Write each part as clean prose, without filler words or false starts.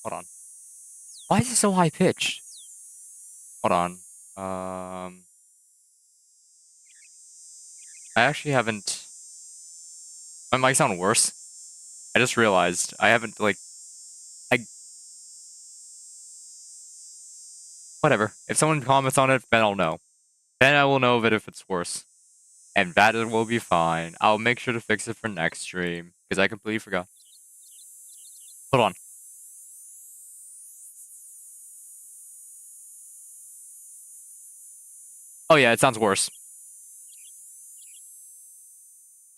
Hold on. Why is it so high pitched? Hold on. Um, I actually haven't. My mic sound worse. I just realized I haven't like. I Whatever. If someone comments on it, then I'll know. Then I will know that if it's worse, and that will be fine. I'll make sure to fix it for next stream because I completely forgot. Hold on. Oh yeah, it sounds worse.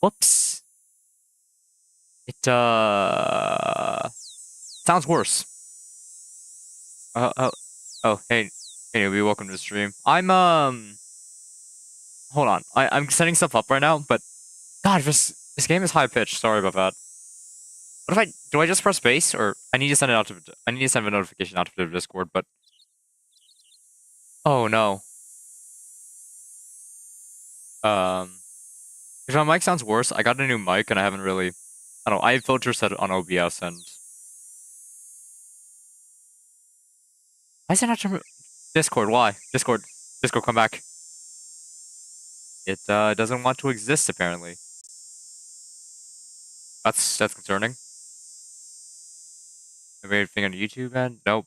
Whoops. It sounds worse. Uh oh oh hey, be welcome to the stream. I'm hold on. I'm setting stuff up right now, but God, this game is high pitched. Sorry about that. What if I do I just press space or I need to send it out to I need to send a notification out to the Discord, but oh no. Um if my mic sounds worse, I got a new mic and I haven't really I don't know, I have filters set on OBS and why is it not Discord? Why? Discord come back. It doesn't want to exist apparently. That's concerning. Everything on YouTube, man? Nope.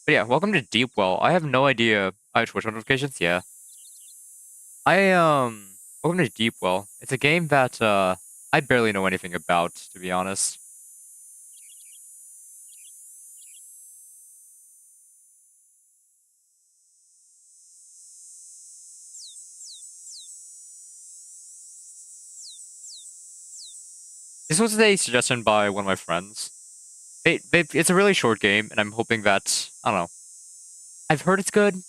But yeah, welcome to Deepwell. I have no idea. I have Twitch notifications. Yeah. Welcome to Deepwell. It's a game that I barely know anything about, to be honest. This was a suggestion by one of my friends. It's a really short game, and I'm hoping that I don't know. I've heard it's good.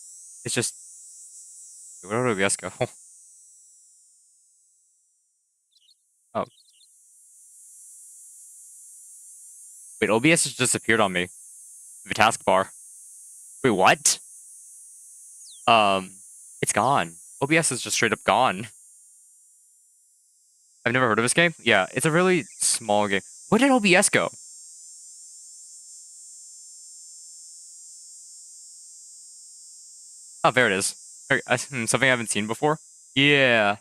It's just where did OBS go? Oh wait, OBS has disappeared on me. The taskbar. Wait, what? Um, it's gone. OBS is just straight up gone. I've never heard of this game. Yeah, it's a really small game. Where did OBS go? Oh, there it is. Something I haven't seen before. Yeah,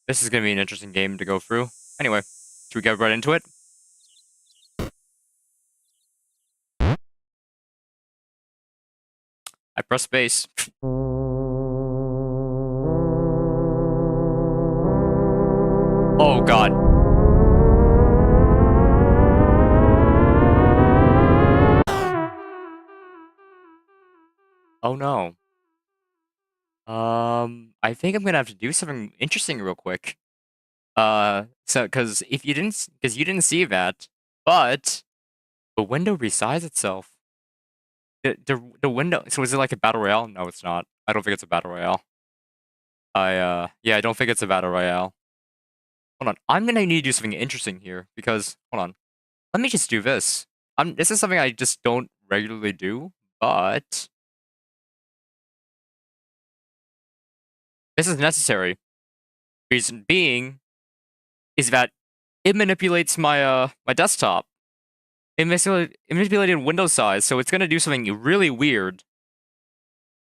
this is gonna be an interesting game to go through. Anyway, should we get right into it? I press space. Oh god. Oh no. I think I'm gonna have to do something interesting real quick. So because you didn't see that, but the window resized itself. The window. So is it like a battle royale? No, it's not. I don't think it's a battle royale. Yeah, I don't think it's a battle royale. Hold on. I'm gonna need to do something interesting here because hold on. Let me just do this. This is something I just don't regularly do, but this is necessary. Reason being is that it manipulates my desktop. It manipulated window size, so it's gonna do something really weird.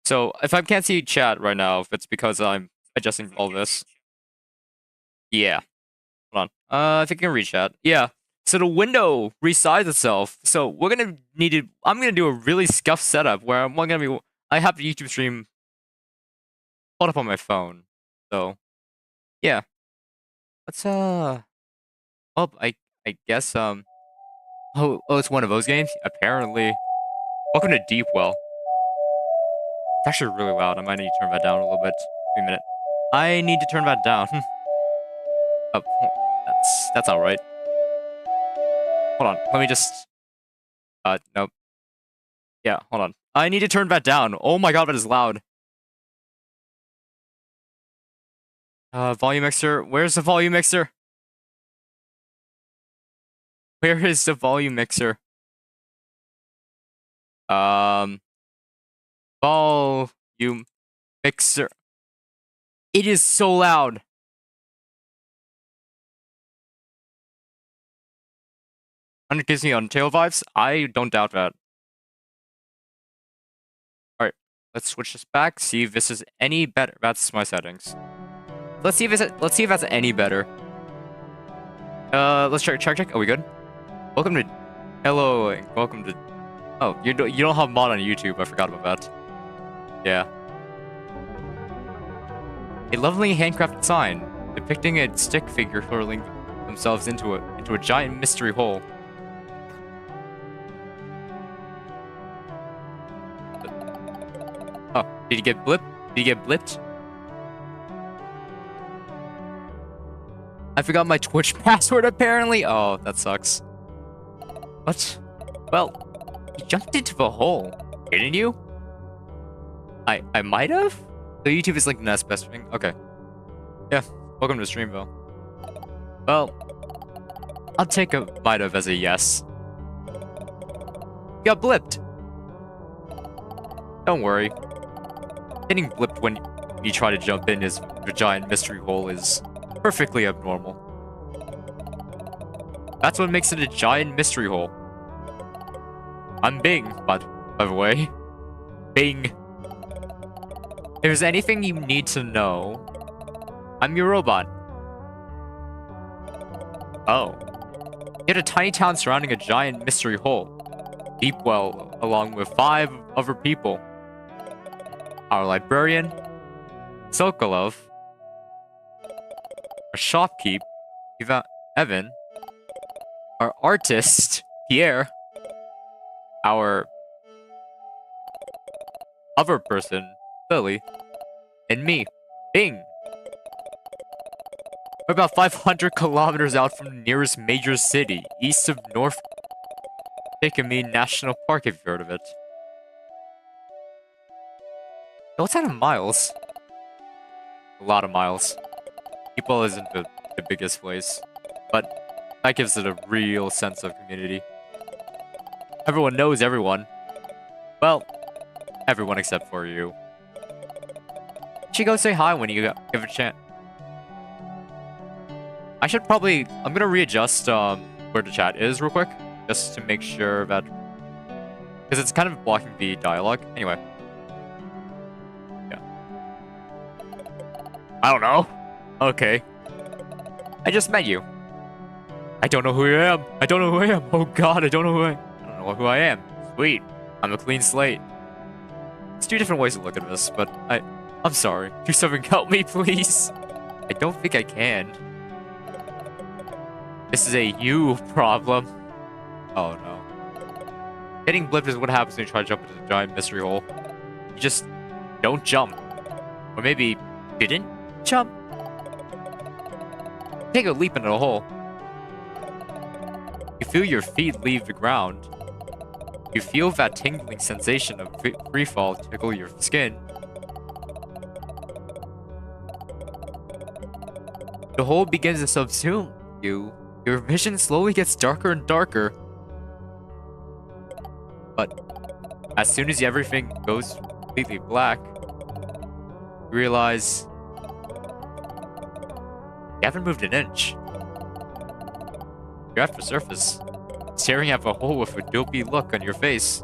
So if I can't see chat right now, it's because I'm adjusting all this. Yeah. Hold on. I think I can read chat. Yeah. So the window resized itself. So we're gonna need to. I'm gonna do a really scuffed setup where I'm gonna be. I have the YouTube stream pulled up on my phone. So yeah. Let's Oh, I guess Oh, it's one of those games. Apparently. Welcome to Deepwell. It's actually really loud. I might need to turn that down a little bit. Wait a minute. I need to turn that down. Oh, that's all right. Hold on. Let me just. Nope. Yeah, hold on. I need to turn that down. Oh my god, that is loud. Volume mixer. Where's the volume mixer? Where is the volume mixer? Um, volume mixer. It is so loud. Kind of gives me Undertale vibes. I don't doubt that. Alright, let's switch this back, see if this is any better. That's my settings. Let's see if that's any better. Let's check. Are we good? Welcome to hello and welcome to oh, you don't have mod on YouTube, I forgot about that. Yeah. A lovely handcrafted sign depicting a stick figure hurling themselves into a giant mystery hole. Oh, did he get blipped? Did he get blipped? I forgot my Twitch password apparently. Oh, that sucks. What? Well, you jumped into the hole, didn't you? I might have? So YouTube is like not specifying. Okay. Yeah. Welcome to Streamville. Well, I'll take a might have as a yes. You got blipped. Don't worry. Getting blipped when you try to jump in is a giant mystery hole is perfectly abnormal. That's what makes it a giant mystery hole. I'm Bing, by the way. Bing. If there's anything you need to know, I'm your robot. Oh. You had a tiny town surrounding a giant mystery hole. Deepwell, along with 5 other people. Our librarian, Sokolov, our shopkeep, Evan, our artist, Pierre, our other person, Lily, and me, Bing. We're about 500 kilometers out from the nearest major city, east of North Pickamy National Park, if you've heard of it. What's that in miles? A lot of miles. Deepwell isn't the biggest place, but that gives it a real sense of community. Everyone knows everyone. Well, everyone except for you. You should go say hi when you give a chance. I'm gonna readjust where the chat is real quick, just to make sure that, because it's kind of blocking the dialogue. Anyway. Yeah. I don't know. Okay. I just met you. I don't know who I am. I don't know who I am. Oh god, I don't know who I am. Sweet. I'm a clean slate. It's 2 different ways to look at this, but I'm sorry. Do something, help me, please. I don't think I can. This is a you problem. Oh no. Getting blipped is what happens when you try to jump into the giant mystery hole. You just don't jump. Or maybe didn't jump. Take a leap into the hole. You feel your feet leave the ground. You feel that tingling sensation of free fall tickle your skin. The hole begins to subsume you. Your vision slowly gets darker and darker. But as soon as everything goes completely black, you realize you haven't moved an inch. You're at the surface, staring at the hole with a dopey look on your face.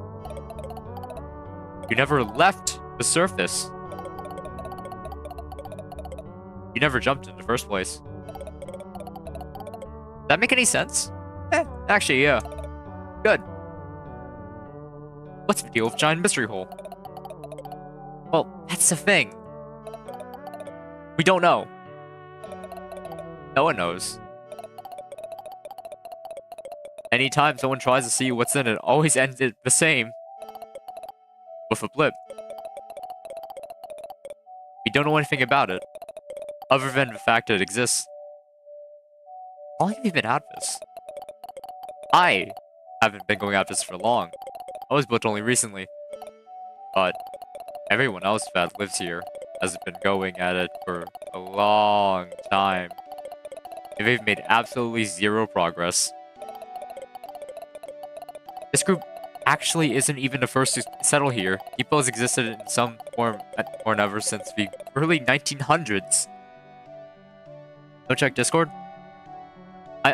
You never left the surface. You never jumped in the first place. Does that make any sense? Actually, yeah. Good. What's the deal with giant mystery hole? Well, that's the thing. We don't know. No one knows. Anytime someone tries to see what's in it, always ends it the same. With a blip. We don't know anything about it, other than the fact that it exists. How long have you been at this? I haven't been going at this for long. I was built only recently. But everyone else that lives here has been going at it for a long time. And they've made absolutely 0 progress. This group actually isn't even the first to settle here. People has existed in some form or another since the early 1900s. Don't check Discord?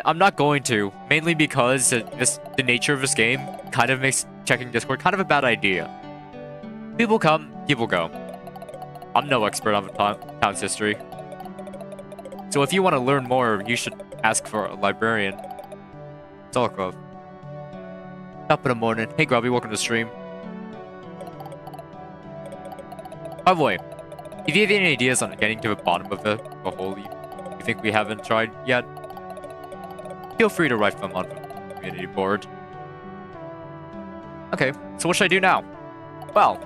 I'm not going to, mainly because the nature of this game kind of makes checking Discord kind of a bad idea. People come, people go. I'm no expert on the town's history. So if you want to learn more, you should ask for a librarian. It's all good. Top of the morning. Hey Grubby, welcome to the stream. By the way, if you have any ideas on getting to the bottom of the hole you think we haven't tried yet, feel free to write them on the community board. Okay, so what should I do now? Well,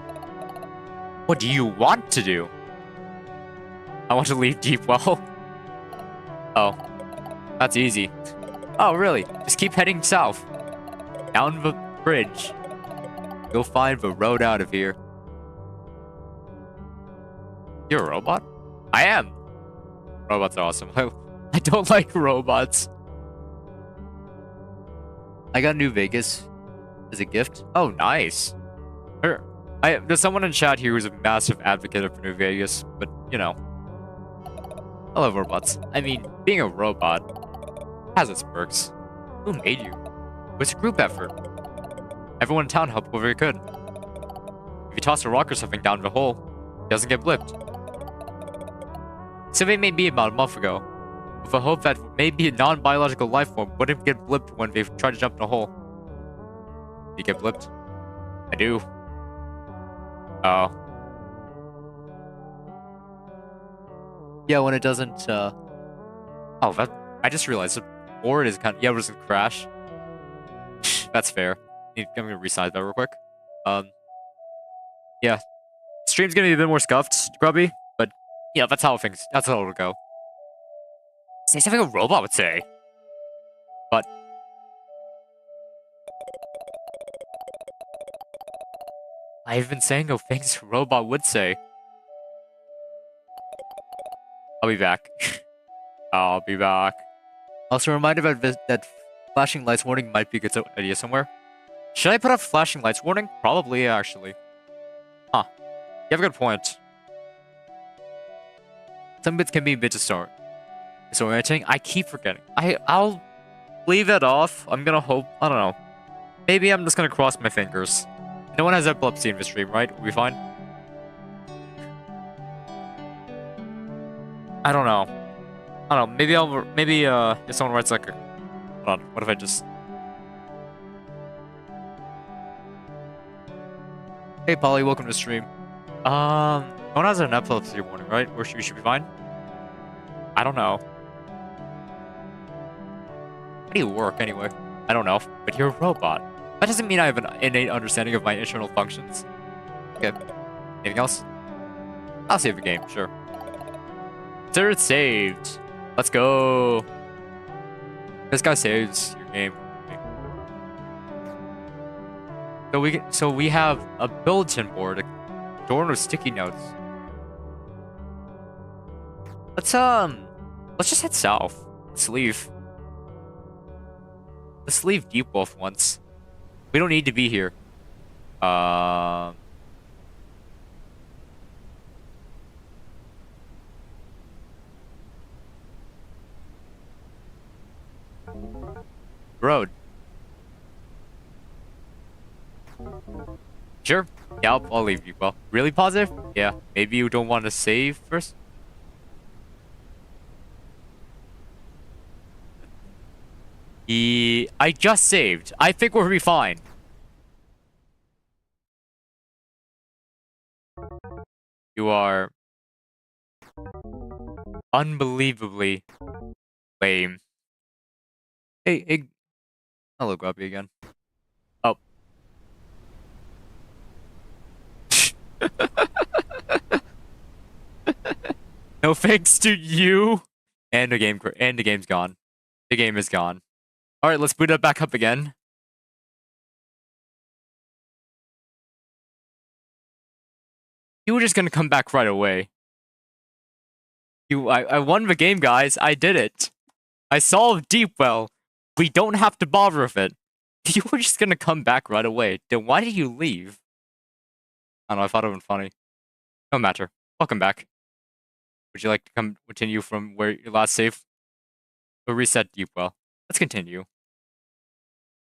what do you want to do? I want to leave Deepwell. Oh, that's easy. Oh, really? Just keep heading south. Down the bridge. You'll find the road out of here. You're a robot? I am. Robots are awesome. I don't like robots. I got New Vegas as a gift. Oh, nice. There's someone in chat here who's a massive advocate for New Vegas, but, you know. I love robots. I mean, being a robot has its perks. Who made you? It's a group effort. Everyone in town helped wherever they could. If you toss a rock or something down the hole, it doesn't get blipped. Survey made me about a month ago, with a hope that maybe a non-biological life form wouldn't get blipped when they tried to jump in a hole. You get blipped? I do. Oh. Yeah, when it doesn't, Oh, I just realized the board is kind of... Yeah, it doesn't crash. That's fair. I'm gonna resize that real quick. Yeah. Stream's gonna be a bit more scuffed, Grubby, but yeah, that's how it'll go. Say something a robot would say. But I've been saying things a robot would say. I'll be back. I'll be back. Also, reminder that flashing lights warning might be a good idea somewhere. Should I put up flashing lights warning? Probably, actually. Huh. You have a good point. Some bits can be a bit disorienting. I keep forgetting. I'll leave it off. I'm gonna hope. I don't know. Maybe I'm just gonna cross my fingers. No one has epilepsy in this stream, right? We'll be fine. I don't know. I don't know. Maybe if someone writes like, hold on. What if I just? Hey Polly, welcome to the stream. No one has an epilepsy warning, right? Or we should be fine. I don't know. How do you work anyway? I don't know. But you're a robot. That doesn't mean I have an innate understanding of my internal functions. Okay. Anything else? I'll save the game, sure. Sir, it's saved. Let's go. This guy saves your game. So we have a bulletin board, a door with sticky notes. Let's just head south. Let's leave. Let's leave Deepwell for once. We don't need to be here. Road. Sure. Yeah, I'll leave you. Well, really positive? Yeah. Maybe you don't want to save first? I just saved. I think we'll be fine. You are unbelievably lame. Hey. Hello, Grubby again. Oh. No thanks to you. And the game's gone. The game is gone. All right, let's boot it back up again. You were just gonna come back right away. I won the game, guys. I did it. I solved Deepwell. We don't have to bother with it. You were just gonna come back right away. Then why did you leave? I don't know, I thought it would have been funny. No matter. Welcome back. Would you like to continue from where you last saved? We'll reset Deepwell. Let's continue.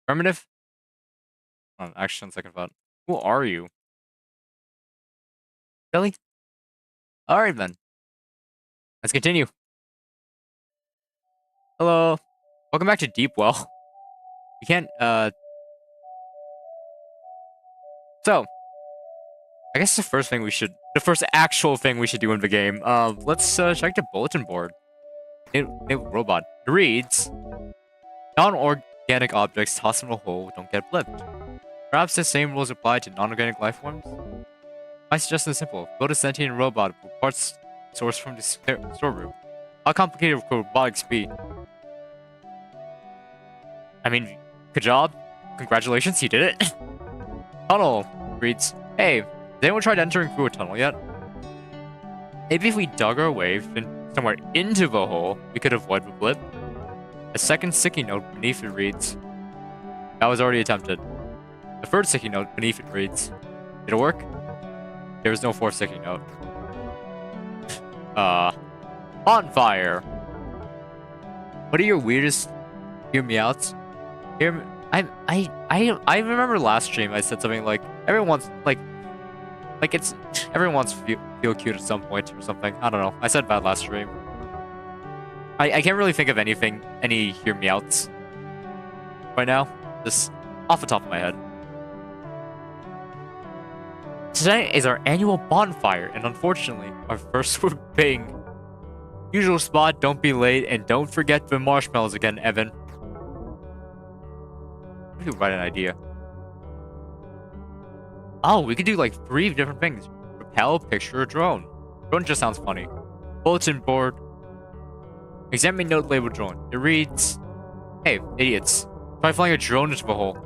Affirmative? Oh, actually, on second thought. Who are you? Billy? Alright then. Let's continue. Hello. Welcome back to Deepwell. We can't, So, I guess the first actual thing we should do in the game, let's, check the bulletin board. New robot. It reads, non-organic objects tossed in a hole don't get blipped. Perhaps the same rules apply to non-organic life forms? My suggestion is simple. Build a sentient robot with parts sourced from the storeroom. How complicated could robotics be? I mean, good job. Congratulations, you did it. Tunnel reads, hey, has anyone tried entering through a tunnel yet? Maybe if we dug our way somewhere into the hole, we could avoid the blip. A second sticky note beneath it reads, that was already attempted. The third sticky note beneath it reads, did it work? There was no fourth sticky note. On fire! What are your weirdest hear me outs? I remember last stream I said something like everyone wants to feel cute at some point or something. I don't know. I said bad last stream. I can't really think of any hear me outs right now. Just off the top of my head. Today is our annual bonfire, and unfortunately, our first were Bing. Usual spot, don't be late, and don't forget the marshmallows again, Evan. We could write an idea. Oh, we could do like 3 different things. Repel, picture, or drone. Drone just sounds funny. Bulletin board. Examine note labeled drone. It reads, hey, idiots. Try flying a drone into the hole.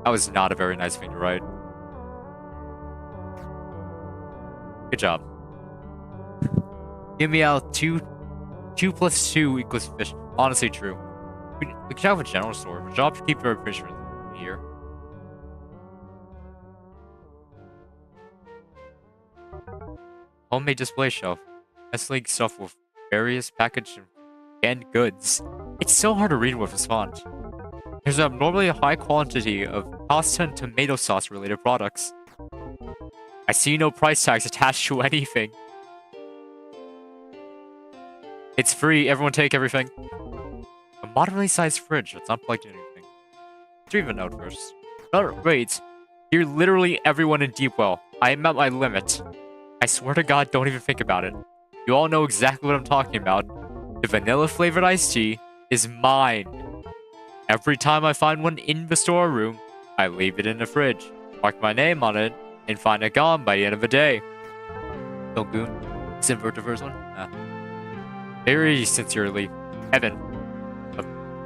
That was not a very nice thing to write. Good job. Give me out 2 plus 2 equals fish. Honestly true. We could have a general store. The job to keep our fish here. Homemade display shelf. Nestle stuff with various packaged canned goods. It's so hard to read with this font. There's abnormally a high quantity of pasta and tomato sauce related products. I see no price tags attached to anything. It's free, everyone take everything. A moderately sized fridge that's not plugged in anything. Let's read the note first. Wait, you're literally everyone in Deepwell. I am at my limit. I swear to God, don't even think about it. You all know exactly what I'm talking about. The vanilla flavored iced tea is mine. Every time I find one in the storeroom, I leave it in the fridge, mark my name on it, and find it gone by the end of the day. Don't goon. Invert the first one? Very sincerely, Evan.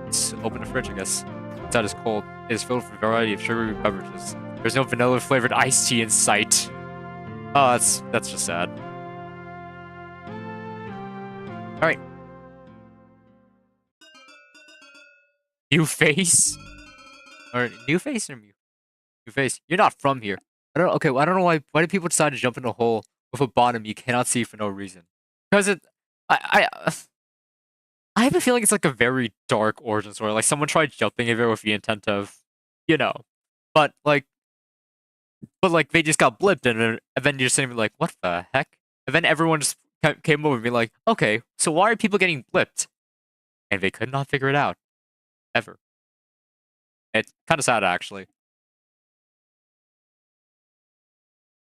Let's open the fridge, I guess. Inside is cold. It is filled with a variety of sugary beverages. There's no vanilla flavored iced tea in sight. Oh, that's just sad. Alright. New face? Or new face or new face? You're not from here. I don't know why did people decide to jump in a hole with a bottom you cannot see for no reason? Because I have a feeling it's like a very dark origin story. Like someone tried jumping in there with the intent of, you know, but like they just got blipped and then you're sitting there like, what the heck? And then everyone just came over and be like, okay, so why are people getting blipped? And they could not figure it out. Ever. It's kind of sad, actually.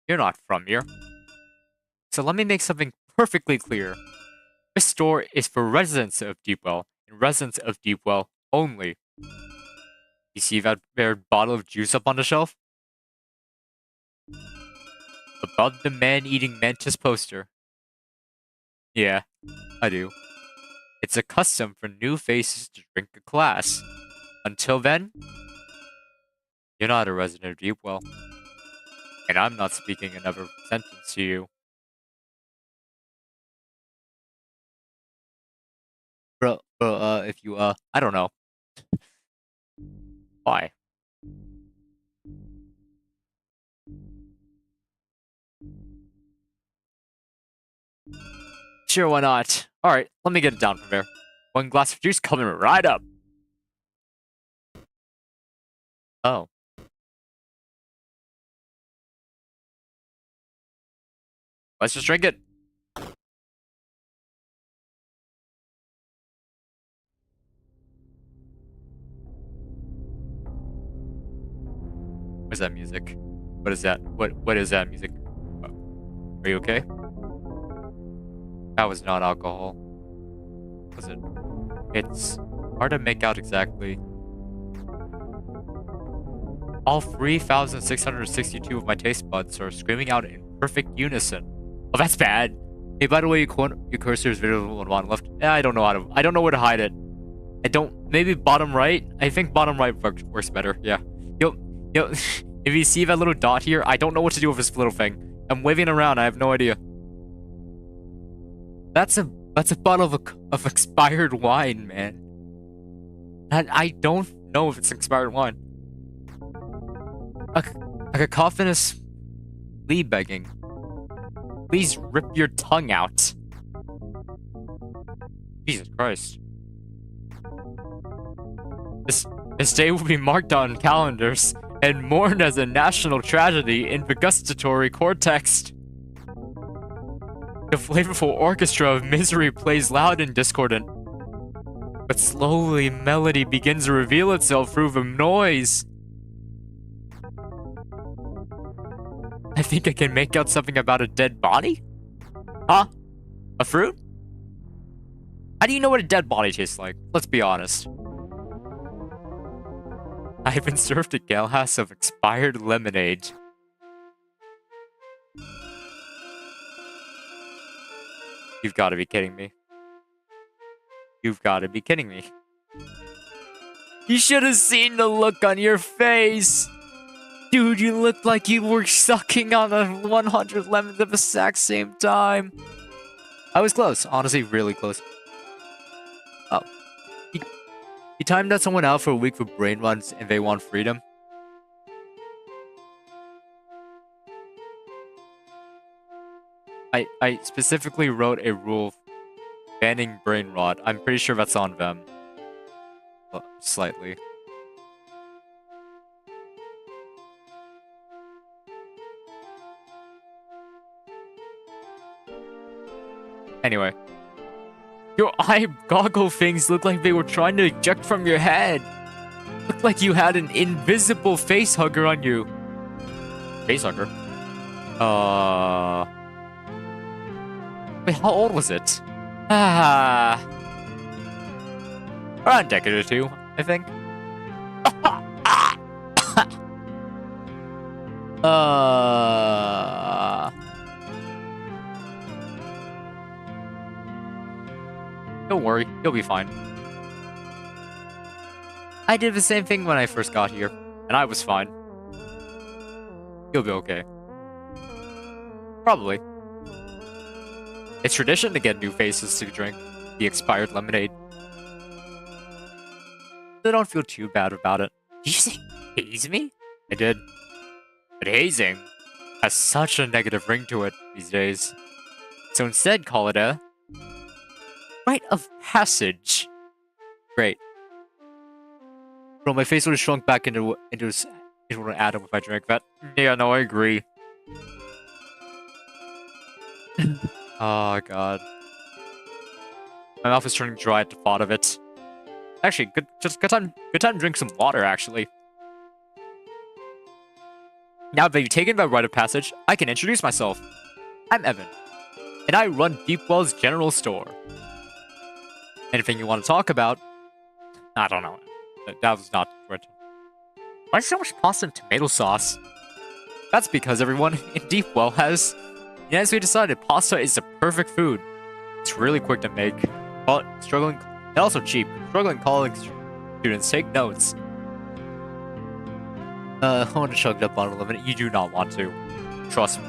You're not from here. So let me make something perfectly clear. This store is for residents of Deepwell, and residents of Deepwell only. You see that there bottle of juice up on the shelf? Above the man-eating mantis poster. Yeah, I do. It's a custom for new faces to drink a class. Until then, you're not a resident of Deepwell. And I'm not speaking another sentence to you. Bro, if you, I don't know. Why? Sure, why not? Alright, let me get it down from there. 1 glass of juice coming right up. Oh. Let's just drink it. What's that music? What is that? What is that music? Are you okay? That was not alcohol. Was it? It's hard to make out exactly. All 3,662 of my taste buds are screaming out in perfect unison. Oh, that's bad. Hey, by the way, your cursor is visible on bottom left. I don't know I don't know where to hide it. Maybe bottom right? I think bottom right works better. Yeah. Yo, if you see that little dot here, I don't know what to do with this little thing. I'm waving around. I have no idea. That's a bottle of expired wine, man. And I don't know if it's expired wine. A cacophonous flea begging. Please rip your tongue out. Jesus Christ. This day will be marked on calendars and mourned as a national tragedy in the gustatory context. The flavorful orchestra of misery plays loud and discordant. But slowly, melody begins to reveal itself through the noise. I think I can make out something about a dead body? Huh? A fruit? How do you know what a dead body tastes like? Let's be honest. I've been served a glass of expired lemonade. You've got to be kidding me. You've got to be kidding me. You should have seen the look on your face. Dude, you looked like you were sucking on 100 lemons at the exact same time. I was close. Honestly, really close. Oh. You timed out someone out for a week for brain runs and they want freedom? I specifically wrote a rule banning brain rot. I'm pretty sure that's on them. Well, slightly. Anyway. Your eye goggle things look like they were trying to eject from your head. Looked like you had an invisible face hugger on you. Face hugger? Wait, how old was it? Around a decade or two, I think. Don't worry, you'll be fine. I did the same thing when I first got here, and I was fine. You'll be okay. Probably. It's tradition to get new faces to drink the expired lemonade. So don't feel too bad about it. Did you say haze me? I did. But hazing has such a negative ring to it these days. So instead call it a rite of passage. Great. Bro, my face would have shrunk back into an atom if I drank that. Yeah, no, I agree. Oh, God. My mouth is turning dry at the thought of it. Actually, good time to drink some water, actually. Now that you've taken that rite of passage, I can introduce myself. I'm Evan, and I run Deepwell's general store. Anything you want to talk about? I don't know. That was not correct. Why so much pasta and tomato sauce? That's because everyone in Deepwell has unanimously decided pasta is the perfect food. It's really quick to make, struggling, and also cheap. Struggling college students, take notes. I want to chug it up on a limit. You do not want to. Trust me.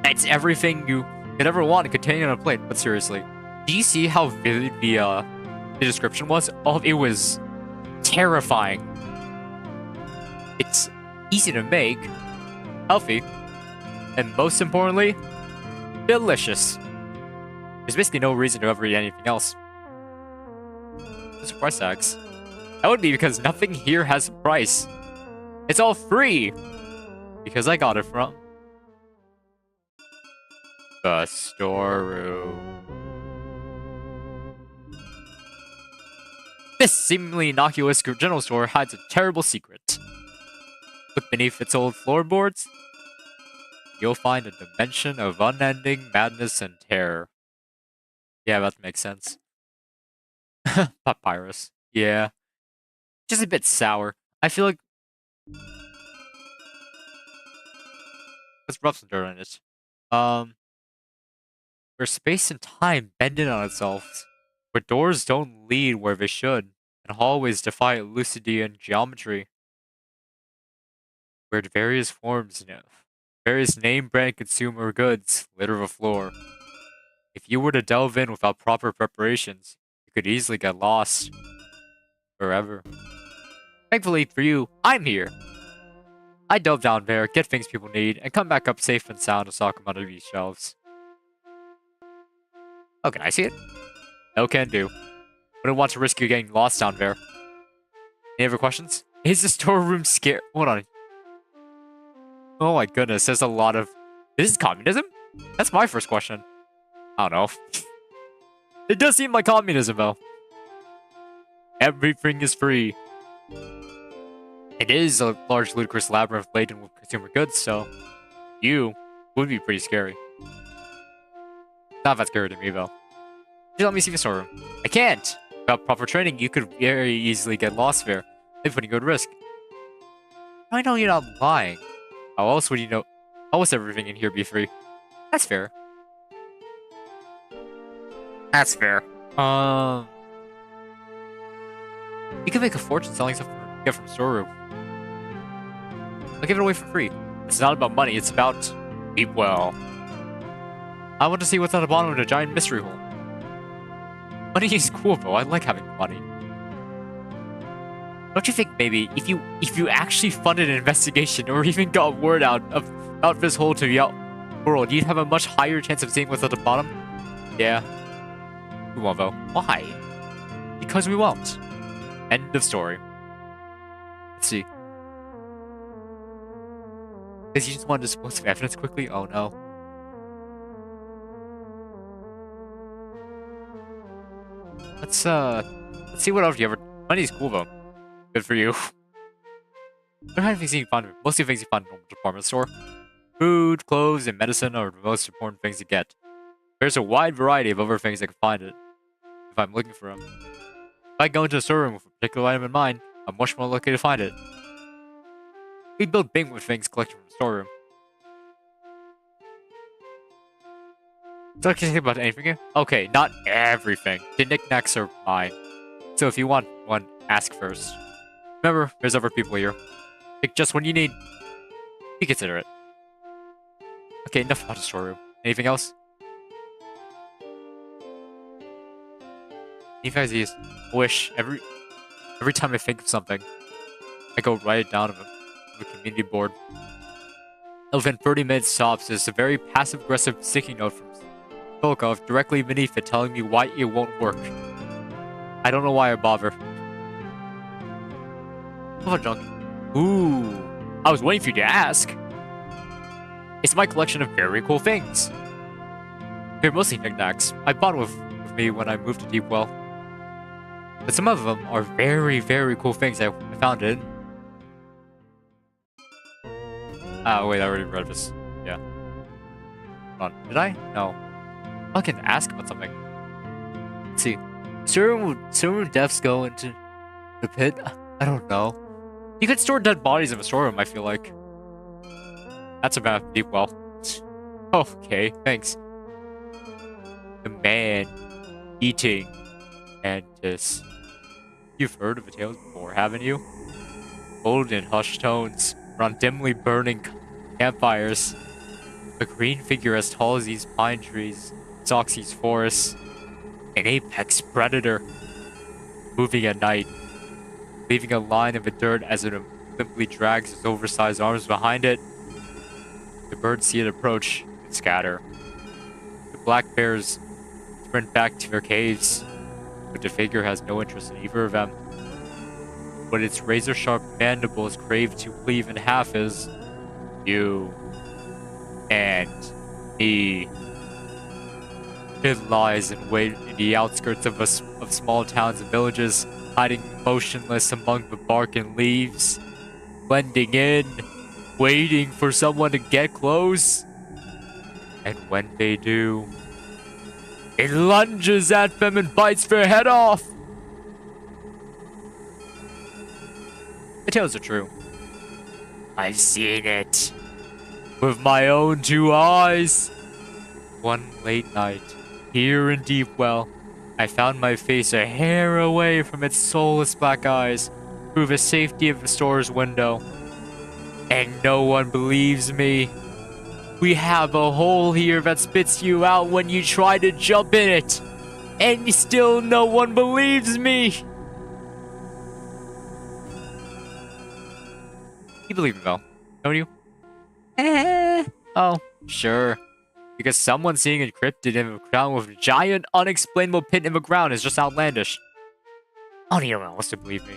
It's everything you could ever want containing on a plate, but seriously. Do you see how vivid the description was? Oh, it was terrifying. It's easy to make, healthy, and most importantly, delicious. There's basically no reason to ever eat anything else. Those are price tags. That would be because nothing here has a price. It's all free. Because I got it from the storeroom. This seemingly innocuous general store hides a terrible secret. Look beneath its old floorboards. You'll find a dimension of unending madness and terror. Yeah, that makes sense. Papyrus. Yeah. Just a bit sour. I feel like... Let's rub some dirt on it. Where space and time bend in on itself. Where doors don't lead where they should. And hallways defy Lucidian geometry. Where various forms, various name-brand consumer goods litter the floor. If you were to delve in without proper preparations, you could easily get lost. Forever. Thankfully for you, I'm here. I delve down there, get things people need, and come back up safe and sound to stock them under these shelves. Oh, can I see it? No can do. Wouldn't want to risk you getting lost down there. Any other questions? Is the storeroom scary? Hold on. Oh my goodness, there's a lot of... This is communism? That's my first question. I don't know. It does seem like communism, though. Everything is free. It is a large, ludicrous labyrinth laden with consumer goods, so... You would be pretty scary. Not that scary to me, though. Just let me see the storeroom. I can't! Without proper training, you could very easily get lost there. Maybe putting you at risk. I know you're not lying. How else would you know? How else everything in here be free? That's fair. That's fair. You can make a fortune selling stuff you get from the storeroom. I'll give it away for free. It's not about money, it's about Deepwell. I want to see what's at the bottom of the giant mystery hole. Money is cool though, I like having money. Don't you think maybe if you actually funded an investigation or even got word out about this hole to the out world, you'd have a much higher chance of seeing what's at the bottom? Yeah. We won't though. Why? Because we won't. End of story. Let's see. Because you just wanted to dispose of evidence quickly? Oh no. Let's see what else you ever... Money's cool though. Good for you. What kind of things you can find? Mostly things you find in a normal department store. Food, clothes, and medicine are the most important things to get. There's a wide variety of other things I can find it, if I'm looking for them. If I go into a storeroom with a particular item in mind, I'm much more likely to find it. We build Bing with things collected from the storeroom. So I can think about anything here? Okay, not everything. The knickknacks are mine. So if you want one, ask first. Remember, there's other people here. Pick just what you need. Be considerate. Okay, enough about the storeroom. Anything else? Anything I use? Wish. Every time I think of something, I go write it down on the community board. Within 30 minutes tops, there's a very passive-aggressive sticky note from Volkov directly beneath it telling me why it won't work. I don't know why I bother. Oh, junk. Ooh. I was waiting for you to ask. It's my collection of very cool things. They're mostly knickknacks. I bought with me when I moved to Deepwell. But some of them are very, very cool things I found in. Ah, wait, I already read this. Yeah. Hold on. Did I? No. I can ask about something. Let's see. Storeroom deaths go into the pit? I don't know. You could store dead bodies in a storeroom, I feel like. That's about Deepwell. Okay, thanks. The man-eating mantis. You've heard of the tales before, haven't you? Old in hushed tones, around dimly burning campfires. A green figure as tall as these pine trees stalks these forests. An apex predator. Moving at night. Leaving a line of the dirt as it limply drags its oversized arms behind it. The birds see it approach and scatter. The black bears sprint back to their caves, but the figure has no interest in either of them. what its razor-sharp mandibles crave to cleave in half is you and me. It lies in wait in the outskirts of small towns and villages, hiding motionless among the bark and leaves, blending in, waiting for someone to get close. And when they do, it lunges at them and bites their head off. The tales are true. I've seen it with my own 2 eyes. One late night, here in Deepwell, I found my face a hair away from its soulless black eyes through the safety of the store's window. And no one believes me. We have a hole here that spits you out when you try to jump in it. And still no one believes me. You believe me, though, don't you? Oh, sure. Because someone seeing a cryptid in the ground with a giant, unexplainable pit in the ground is just outlandish. Anyone else to believe me.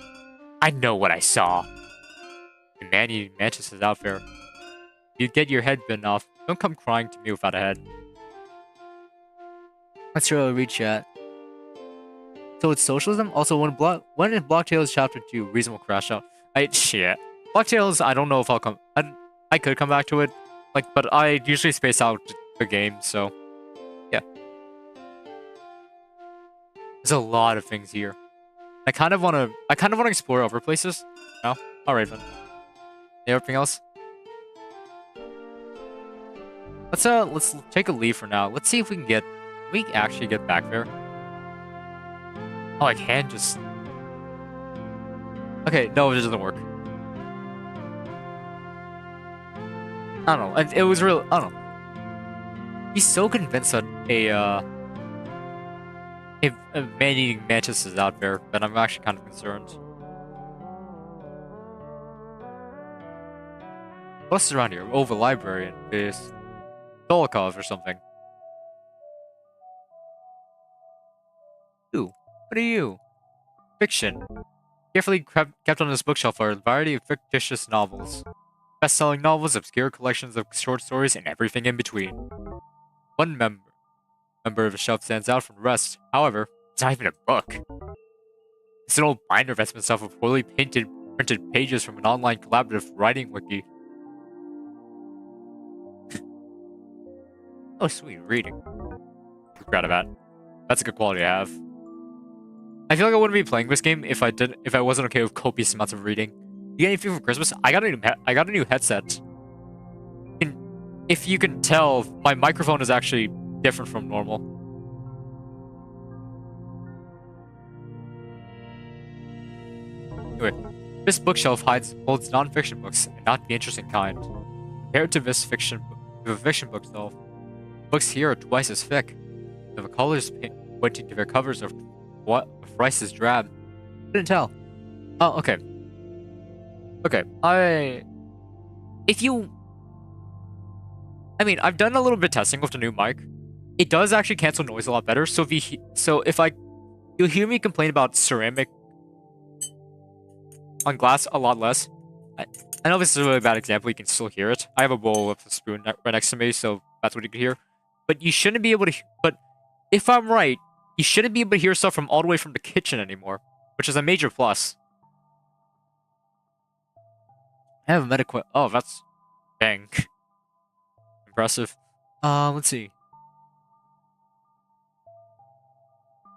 I know what I saw. The man-eating mantis is out there. You get your head bitten off. Don't come crying to me without a head. Let's try to read chat. So it's socialism? Also, when in Block Tales Chapter 2, Reasonable Crash Out. Shit. Block Tales, I don't know if I'll come... I could come back to it. But I usually space out the game, so... Yeah. There's a lot of things here. I kind of want to explore other places. No? Alright then. Anything else? Let's take a leave for now. Let's see if we can actually get back there. Oh, I can just... Okay, no, it doesn't work. I don't know. It was real... I don't know. He's so convinced that a man-eating mantis is out there that I'm actually kind of concerned. What's around here? Oh, the library and this Dolokhov or something. Who? What are you? Fiction. Carefully kept on this bookshelf are a variety of fictitious novels. Best-selling novels, obscure collections of short stories, and everything in between. One member of the shelf stands out from the rest. However, it's not even a book. It's an old binder that's been stuffed with poorly printed pages from an online collaborative writing wiki. Oh, sweet, reading. I'm proud of that. That's a good quality to have. I feel like I wouldn't be playing this game if I wasn't okay with copious amounts of reading. You get anything for Christmas? I got a new headset. And if you can tell, my microphone is actually different from normal. Anyway, this bookshelf holds non-fiction books, and not the interesting kind. Compared to the fiction bookshelf, books here are twice as thick. The colors pointing to their covers are thrice as drab. Couldn't tell. Oh, okay. Okay, I mean, I've done a little bit of testing with the new mic. It does actually cancel noise a lot better. So you'll hear me complain about ceramic on glass a lot less. I know this is a really bad example. You can still hear it. I have a bowl with a spoon right next to me, so that's what you can hear. But you shouldn't be able to. But if I'm right, you shouldn't be able to hear stuff from all the way from the kitchen anymore, which is a major plus. I have a medical. Oh, that's dang impressive. Let's see.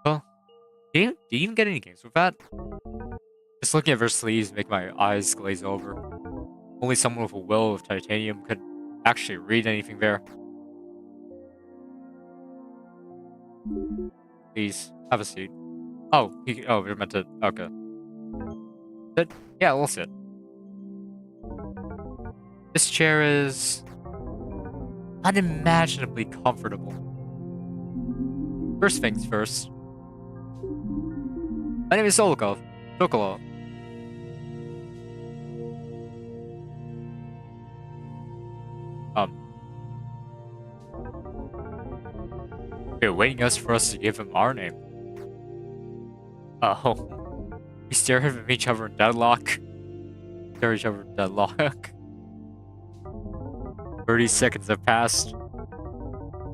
Well, do you even get any games with that? Just looking at their sleeves make my eyes glaze over. Only someone with a will of titanium could actually read anything there. Please, have a seat. Oh, we're meant to... Okay. But, yeah, we'll sit. This chair is... unimaginably comfortable. First things first. My name is Sokolov. They're waiting for us to give him our name. Oh. We stare at each other in deadlock. Stare at each other in deadlock. 30 seconds have passed.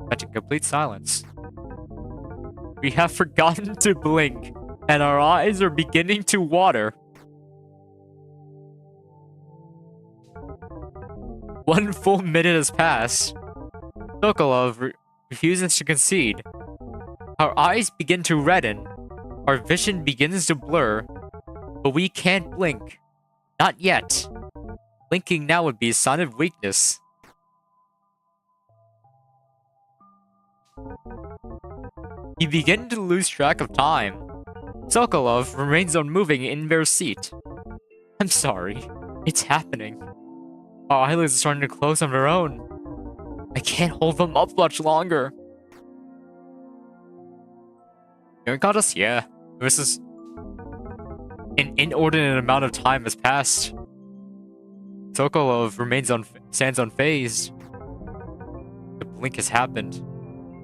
Catching complete silence. We have forgotten to blink, and our eyes are beginning to water. 1 full minute has passed. Sokolov refuses to concede. Our eyes begin to redden. Our vision begins to blur. But we can't blink. Not yet. Blinking now would be a sign of weakness. You begin to lose track of time. Sokolov remains unmoving in their seat. I'm sorry. It's happening. Our eyelids are starting to close on their own. I can't hold them up much longer. You got us? Yeah. This is... An inordinate amount of time has passed. Sokolov stands unfazed. The blink has happened.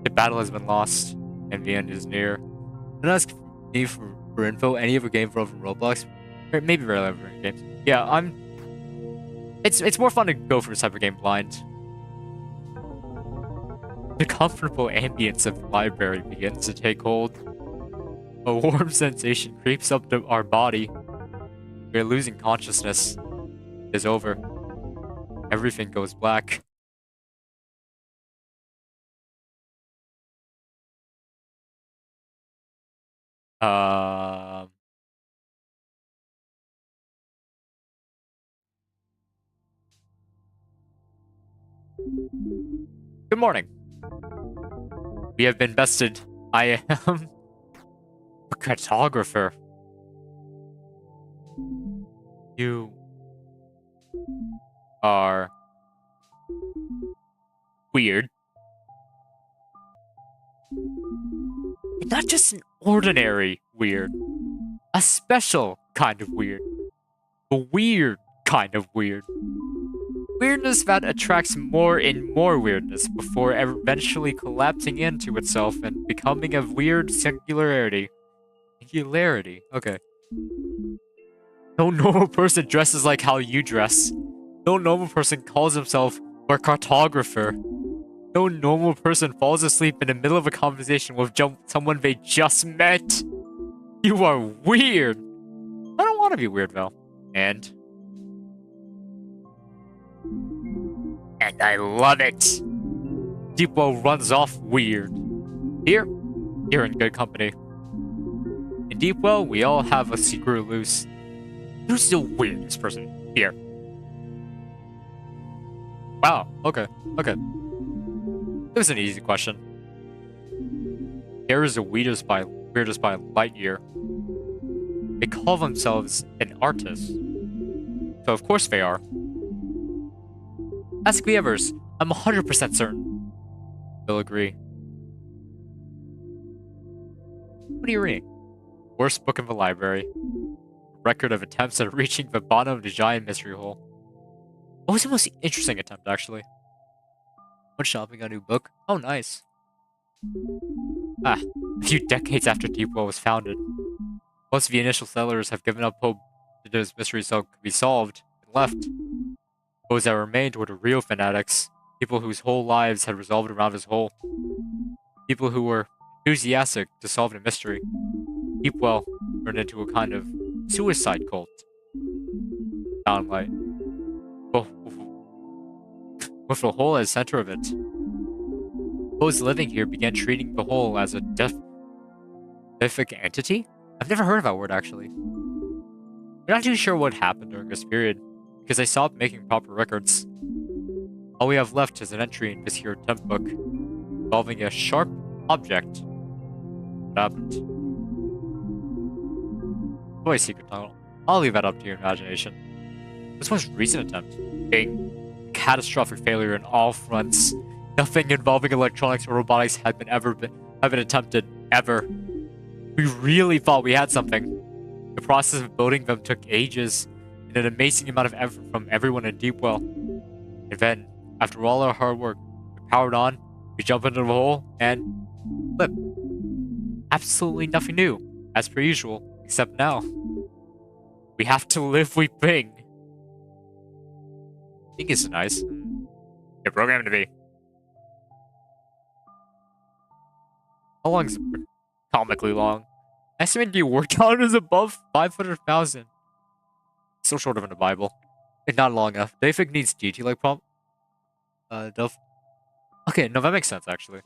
The battle has been lost. And the end is near. Don't ask me for info. Any other game from Roblox? Or maybe relevant games. Yeah, It's more fun to go for this type of game blind. The comfortable ambience of the library begins to take hold. A warm sensation creeps up to our body. We are losing consciousness. It is over. Everything goes black. Good morning. We have been bested. I am a cartographer. You are weird. And not just an ordinary weird. A special kind of weird. A weird kind of weird. Weirdness that attracts more and more weirdness before eventually collapsing into itself and becoming a weird singularity. Singularity? Okay. No normal person dresses like how you dress. No normal person calls himself a cartographer. No normal person falls asleep in the middle of a conversation with someone they just met. You are weird. I don't want to be weird, though. And I love it. Deepwell runs off weird. Here, you're in good company. In Deepwell, we all have a secret loose. Who's the weirdest person here? Wow, okay. It was an easy question. Here is the weirdest by light year. They call themselves an artist. So of course they are. Ask the others. I'm 100% certain. They'll agree. What are you reading? Worst book in the library. Record of attempts at reaching the bottom of the giant mystery hole. What was the most interesting attempt, actually? Went shopping a new book? Oh, nice. A few decades after Deepwell was founded. Most of the initial settlers have given up hope that this mystery could be solved and left. Those that remained were the real fanatics, people whose whole lives had revolved around this hole. People who were enthusiastic to solve the mystery. Deepwell turned into a kind of suicide cult. Soundlight. With the hole as center of it. Those living here began treating the hole as a deific entity? I've never heard of that word, actually. We're not too sure what happened during this period, because they stopped making proper records. All we have left is an entry in this here attempt book, involving a sharp object. What happened? Boy, secret tunnel. I'll leave that up to your imagination. This most recent attempt, being a catastrophic failure on all fronts. Nothing involving electronics or robotics had been attempted, ever. We really thought we had something. The process of building them took ages, and an amazing amount of effort from everyone in Deepwell. And then, after all our hard work, we powered on, we jump into the hole, and flip. Absolutely nothing new, as per usual, except now. We have to live, we bring. I think it's nice. You're programmed to be. How long is it? Comically long. Estimated your work count is above 500,000. Still short of in the Bible. It's not long enough. Dafik needs DT like prompt. Okay, no, that makes sense actually.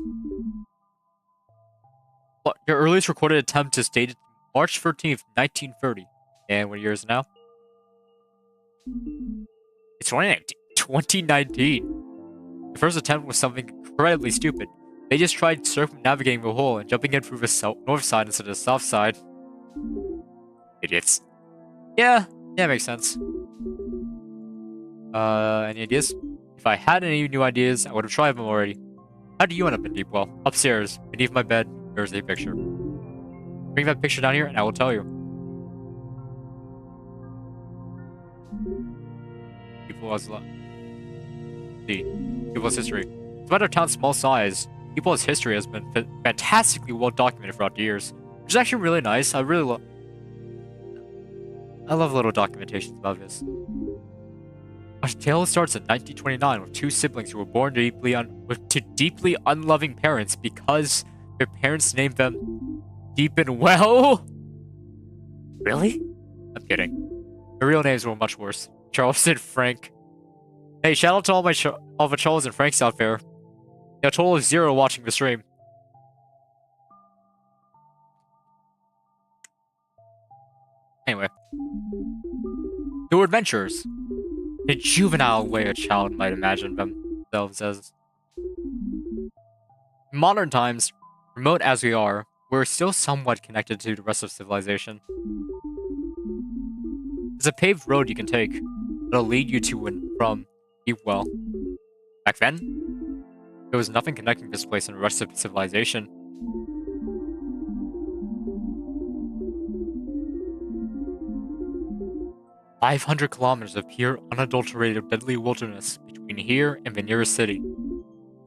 Well, your earliest recorded attempt is dated March 13th, 1930. And what year is it now? It's 2019. The first attempt was something incredibly stupid. They just tried circumnavigating the hole and jumping in through the north side instead of the south side. Idiots. Yeah, makes sense. Any ideas? If I had any new ideas, I would have tried them already. How do you end up in Deepwell? Upstairs, beneath my bed, there's a picture. Bring that picture down here and I will tell you. Deepwell's history. Despite our town's small size, Deepwell's history has been fantastically well documented throughout the years, which is actually really nice. I love little documentations about this. Our tale starts in 1929 with two siblings who were born to deeply unloving parents because their parents named them Deepwell. Really? I'm kidding. Their real names were much worse. Charles and Frank. Hey, shout out to all the Charles and Franks out there. A total of 0 watching the stream. Anyway. Their adventures. The juvenile way a child might imagine themselves as. In modern times, remote as we are, we're still somewhat connected to the rest of civilization. There's a paved road you can take that'll lead you to and from Deepwell. Back then, there was nothing connecting this place and the rest of civilization. "500 kilometers of pure, unadulterated, deadly wilderness between here and the nearest city.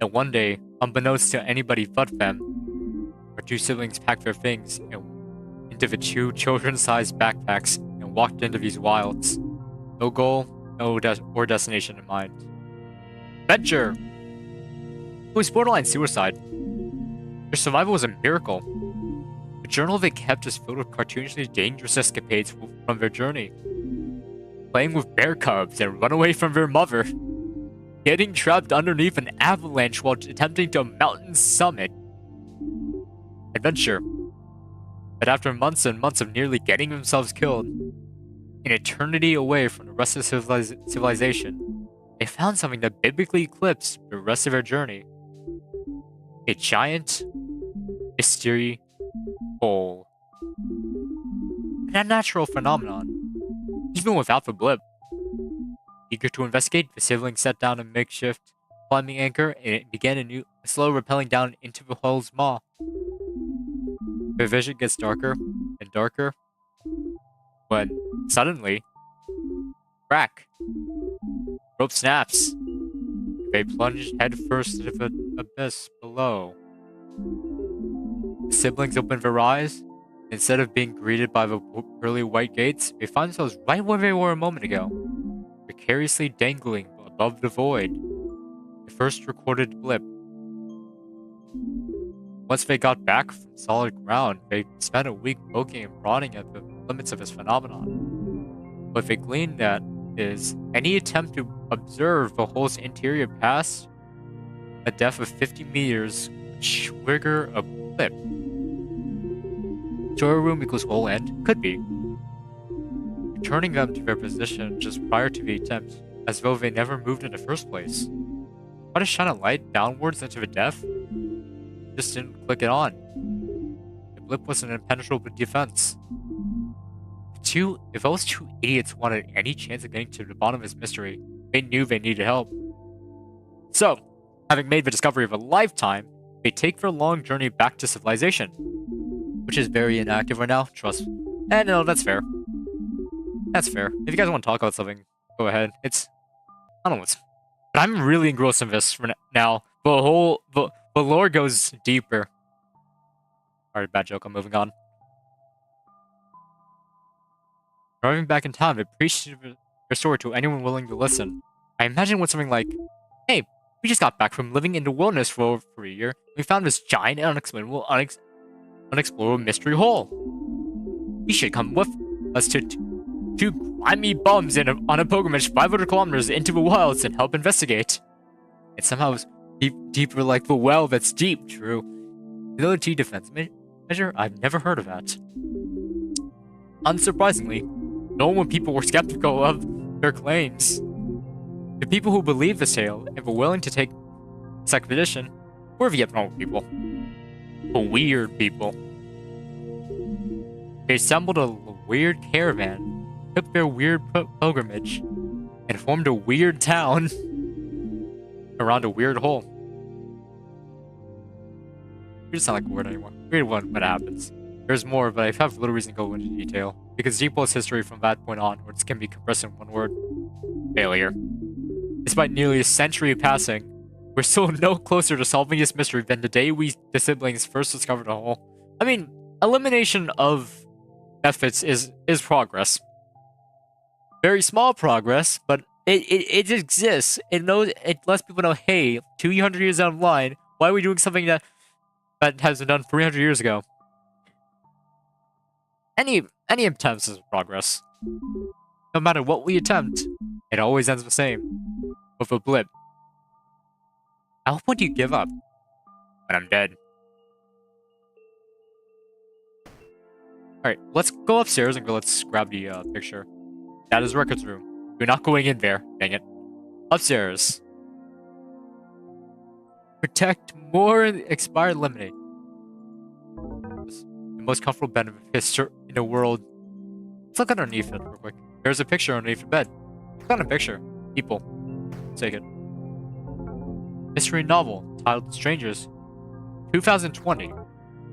And one day, unbeknownst to anybody but them, our two siblings packed their things into the two children-sized backpacks and walked into these wilds. No goal, or destination in mind. Adventure! It was borderline suicide. Their survival was a miracle. The journal they kept is filled with cartoonishly dangerous escapades from their journey. Playing with bear cubs and run away from their mother. Getting trapped underneath an avalanche while attempting to a mountain summit. Adventure. But after months and months of nearly getting themselves killed, an eternity away from the rest of civilization, they found something that biblically eclipsed the rest of their journey. A giant mystery hole. An unnatural phenomenon, even without the blip. Eager to investigate, the siblings set down a makeshift climbing anchor and it began a slow rappelling down into the hole's maw. Their vision gets darker and darker when, suddenly, crack. Rope snaps. They plunged headfirst into the abyss below. The siblings opened their eyes. Instead of being greeted by the pearly white gates, they found themselves right where they were a moment ago, precariously dangling above the void. The first recorded blip. Once they got back from solid ground, they spent a week poking and prodding at the limits of this phenomenon. What they gleaned that is any attempt to observe the hole's interior past a depth of 50 meters would trigger a blip. Story room equals hole end? Could be. Returning them to their position just prior to the attempt, as though they never moved in the first place. Try to shine a light downwards into the depth? Just didn't click it on. The blip was an impenetrable defense. If those two idiots wanted any chance of getting to the bottom of this mystery, they knew they needed help. So, having made the discovery of a lifetime, they take their long journey back to civilization. Which is very inactive right now, trust. No, that's fair. That's fair. If you guys want to talk about something, go ahead. I don't know what's... But I'm really engrossed in this for now. The lore goes deeper. Alright, bad joke, I'm moving on. Driving back in time, it preached your story to anyone willing to listen. I imagine what something like, hey, we just got back from living in the wilderness for over a year. We found this giant and unexplainable, unexplored mystery hole. You should come with us to two grimy bums on a pilgrimage 500 kilometers into the wilds and help investigate. It somehow is deeper like the well that's deep, true. Ability defense measure? I've never heard of that. Unsurprisingly, normal people were skeptical of their claims. The people who believed this tale and were willing to take this expedition were the abnormal people. The weird people. They assembled a weird caravan, took their weird pilgrimage, and formed a weird town around a weird hole. We just sound like a word anymore. Weird one, what happens. There's more, but I have little reason to go into detail, because Deepwell's history from that point onwards can be compressed in one word. Failure. Despite nearly a century passing, we're still no closer to solving this mystery than the day the siblings first discovered the hole. I mean, elimination of methods is progress. Very small progress, but it exists. It lets people know, hey, 200 years down the line, why are we doing something that has been done 300 years ago? Any attempts is progress. No matter what we attempt, it always ends the same. With a blip. At what point do you give up? When I'm dead. Alright, let's go upstairs and let's grab the picture. That is records room. You're not going in there, dang it. Upstairs. Protect more expired lemonade. The most comfortable bed in the world. Let's look underneath it real quick. There's a picture underneath the bed. Click on a picture. People. Let's take it. Mystery novel titled Strangers. 2020.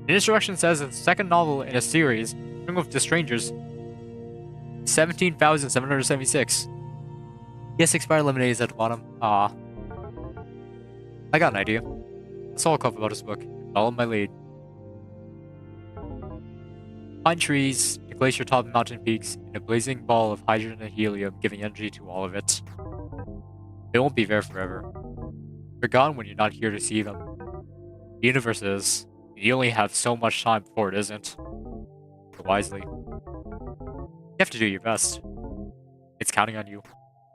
The introduction says it's the second novel in a series, String of the Strangers. 17,776. Yes, expired lemonade is at the bottom. Ah. I got an idea. That's all I'll cover about this book. Follow my lead. Pine trees, the glacier-topped mountain peaks, and a blazing ball of hydrogen and helium giving energy to all of it. They won't be there forever. They're gone when you're not here to see them. The universe is. You only have so much time before it isn't. So wisely. You have to do your best. It's counting on you.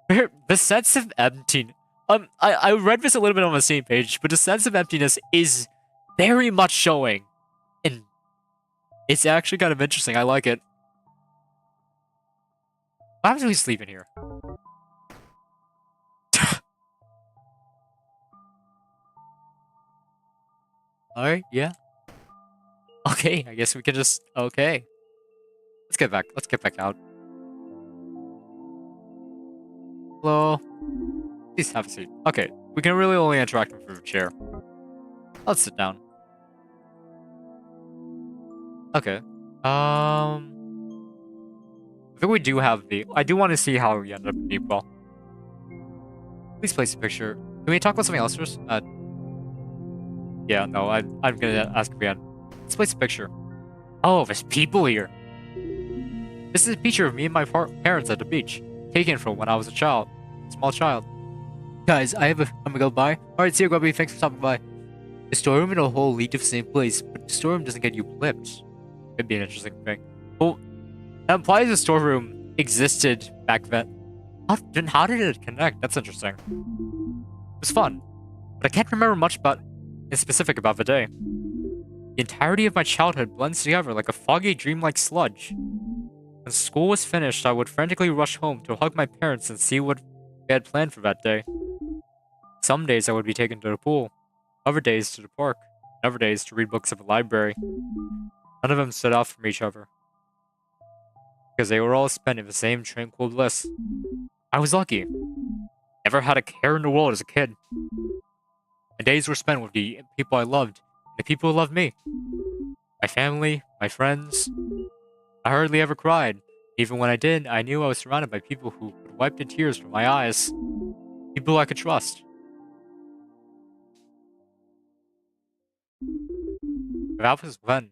The sense of emptiness. I read this a little bit on the same page, but the sense of emptiness is very much showing. And it's actually kind of interesting. I like it. What happens if we sleep in here? Alright, yeah. Okay, I guess we can just... Okay. Let's get back out. Hello? Please have a seat. Okay, we can really only interact with the chair. Let's sit down. Okay. I think we do have the... I do want to see how we end up in Deepwell. Please place a picture. Can we talk about something else first? Yeah, no, I'm gonna ask again. Let's place a picture. Oh, there's people here. This is a picture of me and my parents at the beach, taken from when I was a small child. Guys, I'm gonna go by. Alright, see you, Grubby. Thanks for stopping by. The storeroom and the hole lead to the same place, but the storeroom doesn't get you blipped. Could be an interesting thing. Well, that implies the storeroom existed back then. How did it connect? That's interesting. It was fun, but I can't remember much in specific about the day. The entirety of my childhood blends together like a foggy, dreamlike sludge. When school was finished, I would frantically rush home to hug my parents and see what they had planned for that day. Some days I would be taken to the pool, other days to the park, and other days to read books at the library. None of them stood out from each other, because they were all spent in the same tranquil bliss. I was lucky. Never had a care in the world as a kid. My days were spent with the people I loved, and the people who loved me. My family, my friends. I hardly ever cried. Even when I did, I knew I was surrounded by people who would wipe the tears from my eyes. People I could trust. That was then.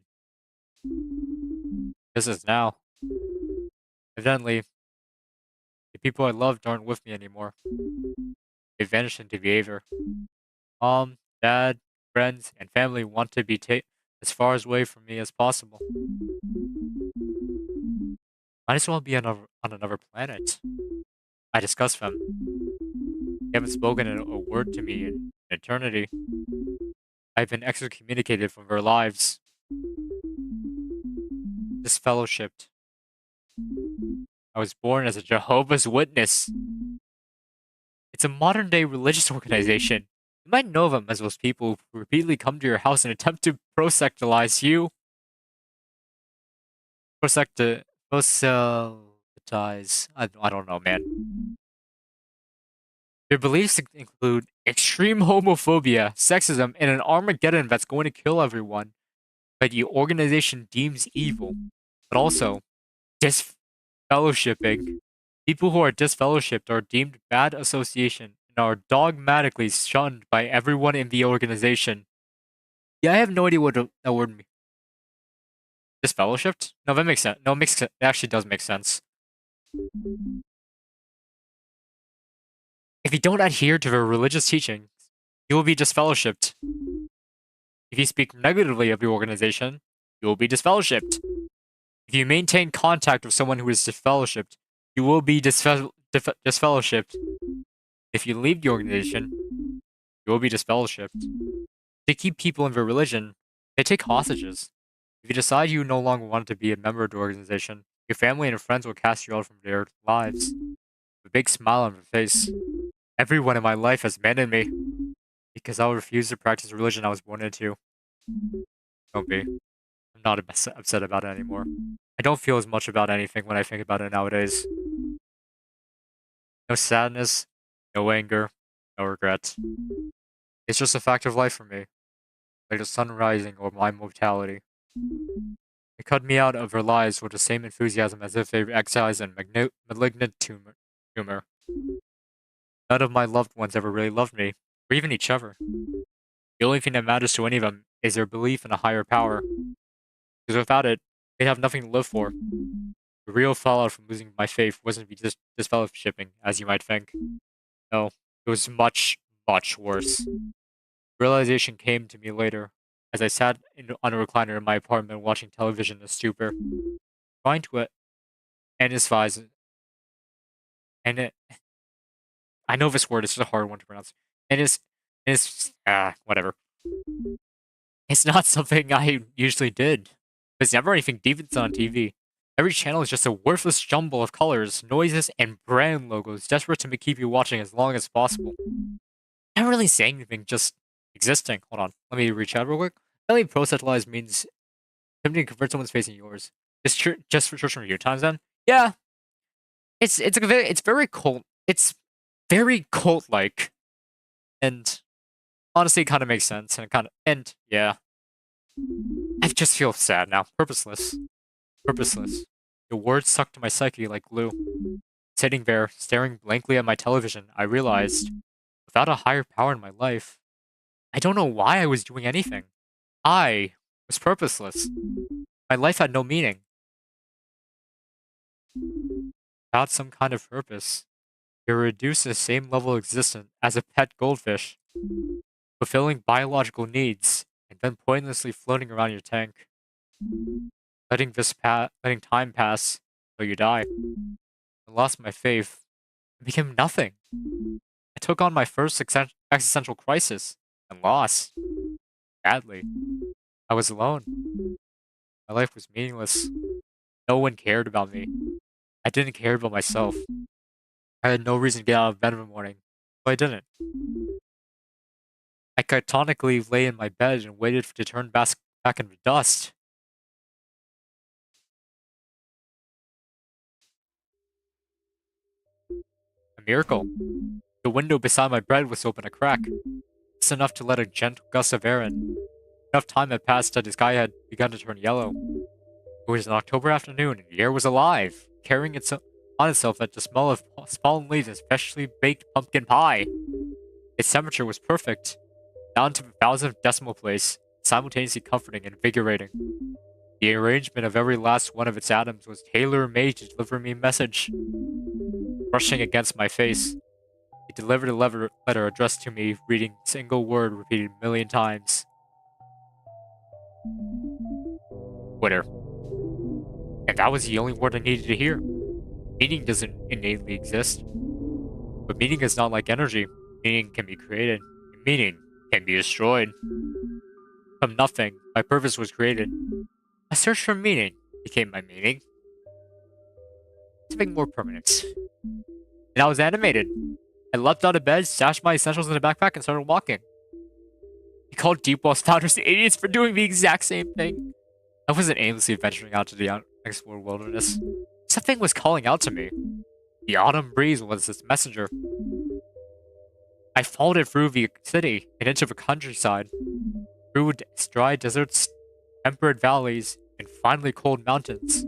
This is now. Evidently, the people I loved aren't with me anymore. They vanished into behavior. Mom, dad, friends, and family want to be as far away from me as possible. Might as well be on another planet. I discuss them. They haven't spoken a word to me in eternity. I've been excommunicated from their lives, disfellowshipped. I was born as a Jehovah's Witness. It's a modern day religious organization. You might know them as those people who repeatedly come to your house and attempt to proselytize you. Proselytize. I don't know, man. Their beliefs include extreme homophobia, sexism, and an Armageddon that's going to kill everyone that the organization deems evil, but also disfellowshipping. People who are disfellowshipped are deemed bad association and are dogmatically shunned by everyone in the organization. Yeah, I have no idea what that word means. Disfellowshipped? No, that makes sense. No, it makes sense. It actually does make sense. If you don't adhere to their religious teachings, you will be disfellowshipped. If you speak negatively of the organization, you will be disfellowshipped. If you maintain contact with someone who is disfellowshipped, you will be disfellowshipped. If you leave the organization, you will be disfellowshipped. To keep people in their religion, they take hostages. If you decide you no longer want to be a member of the organization, your family and friends will cast you out from their lives. With a big smile on their face. Everyone in my life has abandoned me because I will refuse to practice the religion I was born into. Don't be. I'm not upset about it anymore. I don't feel as much about anything when I think about it nowadays. No sadness, no anger, no regret. It's just a fact of life for me, like the sun rising or my mortality. They cut me out of their lives with the same enthusiasm as if they were excised a malignant tumor. None of my loved ones ever really loved me, or even each other. The only thing that matters to any of them is their belief in a higher power. Because without it, they'd have nothing to live for. The real fallout from losing my faith wasn't just disfellowshipping, as you might think. No, it was much, much worse. Realization came to me later, as I sat on a recliner in my apartment watching television in a stupor, trying to anesthetize. And it, I know this word is just a hard one to pronounce. Whatever. It's not something I usually did. There's never anything decent on TV. Every channel is just a worthless jumble of colors, noises, and brand logos desperate to keep you watching as long as possible. Not really saying anything, just existing. Hold on, let me reach out real quick. Really, proselytize means attempting to convert someone's face in yours. It's just for church from your times then? Yeah. It's very cult. It's very cult-like. And honestly, it kind of makes sense. And yeah. I just feel sad now. Purposeless. Purposeless. The words stuck to my psyche like glue. Sitting there, staring blankly at my television, I realized, without a higher power in my life, I don't know why I was doing anything. I was purposeless. My life had no meaning. Without some kind of purpose, you're reduced to the same level of existence as a pet goldfish, fulfilling biological needs, and then pointlessly floating around your tank. Letting time pass until you die. I lost my faith. I became nothing. I took on my first existential crisis and lost. Badly. I was alone. My life was meaningless. No one cared about me. I didn't care about myself. I had no reason to get out of bed in the morning, but I didn't. I catonically lay in my bed and waited to turn back into dust. A miracle. The window beside my bed was open a crack. Just enough to let a gentle gust of air in. Enough time had passed that the sky had begun to turn yellow. It was an October afternoon, and the air was alive, carrying on itself that the smell of fallen leaves and freshly baked pumpkin pie. Its temperature was perfect, down to the thousandth decimal place, simultaneously comforting and invigorating. The arrangement of every last one of its atoms was tailor-made to deliver me a message. Brushing against my face, he delivered a letter addressed to me, reading a single word repeated a million times. Twitter. And that was the only word I needed to hear. Meaning doesn't innately exist. But meaning is not like energy. Meaning can be created. Meaning can be destroyed. From nothing, my purpose was created. A search for meaning became my meaning. Something more permanent. And I was animated. I leapt out of bed, stashed my essentials in a backpack, and started walking. He called Deepwell's founders idiots for doing the exact same thing. I wasn't aimlessly venturing out to the unexplored wilderness. Something was calling out to me. The autumn breeze was its messenger. I followed it through the city and into the countryside, through dry deserts, temperate valleys, and finally cold mountains.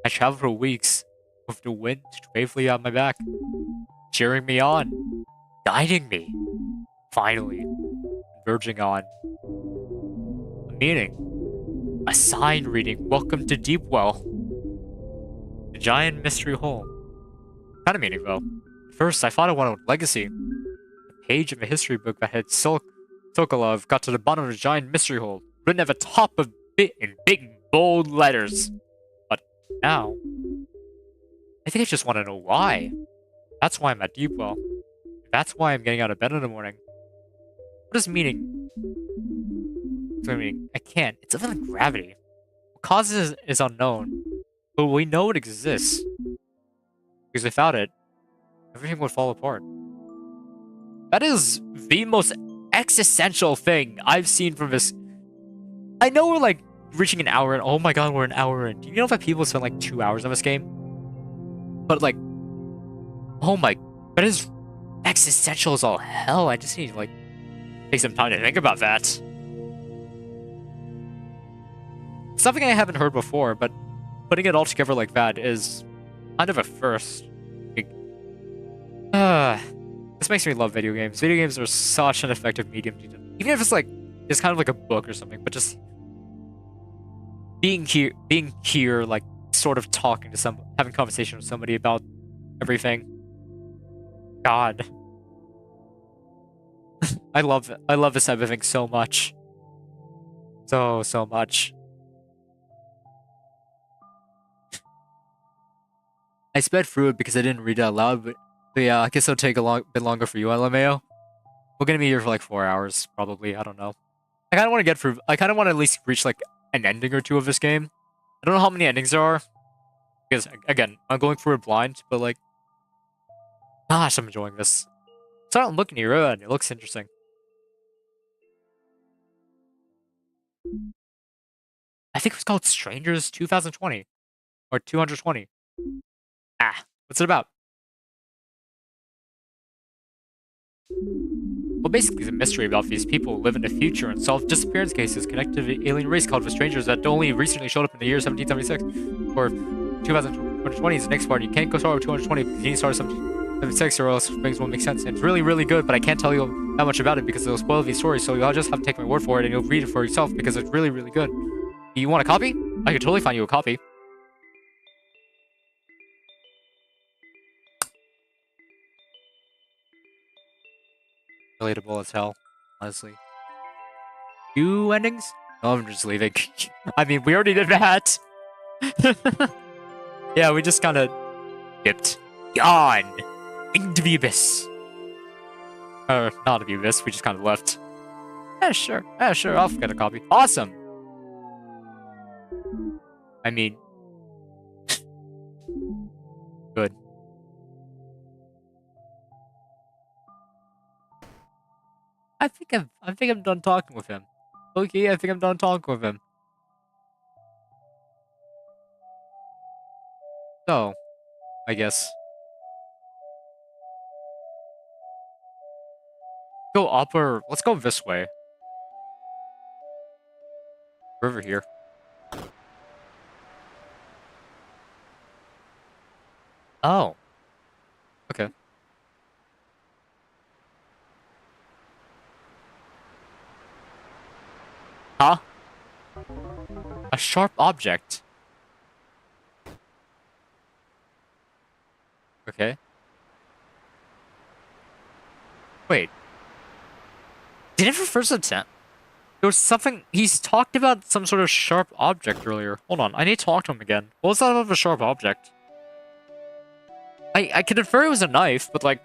I traveled for weeks, with the wind bravely on my back, cheering me on, guiding me, finally, verging on. A meaning. A sign reading, "Welcome to Deepwell." A giant mystery hole. Kind of meaning, though. At first, I thought I wanted legacy. A page of a history book that had Sokolov got to the bottom of a giant mystery hole, written at the top of it in big, bold letters. But now, I think I just want to know why. That's why I'm at Deepwell. That's why I'm getting out of bed in the morning. What does meaning? I mean, I can't. It's other than gravity. What causes it is unknown, but we know it exists. Because without it, everything would fall apart. That is the most existential thing I've seen from this. I know we're like reaching an hour, and oh my god, we're an hour in. Do you know that people spend like 2 hours on this game? But like, oh my, that is existential as all hell. I just need to like take some time to think about that. Something I haven't heard before, but putting it all together like that is kind of a first. This makes me love video games. Video games are such an effective medium to, even if it's like, it's kind of like a book or something, but just being here, like sort of talking to having conversation with somebody about everything. God. I love this type of thing so much. So much. I sped through it because I didn't read it out loud, but yeah, I guess it'll take a bit longer for you, LMAO. We're gonna be here for like 4 hours, probably. I don't know. I kind of want to get through. I kind of want to at least reach like an ending or two of this game. I don't know how many endings there are, because again, I'm going through it blind. But like, gosh, I'm enjoying this. So I'm looking here, and it looks interesting. I think it was called Strangers 2020 or 220. Ah, what's it about? Well, basically, the mystery about these people who live in the future and solve disappearance cases connected to the alien race called the Strangers that only recently showed up in the year 1776. Or 2020 is the next part. You can't go start with 220 because you need to start with 1776 or else things won't make sense. And it's really, really good, but I can't tell you that much about it because it'll spoil these stories, so you'll just have to take my word for it and you'll read it for yourself because it's really, really good. You want a copy? I could totally find you a copy. Relatable as hell, honestly. 2 endings? No, I'm just leaving. I mean, we already did that. Yeah, we just kind of dipped. Yawn! Into the abyss. Or, not the abyss, we just kind of left. Yeah, sure. Yeah, sure, I'll get a copy. Awesome! I mean... good. I think I'm done talking with him. Okay, I think I'm done talking with him. So, I guess. Go up or let's go this way. Over here. Oh. Okay. Huh? A sharp object. Okay. Wait. Did it first attempt? There was something... He's talked about some sort of sharp object earlier. Hold on. I need to talk to him again. What was that about a sharp object? I could infer it was a knife, but like...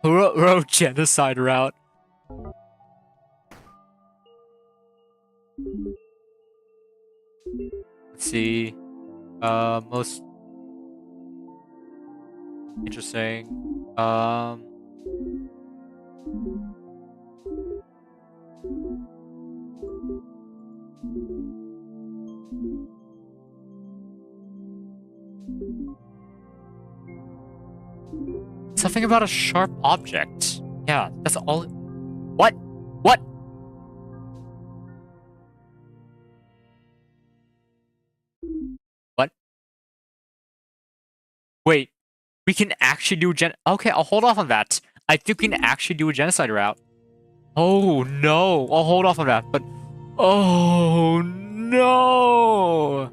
Road genocide route. Let's see. Most interesting. Something about a sharp object. Yeah, that's all. What? What? What? Wait, we can actually do Okay, I'll hold off on that. I think we can actually do a genocide route. Oh no, I'll hold off on that, but... Oh no!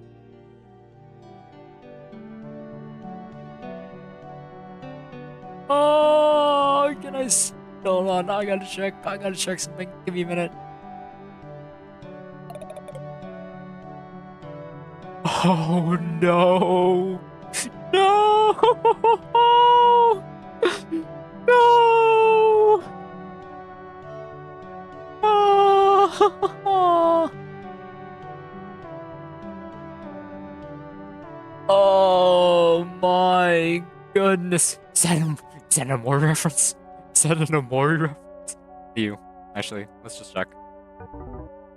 Oh, can I... Hold on, I gotta check something. Give me a minute. Oh no! No! No! Oh, oh my goodness. Is that an Amori reference? Is that an Amori reference? You. Actually, let's just check.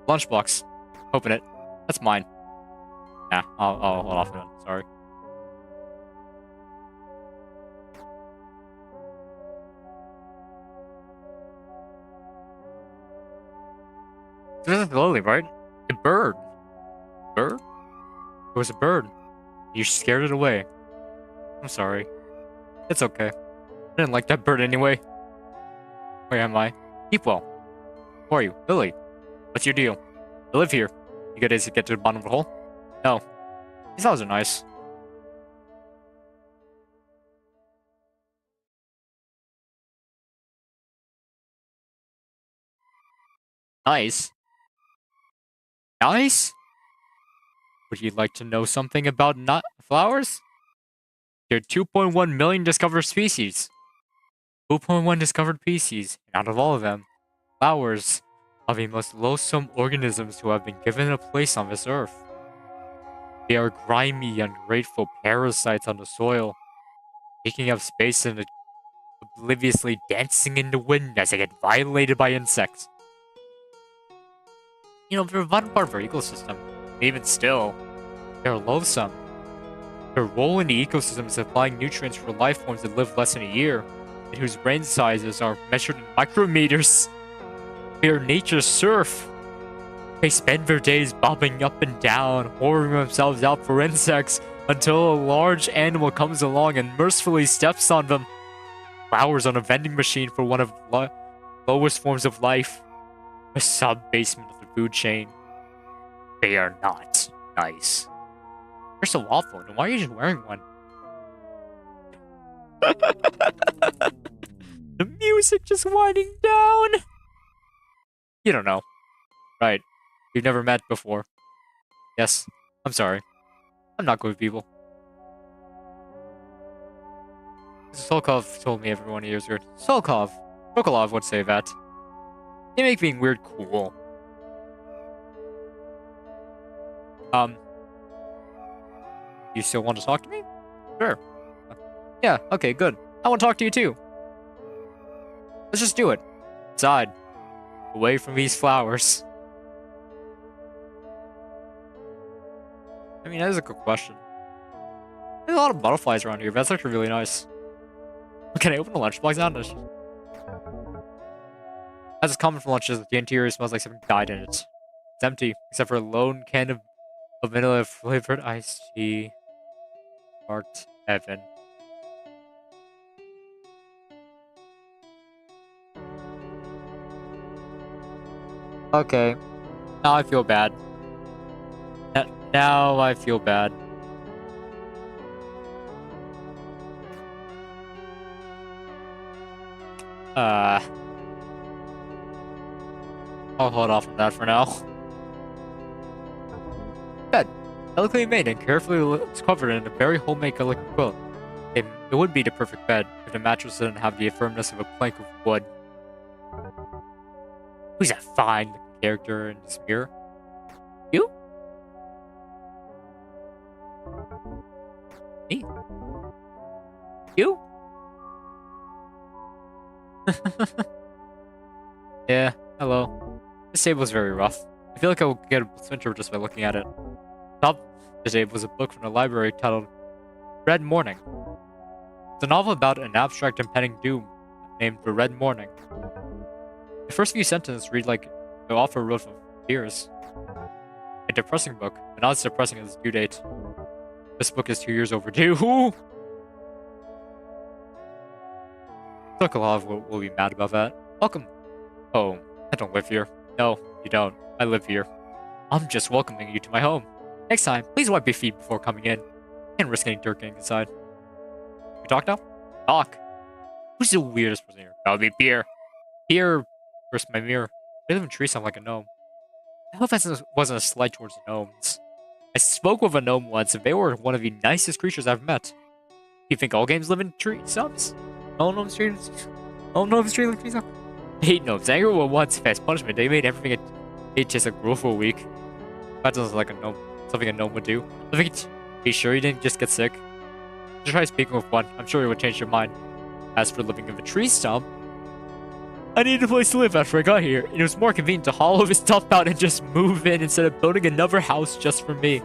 Lunchbox. Open it. That's mine. Nah, I'll hold off on it. Sorry. This is Lily, right? A bird. Bird? It was a bird. You scared it away. I'm sorry. It's okay. I didn't like that bird anyway. Where am I? Deepwell. Who are you? Lily. What's your deal? I live here. You guys get to the bottom of the hole? No. These houses are nice. Nice? Nice? Would you like to know something about nut flowers? There are 2.1 million discovered species. 2.1 discovered species, and out of all of them, flowers are the most loathsome organisms to have been given a place on this earth. They are grimy, ungrateful parasites on the soil, taking up space and obliviously dancing in the wind as they get violated by insects. You know, they're one part of our ecosystem. And even still, they're loathsome. Their role in the ecosystem is supplying nutrients for life forms that live less than a year, and whose brain sizes are measured in micrometers. They are nature's serf. They spend their days bobbing up and down, whoring themselves out for insects, until a large animal comes along and mercifully steps on them. Flowers on a vending machine for one of the lowest forms of life. A sub-basement of the food chain. They are not nice. You're so awful, then why are you just wearing one? The music just winding down. You don't know. Right. We've never met before. Yes. I'm sorry. I'm not good with people. Solkov told me everyone years ago. Solkov. Sokolov would say that. They make being weird cool. You still want to talk to me? Sure. Yeah, okay, good. I want to talk to you too. Let's just do it. Inside. Away from these flowers. I mean, that is a good question. There's a lot of butterflies around here, but that's actually really nice. Can I open the lunchbox now? As is common for lunches, the interior smells like something died in it. It's empty, except for a lone can of vanilla flavored iced tea. Marked Evan. Okay. Now I feel bad. Now I feel bad. I'll hold off on that for now. Bed. Delicately made and carefully covered in a very homemade-looking quilt. It would be the perfect bed if the mattress didn't have the firmness of a plank of wood. Who's that fine-looking character in this mirror? You? Me? You? Yeah, hello. This table is very rough. I feel like I will get a splinter just by looking at it. Top the table was a book from the library titled Red Morning. It's a novel about an abstract impending doom named The Red Morning. The first few sentences read like the author wrote for years. A depressing book, but not as depressing as its due date. This book is 2 years overdue. Look, a lot of will be mad about that. Welcome. Oh, I don't live here. No, you don't. I live here. I'm just welcoming you to my home. Next time, please wipe your feet before coming in. Can't risk getting dirt getting inside. We talk now? Talk. Who's the weirdest person here? That would be Pierre. Pierre versus my mirror. I live in tree sound like a gnome. I hope that wasn't a slight towards gnomes. I spoke with a gnome once, and they were one of the nicest creatures I've met. You think all games live in tree stumps? All gnomes tree like tree stumps? I hate gnomes. Anger will once fast punishment. They made everything it tastes like gruel for a week. That sounds like a gnome. Something a gnome would do. I think be sure you didn't just get sick. Just try speaking with one. I'm sure it would change your mind. As for living in a tree stump, I needed a place to live after I got here. It was more convenient to hollow his stuff out and just move in instead of building another house just for me.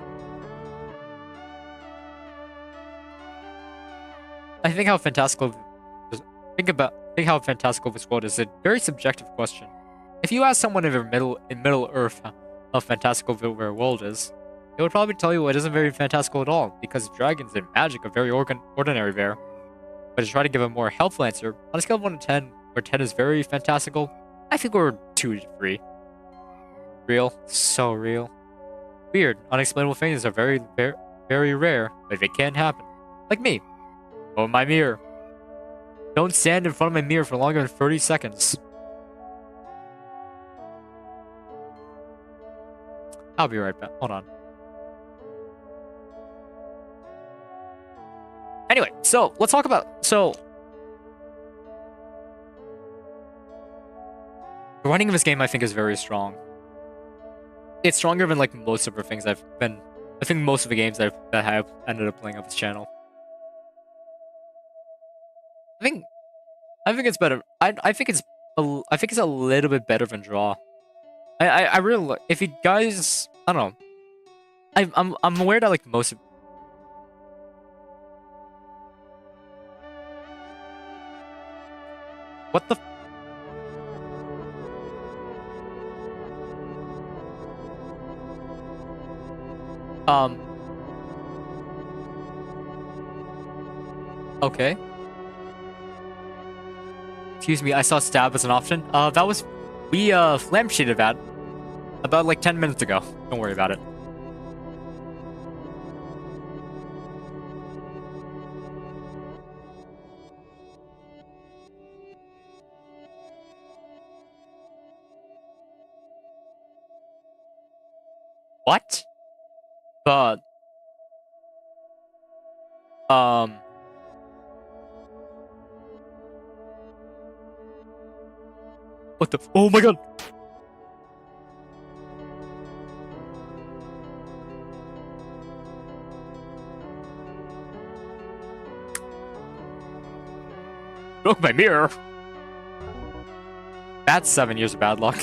I think how fantastical. Think how fantastical this world is. A very subjective question. If you ask someone in Middle Earth how fantastical their world is, they would probably tell you it isn't very fantastical at all, because dragons and magic are very ordinary there. But to try to give a more helpful answer, on a scale of 1 to 10, where 10 is very fantastical, I think we're 2 to 3. Real. So real. Weird. Unexplainable things are very, very, very rare, but they can happen. Like me. Oh, my mirror. Don't stand in front of my mirror for longer than 30 seconds. I'll be right back. Hold on. Anyway, so let's talk about the writing of this game I think is very strong. It's stronger than like most of the things I think most of the games that I have ended up playing on this channel. I think it's better. I think it's a little bit better than Draw. I really if you guys I don't know. I'm aware that like most of what the okay. Excuse me, I saw stab as an option. That was... We, lampshaded that about, like, 10 minutes ago. Don't worry about it. What? But... What the... Oh my god! Broke my mirror! That's 7 years of bad luck.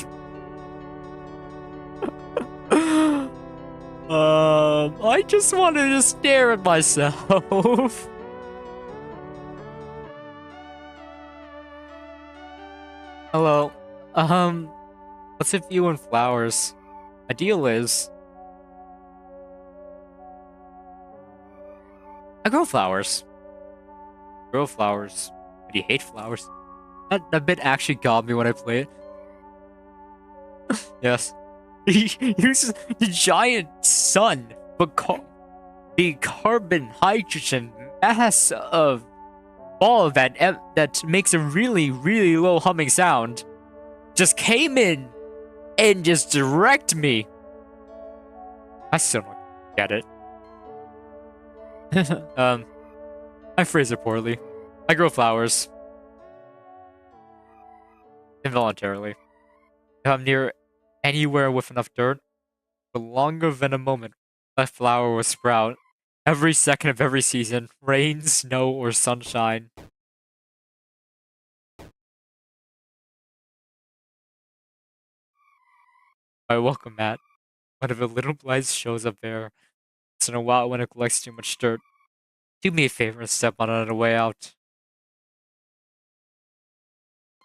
I just wanted to stare at myself. Hello. Let's hit you in flowers. My deal is... I grow flowers. Grow flowers. But you hate flowers. That bit actually got me when I play it. Yes. He uses the giant sun, but the carbon hydrogen mass of ball that makes a really low humming sound just came in and just direct me. I still don't get it. I phrase it poorly. I grow flowers. Involuntarily. If I'm near anywhere with enough dirt, for longer than a moment, a flower will sprout. Every second of every season, rain, snow, or sunshine. I welcome Matt. One of the little blights shows up there once in a while when it collects too much dirt. Do me a favor and step on it on the way out.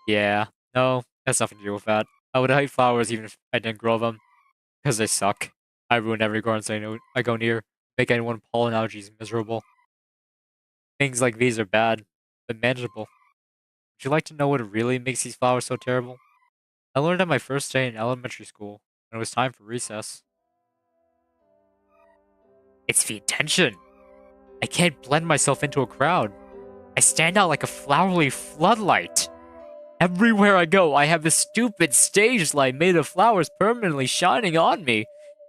Yeah, no, that's nothing to do with that. I would hate flowers even if I didn't grow them, because they suck. I ruin every garden I go near, make anyone pollen allergies miserable. Things like these are bad, but manageable. Would you like to know what really makes these flowers so terrible? I learned on my first day in elementary school, when it was time for recess. It's the attention. I can't blend myself into a crowd. I stand out like a flowery floodlight. Everywhere I go, I have this stupid stage light made of flowers permanently shining on me,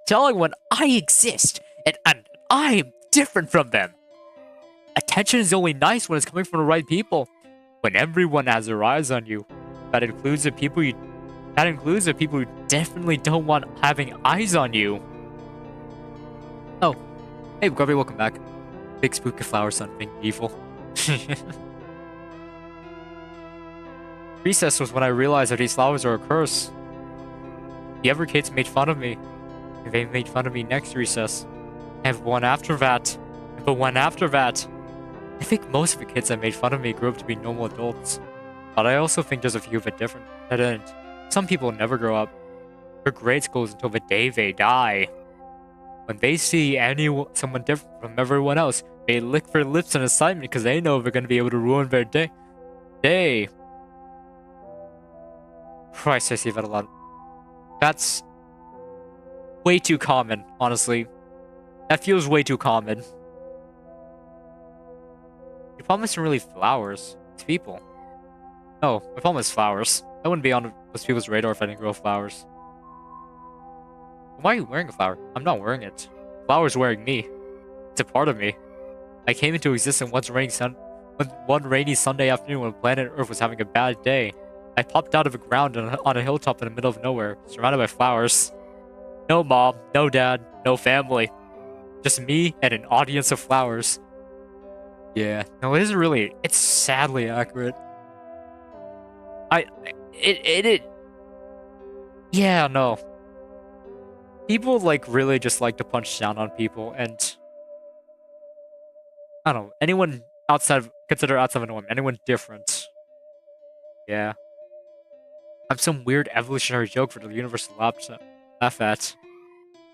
telling when I exist, and I am different from them. Attention is only nice when it's coming from the right people. When everyone has their eyes on you, that includes the people who definitely don't want having eyes on you. Oh, hey, Grubby, welcome back. Big spooky flower son being evil. Recess was when I realized that these flowers are a curse. The other kids made fun of me. They made fun of me next recess. And one after that. But one after that. I think most of the kids that made fun of me grew up to be normal adults. But I also think there's a few that didn't. Some people never grow up. Their grade schools until the day they die. When they see someone different from everyone else, they lick their lips in excitement because they know they're going to be able to ruin their day. Christ, I see that a lot. That's way too common, honestly. That feels way too common. Your problem isn't really flowers. It's people. No, my problem is flowers. I wouldn't be on those people's radar if I didn't grow flowers. Why are you wearing a flower? I'm not wearing it. Flower's wearing me. It's a part of me. I came into existence one rainy Sunday afternoon when planet Earth was having a bad day. I popped out of the ground on a hilltop in the middle of nowhere, surrounded by flowers. No mom, no dad, no family. Just me and an audience of flowers. Yeah, no, it isn't really. It's sadly accurate. Yeah, no. People, like, really just like to punch down on people, and I don't know, anyone consider outside of the norm, anyone different. Yeah. I'm some weird evolutionary joke for the universe to laugh at.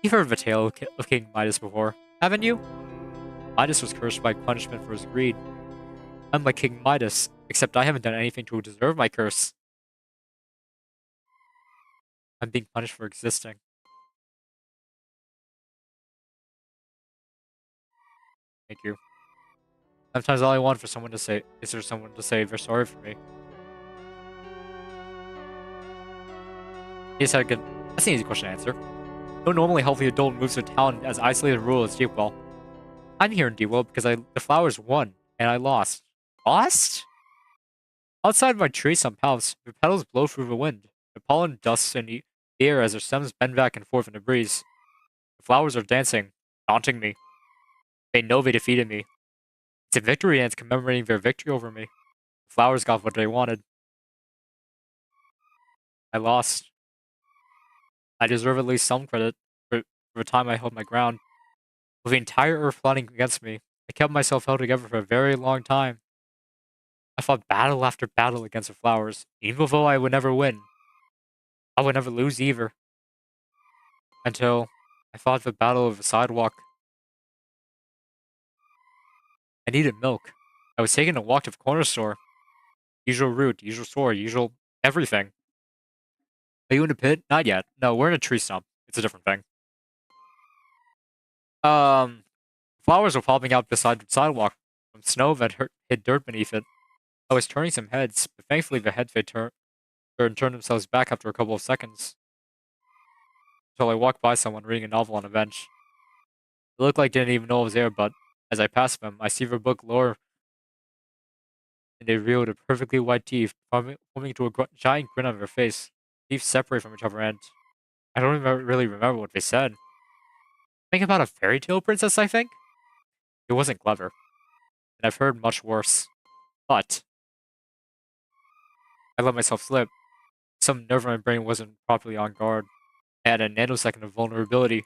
You've heard of the tale of King Midas before, haven't you? Midas was cursed by punishment for his greed. I'm like King Midas, except I haven't done anything to deserve my curse. I'm being punished for existing. Thank you. Sometimes all I want is for someone to say they're sorry for me. That's an easy question to answer. No normally healthy adult moves to town as isolated and rural as Deepwell. I'm here in Deepwell because the flowers won, and I lost. Lost? Outside my tree some paths, the petals blow through the wind. The pollen dusts in the air as their stems bend back and forth in the breeze. The flowers are dancing, taunting me. They know they defeated me. It's a victory dance commemorating their victory over me. The flowers got what they wanted. I lost. I deserve at least some credit for the time I held my ground. With the entire earth plotting against me, I kept myself held together for a very long time. I fought battle after battle against the flowers, even though I would never win. I would never lose either. Until I fought the battle of the sidewalk. I needed milk. I was taking a walk to the corner store. Usual route, usual store, usual everything. Are you in a pit? Not yet. No, we're in a tree stump. It's a different thing. Um, Flowers were popping out beside the sidewalk from snow that hid dirt beneath it. I was turning some heads, but thankfully the heads they turned themselves back after a couple of seconds. Until I walked by someone reading a novel on a bench. It looked like they didn't even know I was there, but as I passed them, I see their book lower, and they revealed a perfectly white teeth, forming into a giant grin on their face. Teeth separate from each other, and I don't even really remember what they said. Think about a fairy tale princess, I think? It wasn't clever, and I've heard much worse. But I let myself slip. Some nerve in my brain wasn't properly on guard. I had a nanosecond of vulnerability.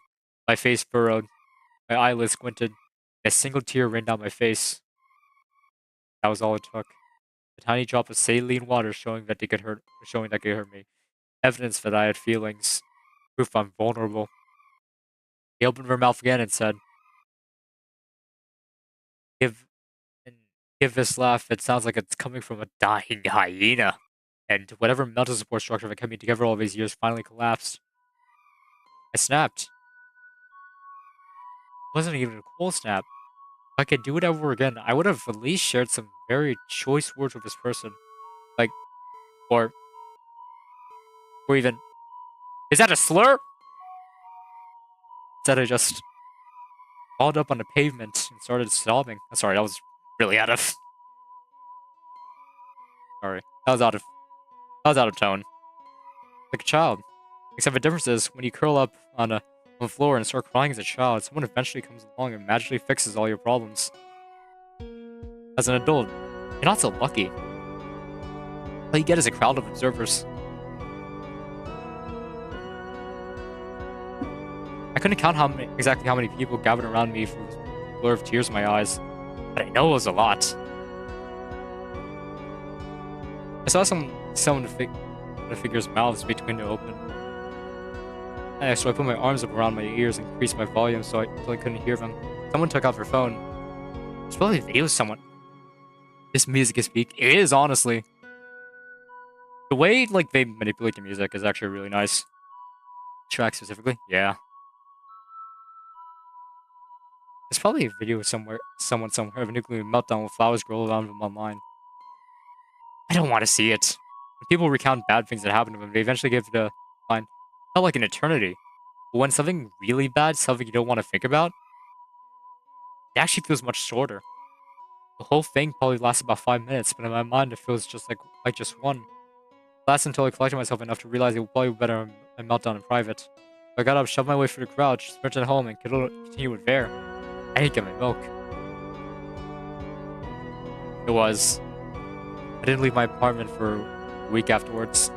My face furrowed, my eyelids squinted, and a single tear ran down my face. That was all it took. A tiny drop of saline water showing that could hurt me. Evidence that I had feelings. Proof I'm vulnerable. He opened her mouth again and said, Give and give this laugh. It sounds like it's coming from a dying hyena. And whatever mental support structure that kept me together all these years finally collapsed. I snapped. It wasn't even a cool snap. If I could do it over again, I would have at least shared some very choice words with this person. Like, or, or even, is that a slur? Instead, I just hauled up on the pavement and started sobbing. Sorry, that was really out of. Sorry, that was out of tone. Like a child. Except the difference is when you curl up on the floor and start crying as a child, someone eventually comes along and magically fixes all your problems. As an adult, you're not so lucky. All you get is a crowd of observers. I couldn't count exactly how many people gathered around me for a blur of tears in my eyes, but I know it was a lot. I saw someone the figure's mouths between the open. So I put my arms up around my ears and increased my volume until I couldn't hear them. Someone took out their phone. It's probably a video of someone. This music is peak. It is, honestly. The way like they manipulate the music is actually really nice. Track specifically, yeah. There's probably a video of someone somewhere of a nuclear meltdown with flowers grow around them online. I don't want to see it. When people recount bad things that happened to them, they eventually give the line, felt like an eternity. But when something really bad, something you don't want to think about, it actually feels much shorter. The whole thing probably lasts about 5 minutes, but in my mind it feels just like just one. It lasts until I collected myself enough to realize it would probably be better I meltdown in private. So I got up, shoved my way through the crowd, sprinted home, and continued with Bear. I didn't get my milk. It was. I didn't leave my apartment for a week afterwards.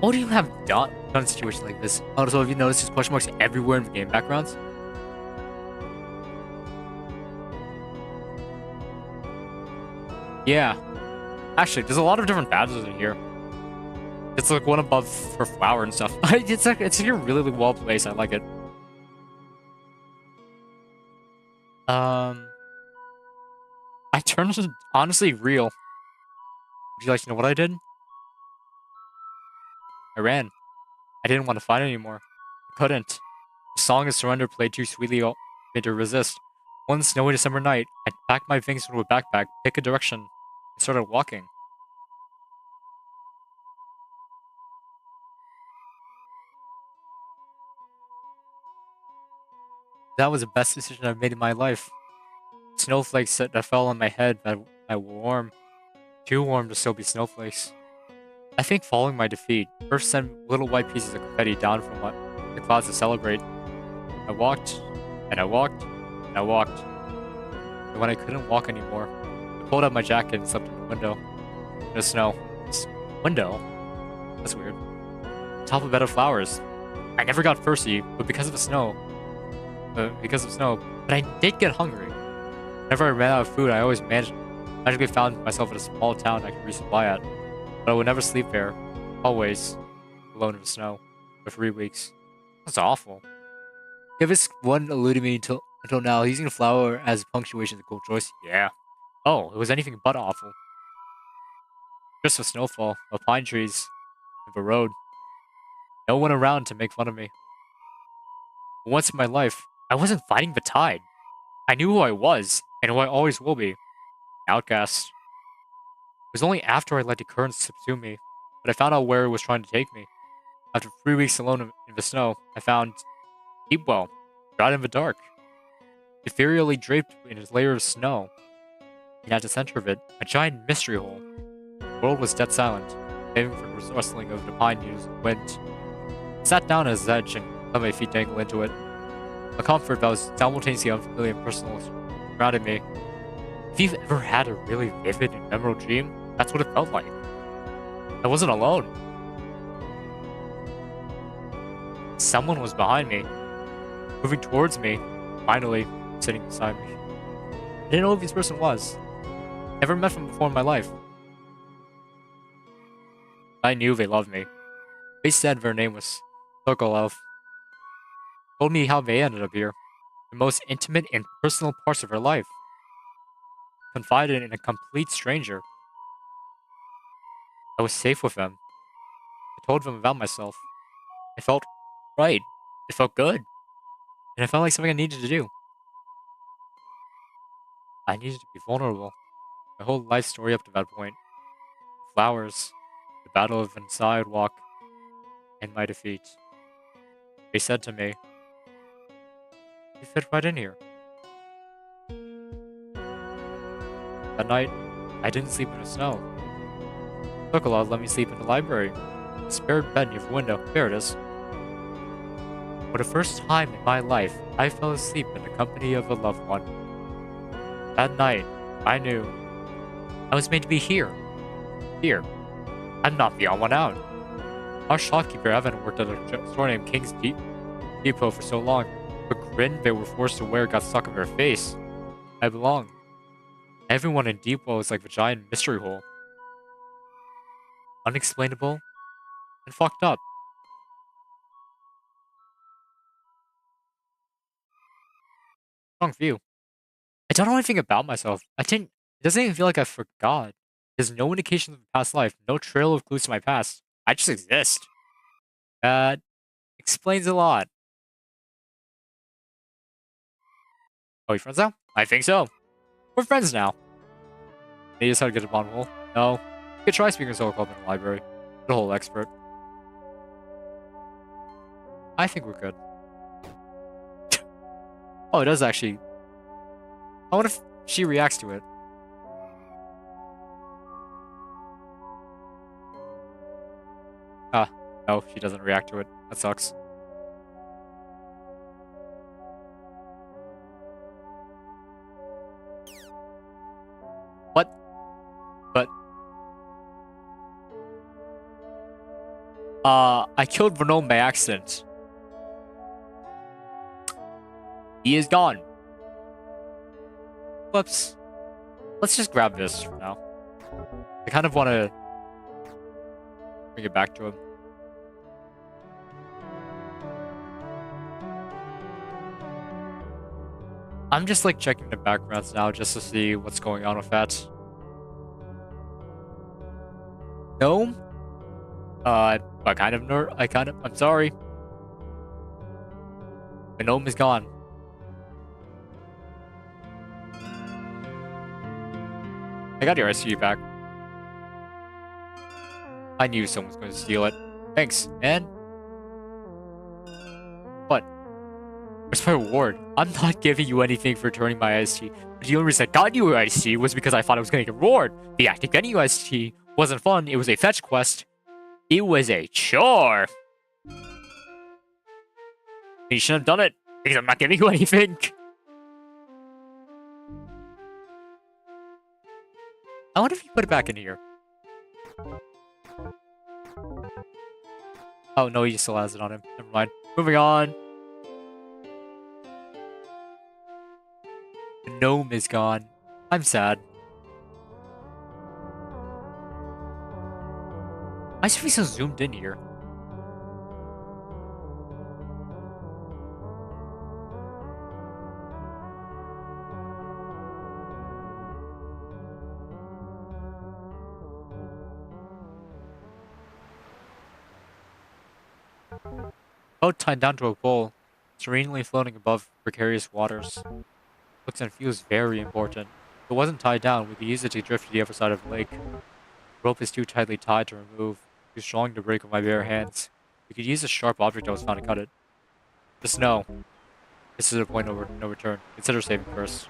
What do you have done in a situation like this? Also, have you noticed there's question marks everywhere in the game backgrounds? Yeah. Actually, there's a lot of different badges in here. It's like one above for flower and stuff. It's here really well placed. I like it. I turned honestly real. Would you like to know what I did? I ran. I didn't want to fight anymore. I couldn't. The song of surrender played too sweetly for me to resist. One snowy December night, I packed my things into a backpack, picked a direction, and started walking. That was the best decision I've made in my life. Snowflakes that fell on my head that were warm. Too warm to still be snowflakes. I think following my defeat, first sent little white pieces of confetti down from the clouds to celebrate. I walked, and I walked, and I walked. And when I couldn't walk anymore, I pulled out my jacket and slept in the window. In the snow. Window? That's weird. Top of a bed of flowers. I never got thirsty, but because of the snow. But I did get hungry. Whenever I ran out of food, I always magically found myself in a small town I could resupply at. But I would never sleep there. Always. Alone in the snow. For 3 weeks. That's awful. If this one eluded me until now, using a flower as punctuation is a cool choice. Yeah. Oh, it was anything but awful. Just a snowfall, of pine trees, of a road. No one around to make fun of me. But once in my life, I wasn't fighting the tide. I knew who I was, and who I always will be. An outcast. It was only after I let the currents subsume me that I found out where it was trying to take me. After 3 weeks alone in the snow, I found Deepwell, shrouded in the dark. Ethereally draped in its layer of snow, and at the center of it, a giant mystery hole. The world was dead silent, save for the rustling of the pine needles and wind. I sat down at its edge and let my feet dangle into it. A comfort that was simultaneously unfamiliar and personal surrounded me. If you've ever had a really vivid and memorable dream, that's what it felt like. I wasn't alone. Someone was behind me, moving towards me, finally sitting beside me. I didn't know who this person was. Never met them before in my life. I knew they loved me. They said their name was Sokolov. Told me how they ended up here. The most intimate and personal parts of her life. Confided in a complete stranger. I was safe with them. I told them about myself. It felt right. It felt good. And it felt like something I needed to do. I needed to be vulnerable. My whole life story up to that point. Flowers, the battle of the sidewalk, and my defeat. They said to me, "You fit right in here." That night, I didn't sleep in the snow. Sokolov let me sleep in the library. A spare bed near the window. There it is. For the first time in my life, I fell asleep in the company of a loved one. That night, I knew I was made to be here. Here. I'm not the odd one out. Our shopkeeper Evan worked at a store named King's Depot for so long. The grin they were forced to wear got stuck on their face. I belong. Everyone in Deepwell is like the giant mystery hole. Unexplainable and fucked up. Wrong view. I don't know anything about myself. It doesn't even feel like I forgot. There's no indication of a past life, no trail of clues to my past. I just exist. That explains a lot. Oh, you friends now? I think so. We're friends now. They just how to get a bond roll. No. You could try speaking solo club in the library. The whole expert. I think we're good. Oh, it does actually. I wonder if she reacts to it. Ah, no, she doesn't react to it. That sucks. What? But I killed Vernon by accident. He is gone. Whoops. Let's just grab this for now. I kind of want to bring it back to him. I'm just like checking the backgrounds now just to see what's going on with that. Gnome? I'm sorry. The gnome is gone. I got your SU back. I knew someone was going to steal it. Thanks, man. What? Where's my reward? I'm not giving you anything for returning my IST. But the only reason I got you an IST was because I thought I was going to get a reward. The act of getting you IST wasn't fun. It was a fetch quest. It was a chore. You shouldn't have done it because I'm not giving you anything. I wonder if you put it back in here. Oh, no, he still has it on him. Never mind. Moving on. The gnome is gone. I'm sad. Why is he so zoomed in here? Boat tied down to a pole, serenely floating above precarious waters. Looks and feels very important. If it wasn't tied down, we could use it to drift to the other side of the lake. The rope is too tightly tied to remove. Too strong to break with my bare hands. We could use a sharp object that was found to cut it. Just know, this is a point of no return. Consider saving first.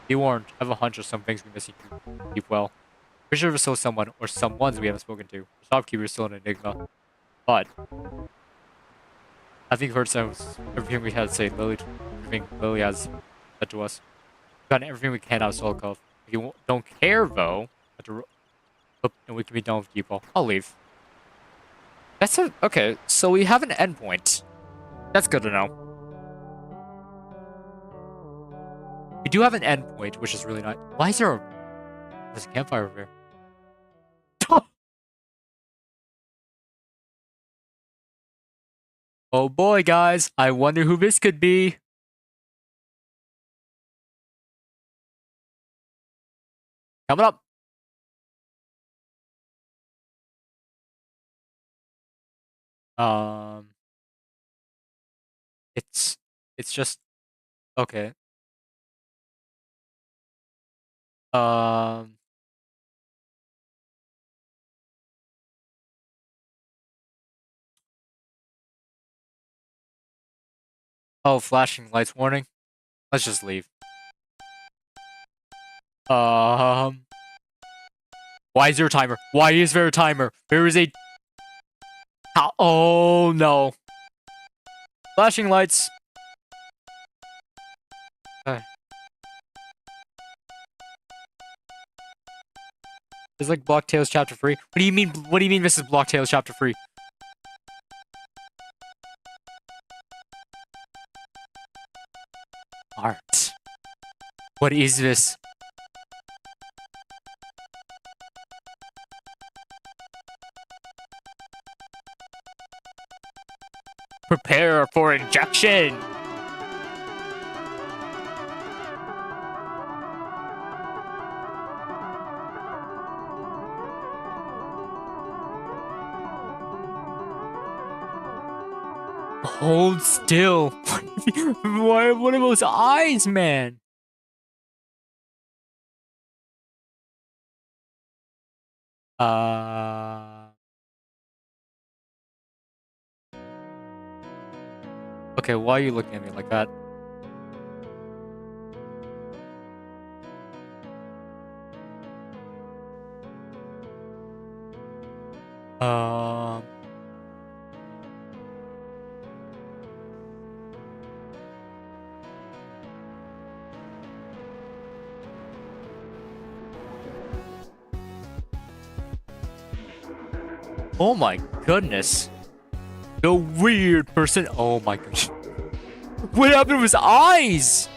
Be warned, I have a hunch of some things we missing from Deepwell. Pretty sure it's still someone, or some ones we haven't spoken to. The shopkeeper is still an enigma. But I think we've heard everything we had to say. Everything Lily has said to us. We've gotten everything we can out of Solkov. If you don't care, though, and we can be done with Deepwell. I'll leave. Okay, so we have an endpoint. That's good to know. We do have an endpoint, which is really nice. Why is there's a campfire over here? Oh boy, guys. I wonder who this could be. Coming up. It's just okay. Oh, flashing lights warning. Let's just leave. Why is there a timer? Why is there a timer? There is a... Oh, no. Flashing lights. Okay. It's like Block Tales Chapter 3. What do you mean? What do you mean this is Block Tales Chapter 3? Art. What is this? Prepare for injection! Hold still. Why? What are those eyes, man? Okay, why are you looking at me like that? Oh my goodness. The weird person. Oh my gosh. What happened to his eyes?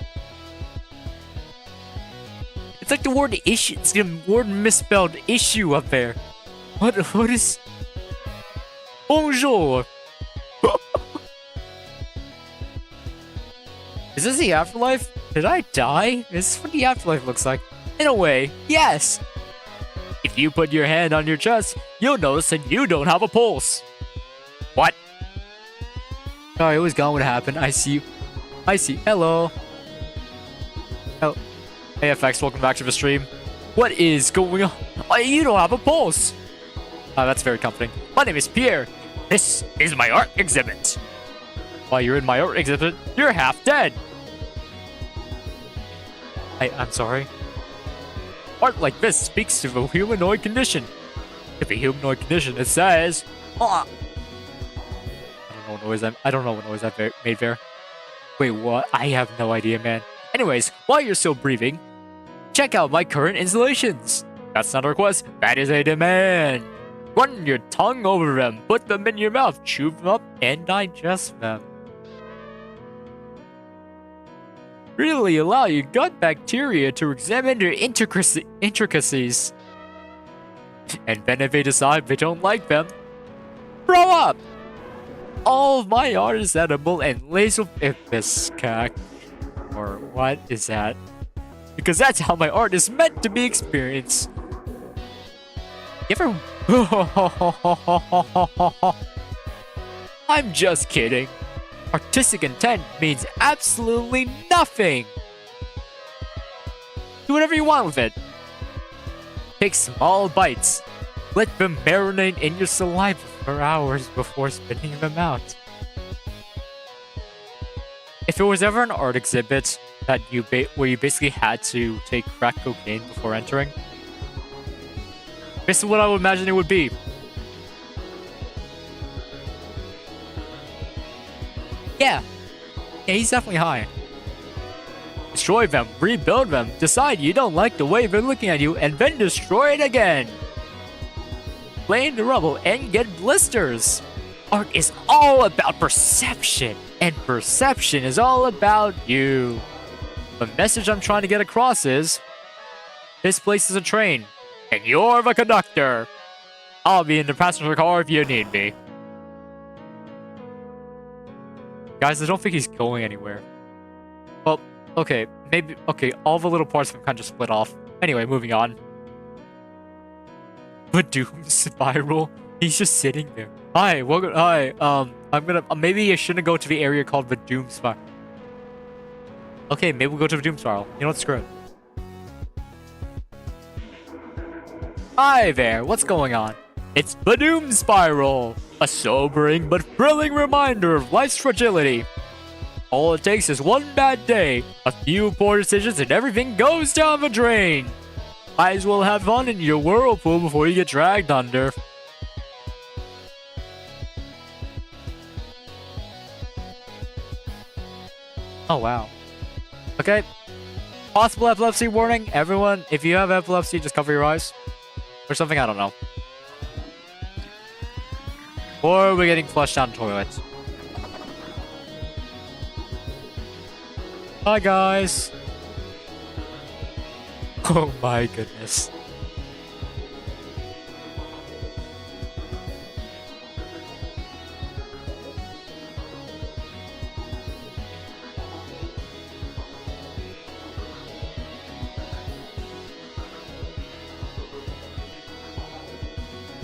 It's like the word issue. It's the word misspelled issue up there. What is... Bonjour. Is this the afterlife? Did I die? Is this what the afterlife looks like? In a way, yes. If you put your hand on your chest, you'll notice that you don't have a pulse. What? Sorry, it was gone. What happened? I see you. I see. Hello. Oh. Hey, FX, welcome back to the stream. What is going on? Oh, you don't have a pulse. That's very comforting. My name is Pierre. This is my art exhibit. While you're in my art exhibit, you're half dead. I'm sorry. Art like this speaks to the humanoid condition. If the humanoid condition, it says... I don't know what noise I made there. Wait, what? I have no idea, man. Anyways, while you're still breathing, check out my current installations. That's not a request, that is a demand. Run your tongue over them, put them in your mouth, chew them up, and digest them. Really allow your gut bacteria to examine their intricacies. And then if they decide they don't like them, throw up! All of my art is edible and laser cack. Or what is that? Because that's how my art is meant to be experienced. You ever... I'm just kidding. Artistic intent means absolutely nothing. Do whatever you want with it. Take small bites. Let them marinate in your saliva for hours before spitting them out. If it was ever an art exhibit that where you basically had to take crack cocaine before entering, this is what I would imagine it would be. Yeah, he's definitely high. Destroy them, rebuild them, decide you don't like the way they're looking at you, and then destroy it again. Lay in the rubble and get blisters. Art is all about perception, and perception is all about you. The message I'm trying to get across is, this place is a train, and you're the conductor. I'll be in the passenger car if you need me. Guys, I don't think he's going anywhere. Well, okay, maybe, okay, all the little parts have kind of split off. Anyway, moving on. The doom spiral. He's just sitting there. Hi, welcome. Hi, I'm gonna, maybe I shouldn't go to the area called the doom spiral. Okay, maybe we'll go to the doom spiral. You know what, screw it. Hi there, what's going on? It's the doom spiral. A sobering but thrilling reminder of life's fragility. All it takes is one bad day, a few poor decisions, and everything goes down the drain. Might as well have fun in your whirlpool before you get dragged under. Oh, wow. Okay. Possible epilepsy warning. Everyone, if you have epilepsy, just cover your eyes. Or something, I don't know. Or we're getting flushed down toilets. Hi, guys. Oh my goodness.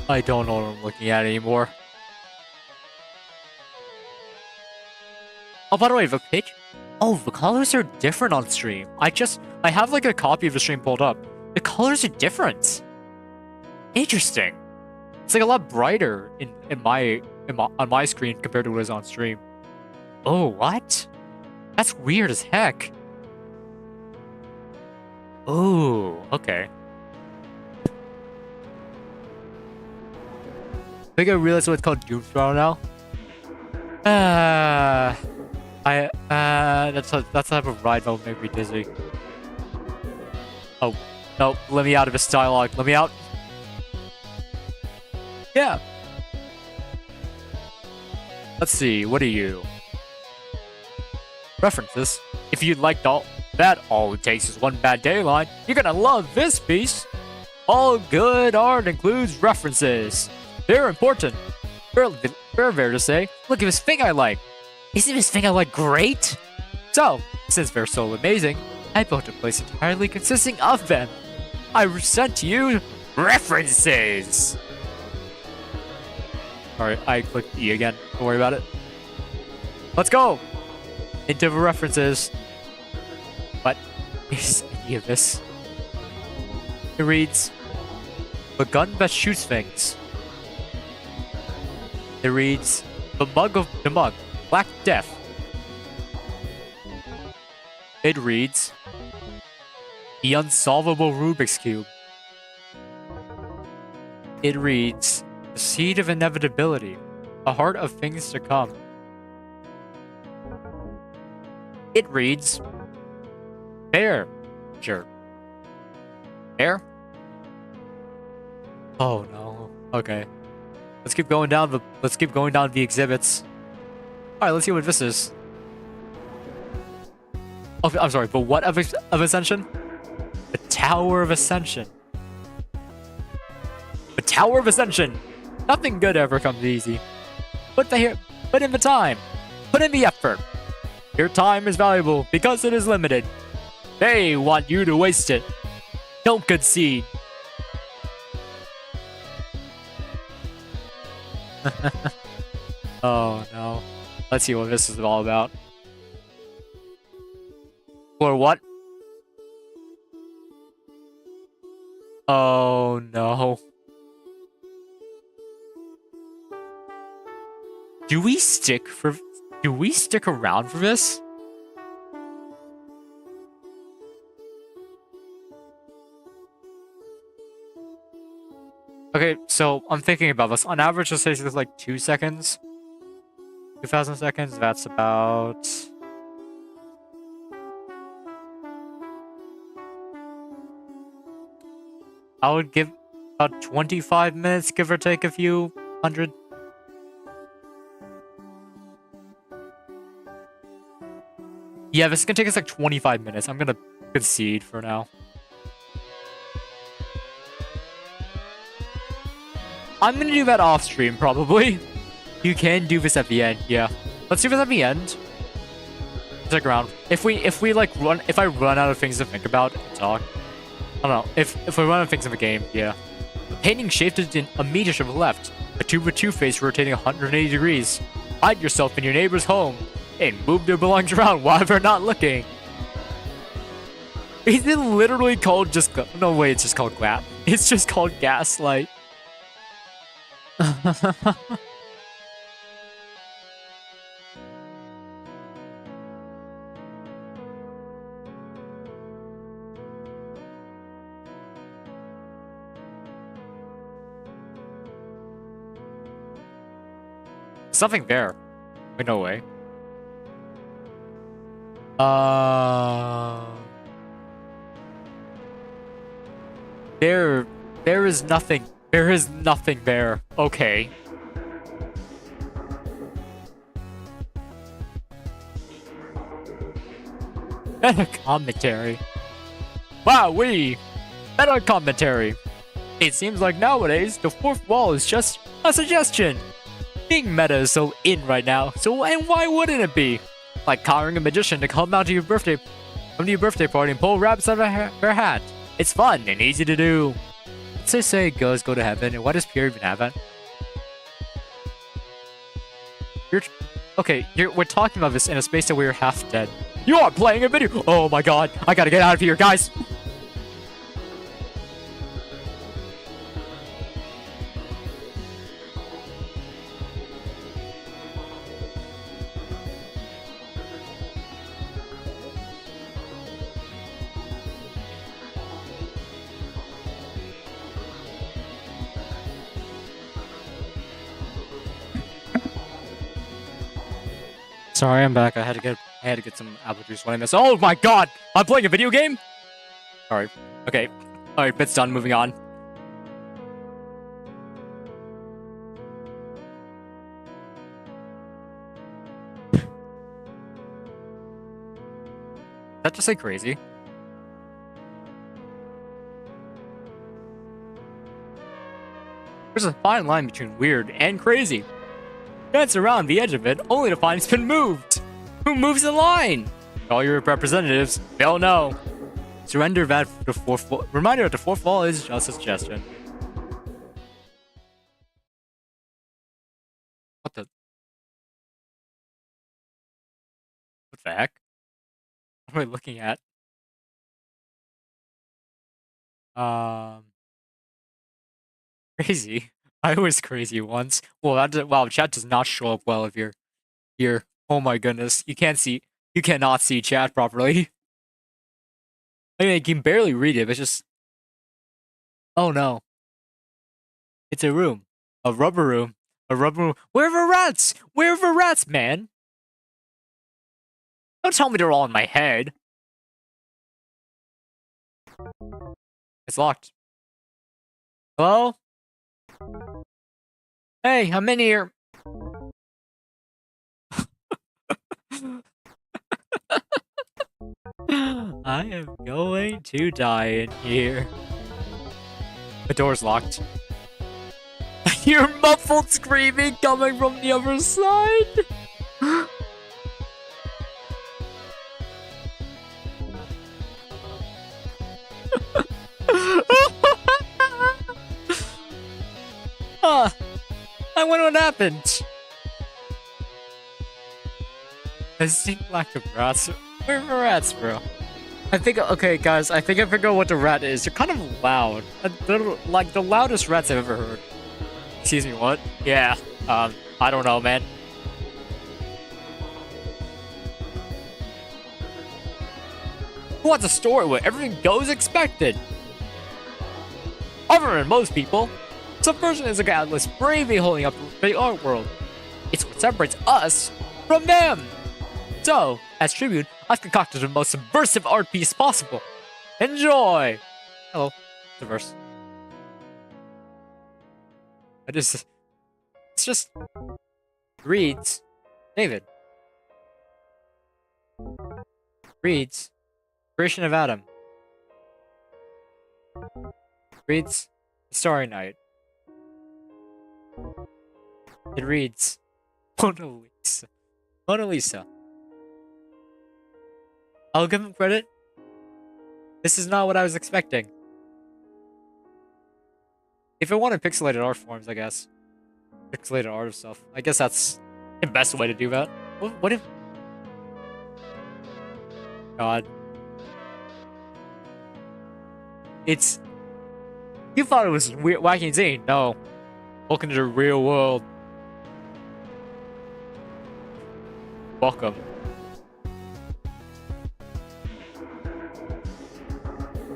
I don't know what I'm looking at anymore. Oh, by the way, the pitch. Oh, the colors are different on stream. I have like a copy of the stream pulled up. The colors are different. Interesting. It's like a lot brighter on my screen compared to what is on stream. Oh, what? That's weird as heck. Oh, okay. I think I realized what it's called Doom Spiral now. That's the type of ride that will make me dizzy. Oh, no, let me out of this dialogue. Let me out. Yeah. Let's see, what are you? References. If you liked all it takes is one bad day line, you're gonna love this piece. All good art includes references. They're important. They're fair to say. Look at this thing I like. Isn't this thing I like great? So, since they're so amazing, I built a place entirely consisting of them. I sent you references. Alright, I clicked E again. Don't worry about it. Let's go! Into the references. What is any of this? It reads, the gun that shoots things. It reads, the mug, Black Death. It reads, the unsolvable Rubik's Cube. It reads, the seed of inevitability, the heart of things to come. It reads, bear. Sure. Bear? Oh no. Okay. Let's keep going down the exhibits. Alright, let's see what this is. Oh, I'm sorry, but what of Ascension? The Tower of Ascension. The Tower of Ascension! Nothing good ever comes easy. Put in the time. Put in the effort. Your time is valuable because it is limited. They want you to waste it. Don't concede. Oh no. Let's see what this is all about. Or what? Oh no. Do we stick around for this? Okay, so I'm thinking about this. On average, it says it's like 2 seconds. 2,000 seconds, that's about... I would give about 25 minutes, give or take a few hundred. Yeah, this is gonna take us like 25 minutes. I'm gonna concede for now. I'm gonna do that off stream, probably. You can do this at the end, yeah. Let's do this at the end. Stick around. If I run out of things to think about and talk. I don't know. If we run out of things in the game, yeah. The painting shifted in a meter to the left. A tube with two-face rotating 180 degrees. Hide yourself in your neighbor's home and move their belongings around while they're not looking. Is it literally called just... No way, it's just called GLAP. It's just called Gaslight. Something there. Wait, no way. There is nothing. There is nothing there. Okay. Meta commentary. Wow, meta commentary. It seems like nowadays the fourth wall is just a suggestion. Being meta is so in right now, and why wouldn't it be? Like hiring a magician to come to your birthday party and pull rabbits out of their hat. It's fun and easy to do. Let's just say girls go to heaven, and why does Pierre even have that? We're talking about this in a space that we're half dead. You are playing a video! Oh my god, I gotta get out of here, guys! Sorry, I'm back. I had to get some apple juice when I missed. Oh my god! I'm playing a video game? Sorry. Okay. Alright, bit's done. Moving on. Did that just say crazy? There's a fine line between weird and crazy. Dance around the edge of it, only to find it's been moved. Who moves the line? All your representatives, they'll know. Surrender that the fourth wall. Reminder that the fourth wall is just a suggestion. What the heck? What am I looking at? Crazy. I was crazy once. Well, wow, chat does not show up well if you're here. Oh my goodness, you cannot see chat properly. I mean, you can barely read it. It's just, oh no, it's a room, a rubber room. Where are the rats? Where are the rats, man? Don't tell me they're all in my head. It's locked. Hello? Hey, I'm in here. I am going to die in here. The door's locked. I hear muffled screaming coming from the other side. I wonder what happened. A distinct lack of rats. Where are the rats, bro? I think, okay, guys, I think I figured out what the rat is. You're kind of loud. They're like the loudest rats I've ever heard. Excuse me, what? Yeah, I don't know, man. Who wants a story where everything goes expected? Other than most people, Subversion is a catalyst bravely holding up the art world. It's what separates us from them. So, as tribute, I've concocted the most subversive art piece possible. Enjoy! Hello, Subverse. It's just reads David. Reads Creation of Adam. Reads Starry Night. It reads Mona Lisa. Mona Lisa. I'll give him credit. This is not what I was expecting. If I wanted pixelated art forms, I guess. Pixelated art of stuff. I guess that's the best way to do that. What if... God. It's... You thought it was weird, wacky and zany. No. Welcome to the real world. Welcome.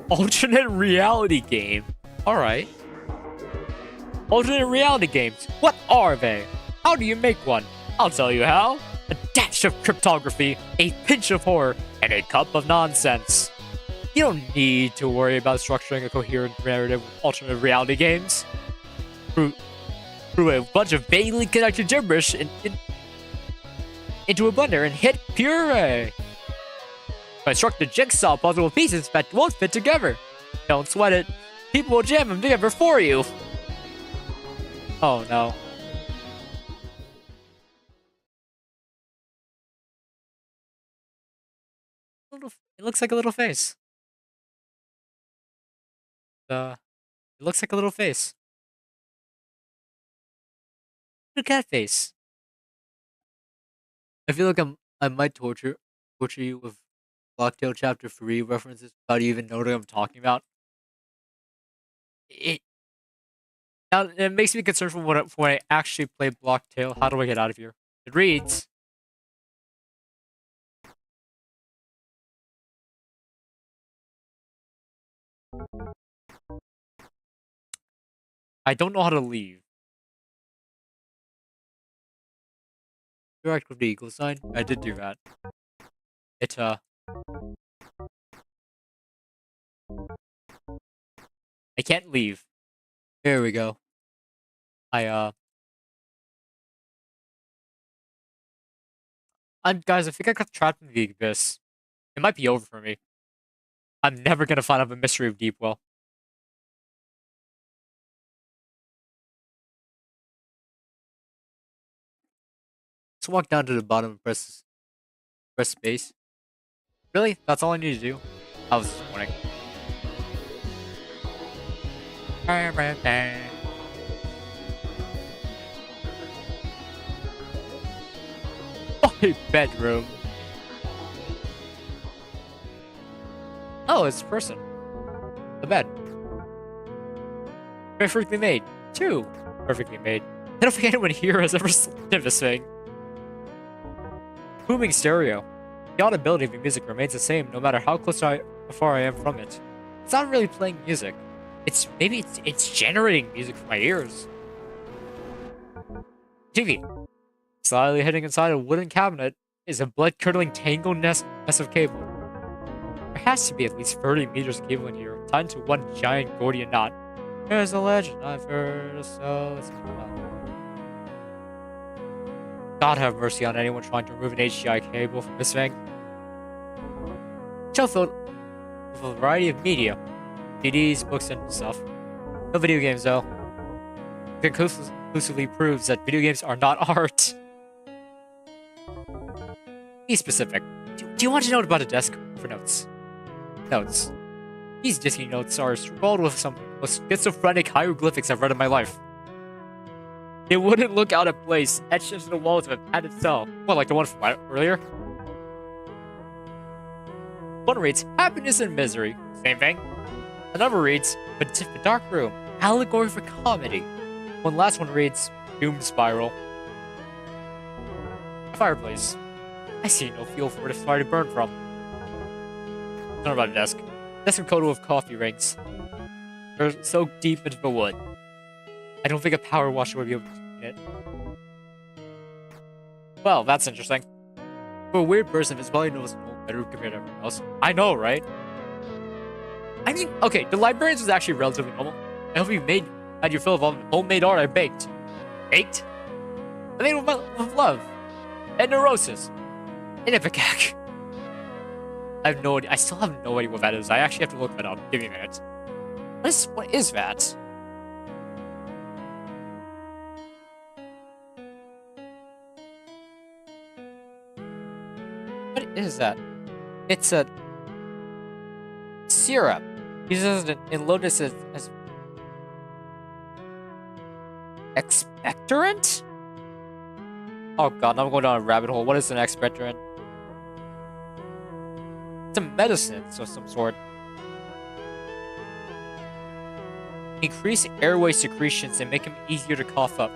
Alternate reality game. Alright. Alternate reality games. What are they? How do you make one? I'll tell you how. A dash of cryptography, a pinch of horror, and a cup of nonsense. You don't need to worry about structuring a coherent narrative with alternate reality games. Through a bunch of vaguely connected gibberish into a blender and hit puree. Construct the jigsaw puzzle with pieces that won't fit together. Don't sweat it. People will jam them together for you. Oh no. It looks like a little face. It looks like a little face. A cat face. I feel like I might torture you with Blacktail Chapter 3 references without you even knowing what I'm talking about. Now it makes me concerned for when I actually play Blacktail. How do I get out of here? It reads. I don't know how to leave. Direct with the equal sign. I did do that. I can't leave. Here we go. Guys, I think I got trapped in the abyss. It might be over for me. I'm never gonna find out the mystery of Deepwell. Let's walk down to the bottom and press space. Really? That's all I need to do? I was disappointing. My bedroom. Oh, it's a person. A bed. Perfectly made. Two. Perfectly made. I don't think anyone here has ever slept in this thing. Booming stereo. The audibility of the music remains the same no matter how far I am from it. It's not really playing music. Maybe it's generating music for my ears. TV. Slyly hidden inside a wooden cabinet is a blood-curdling tangled mess of cable. There has to be at least 30 meters of cable in here, tied into one giant Gordian knot. There's a legend I've heard, so let's move on. God have mercy on anyone trying to remove an HDMI cable from this thing. Shelf filled with a variety of media. CDs, books, and stuff. No video games, though. It conclusively proves that video games are not art. Be specific. Do you want to know about a desk for notes? Notes. These disky notes are scrawled with some of the most schizophrenic hieroglyphics I've read in my life. It wouldn't look out of place, etched into the walls of a padded cell. Well, like the one from earlier? One reads happiness and misery. Same thing. Another reads the dark room, allegory for comedy. One last one reads doom spiral. A fireplace. I see no fuel for this fire to burn from. Not about a desk. Desk coated with coffee rings. They're so deep into the wood. I don't think a power washer would be able to clean it. Well, that's interesting. For a weird person, his body knows no better compared to everyone else. I know, right? I mean, okay, the librarians was actually relatively normal. I hope you had your fill of all the homemade art I baked. Baked? I made with love. And neurosis. And ipecac. I have no idea. I still have no idea what that is. I actually have to look that up. Give me a minute. What is that? What is that? It's a syrup. Uses it in Lotus as expectorant? Oh god, I'm going down a rabbit hole. What is an expectorant? It's a medicine of some sort. Increase airway secretions and make them easier to cough up.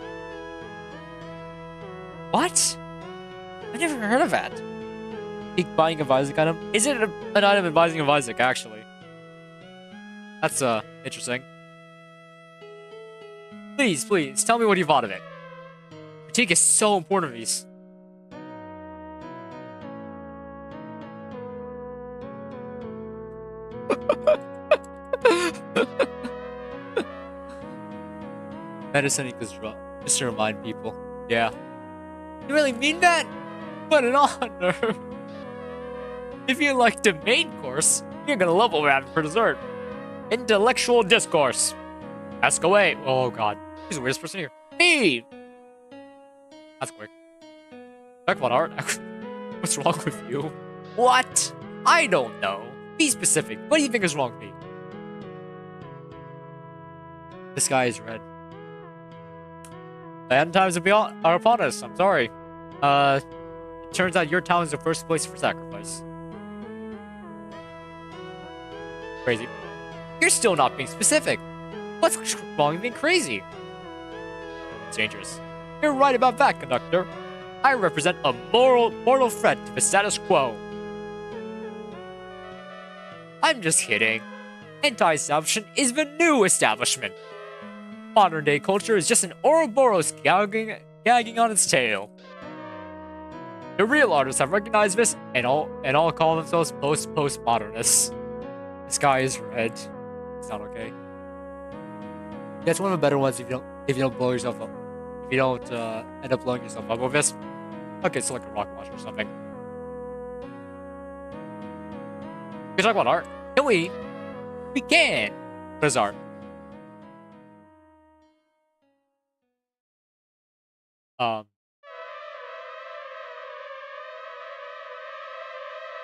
What? I never heard of that. Peak buying of Isaac item? Is it an item advising of Isaac, actually? That's, interesting. Please, please, tell me what you thought of it. Critique is so important to these. Medicine equals drug. Just to remind people. Yeah. You really mean that? What an honor. If you like the main course, you're gonna love what we're having for dessert. Intellectual discourse. Ask away. Oh god. He's the weirdest person here. Me! That's quick. Talk about art. What's wrong with you? What? I don't know. Be specific. What do you think is wrong with me? The sky is red. The end times are upon us. I'm sorry. It turns out your town is the first place for sacrifice. Crazy. You're still not being specific. What's wrong with being crazy? It's dangerous. You're right about that, conductor. I represent a mortal threat to the status quo. I'm just kidding. Anti-establishment is the new establishment. Modern-day culture is just an Ouroboros gagging on its tail. The real artists have recognized this, and all call themselves postmodernists. The sky is red. It's not okay. That's one of the better ones if you don't blow yourself up. If you don't end up blowing yourself up with this. Okay, so like a rocket launcher or something. We can talk about art. Can we? We can. What is art?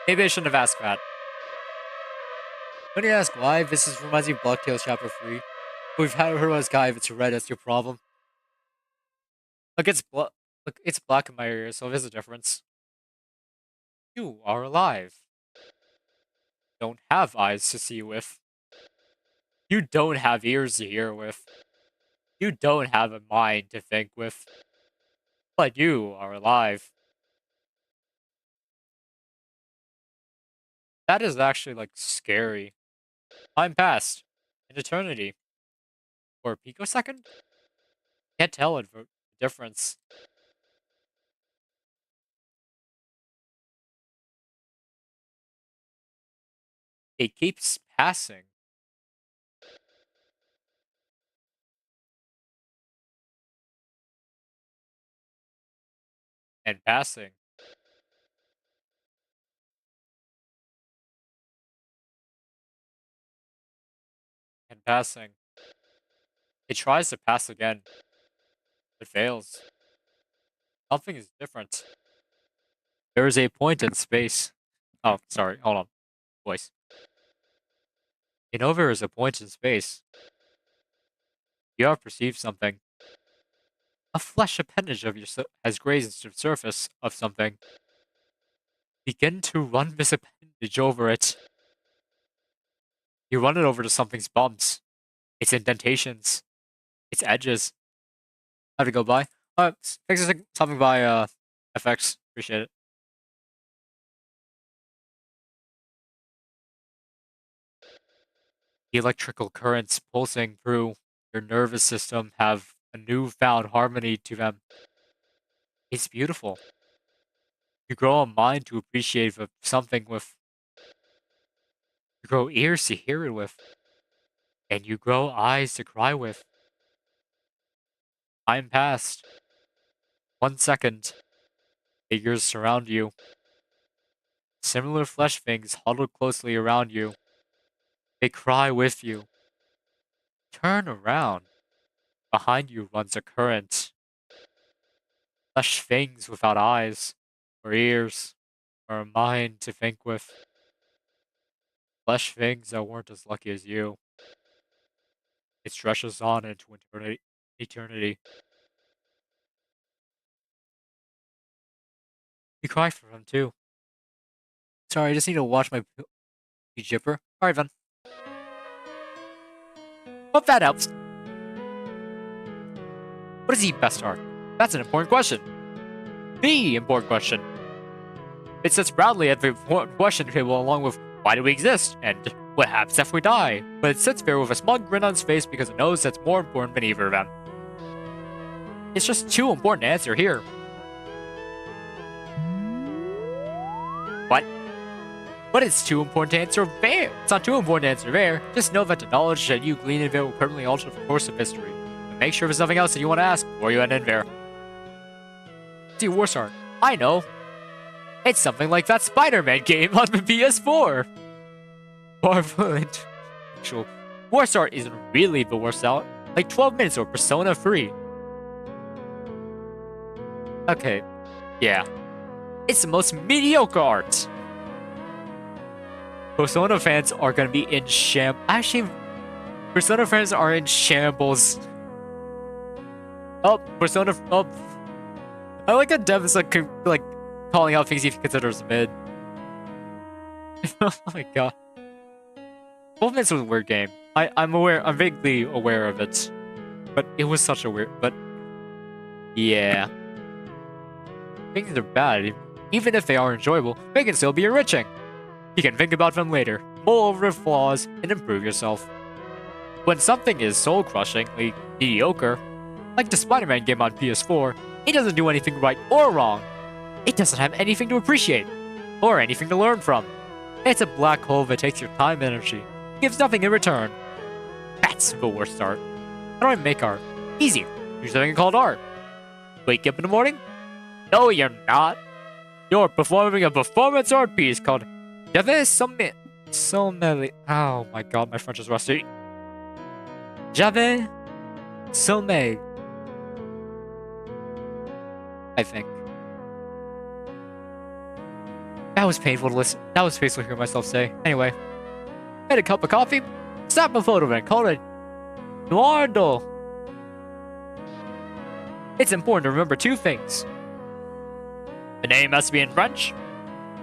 Maybe I shouldn't have asked that. When you ask why, this reminds me of Block Tales Chapter 3. We've heard about this guy, if it's red, that's your problem. Look, it's black in my ear, so there's a difference. You are alive. Don't have eyes to see with. You don't have ears to hear with. You don't have a mind to think with. But you are alive. That is actually, like, scary. Time passed. An eternity. Or a picosecond? Can't tell it for difference. It keeps passing. And passing. And passing. It tries to pass again. It fails. Something is different. There is a point in space. Oh, sorry. Hold on. Voice. You know there is a point in space. You have perceived something. A flesh appendage of your has grazed the surface of something. begin to run this appendage over it. You run it over to something's bumps, its indentations, its edges. How'd it go by? Fix something by FX. Appreciate it. The electrical currents pulsing through your nervous system have a newfound harmony to them. It's beautiful. You grow a mind to appreciate something with. You grow ears to hear it with. And you grow eyes to cry with. Time passed. 1 second. Figures surround you. Similar flesh things huddle closely around you. They cry with you. Turn around. Behind you runs a current. Flesh things without eyes, or ears, or a mind to think with. Flesh things that weren't as lucky as you. It stretches on into eternity. You cry for them too. Sorry, I just need to watch my jibber. Alright, then. Hope that helps. What is the best art? That's an important question. The important question. It sits proudly at the important question table along with why do we exist and what happens if we die, but it sits there with a smug grin on its face because it knows that's more important than either of them. It's just too important to answer here. What? But it's too important to answer there. It's not too important to answer there. Just know that the knowledge that you glean in there will permanently alter the course of history. And make sure there's nothing else that you want to ask before you end in there. See, worst art. I know. It's something like that Spider-Man game on the PS4. Actual worst art isn't really the worst out. Like 12 minutes or Persona 3. Okay. Yeah. It's the most mediocre art. Persona fans are gonna be in Actually, Persona fans are in shambles. Oh, Persona. Oh, I like a dev is like calling out things he considers mid. Oh my god. 12 minutes was a weird game. I'm aware. I'm vaguely aware of it, but it was such a weird. But yeah, things are bad. Even if they are enjoyable, they can still be enriching. You can think about them later, mull over their flaws, and improve yourself. When something is soul-crushingly mediocre, like the Spider-Man game on PS4, it doesn't do anything right or wrong. It doesn't have anything to appreciate, or anything to learn from. It's a black hole that takes your time and energy, gives nothing in return. That's the worst art. How do I make art? Easy. Use something called art. Wake up in the morning? No, you're not. You're performing a performance art piece called J'avais sommeil. Oh my god, my French is rusty. J'avais sommeil. I think. That was painful to listen. That was painful to hear myself say. Anyway, had a cup of coffee, snapped a photo of it, called it Noirdo. It's important to remember two things. The name has to be in French,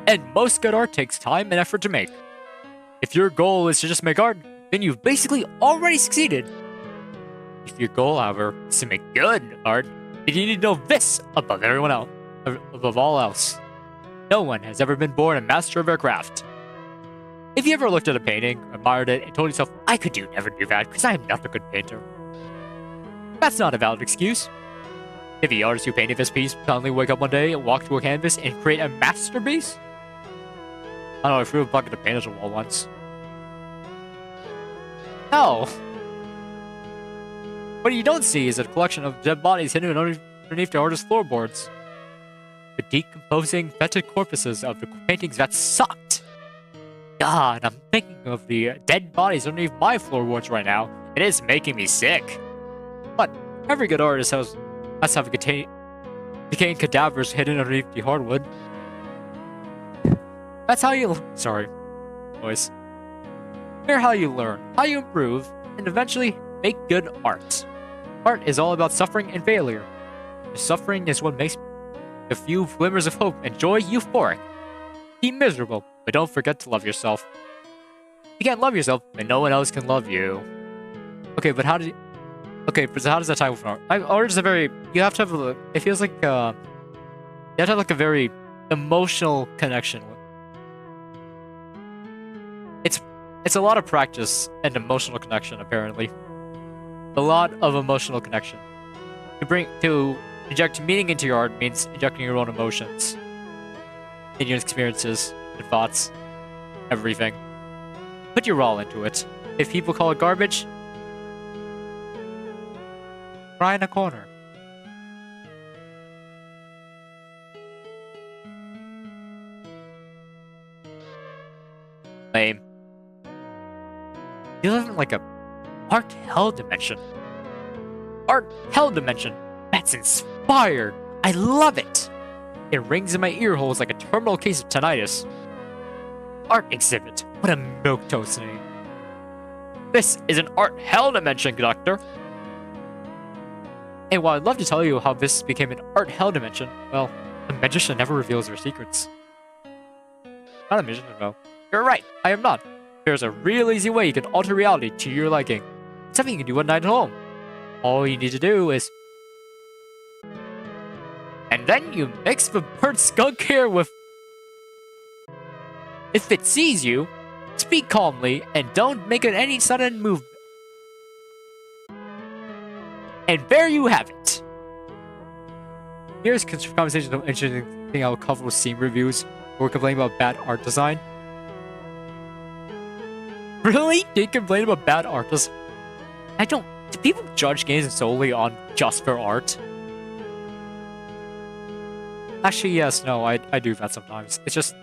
and most good art takes time and effort to make. If your goal is to just make art, then you've basically already succeeded. If your goal, however, is to make good art, then you need to know this above everyone else, above all else. No one has ever been born a master of their craft. If you ever looked at a painting, admired it, and told yourself, I could never do that because I am not a good painter, that's not a valid excuse. If the artist who painted this piece suddenly wake up one day and walk to a canvas and create a masterpiece? I don't know, I threw a bucket of paint at the wall once. No. What you don't see is a collection of dead bodies hidden underneath the artist's floorboards. The decomposing, fetid corpses of the paintings that sucked. God, I'm thinking of the dead bodies underneath my floorboards right now. It is making me sick. But every good artist has to have decaying cadavers hidden underneath the hardwood. That's how you... Sorry, boys. Here's how you learn, how you improve, and eventually make good art. Art is all about suffering and failure. The suffering is what makes the few glimmers of hope and joy euphoric. Be miserable, but don't forget to love yourself. You can't love yourself, then no one else can love you. Okay, but how do you... Okay, but how does that tie with art? Art is a very... You have to have a... It feels like, you have to have, like, a very emotional connection. It's a lot of practice and emotional connection, apparently. A lot of emotional connection. To inject meaning into your art means injecting your own emotions. In your experiences and thoughts. Everything. Put your all into it. If people call it garbage, cry in a corner. Lame. You live in like a art hell dimension. Art hell dimension. That's inspired. I love it. It rings in my ear holes like a terminal case of tinnitus. Art exhibit. What a milquetoast name. This is an art hell dimension, conductor. And while I'd love to tell you how this became an art hell dimension, well, the magician never reveals their secrets. Not a magician, though. You're right, I am not. There's a real easy way you can alter reality to your liking. Something you can do at night at home. All you need to do is... And then you mix the burnt skunk hair with... If it sees you, speak calmly and don't make any sudden movement. And there you have it. Here's conversation of interesting thing I'll cover with Steam reviews. We're complaining about bad art design. Really? They complain about bad art design? I don't... Do people judge games solely on just their art? Actually, yes, no, I do that sometimes. It's just...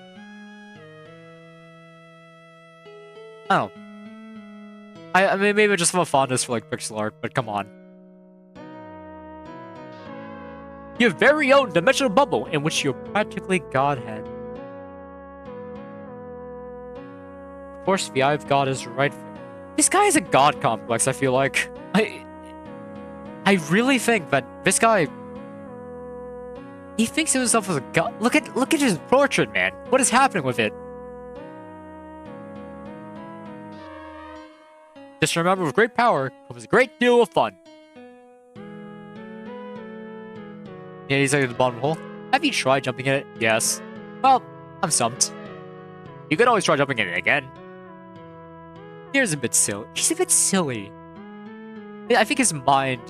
I don't know. I mean, maybe I just have a fondness for, like, pixel art, but come on. Your very own dimensional bubble in which you're practically Godhead. Of course, the eye of God is right. This guy has a god complex, I feel like. I really think that this guy... He thinks of himself as a god. Look at his portrait, man. What is happening with it? Just remember, with great power comes a great deal of fun. Yeah, he's like at the bottom of the hole. Have you tried jumping in it? Yes. Well, I'm stumped. You could always try jumping in it again. Here's a bit silly. He's a bit silly. I think his mind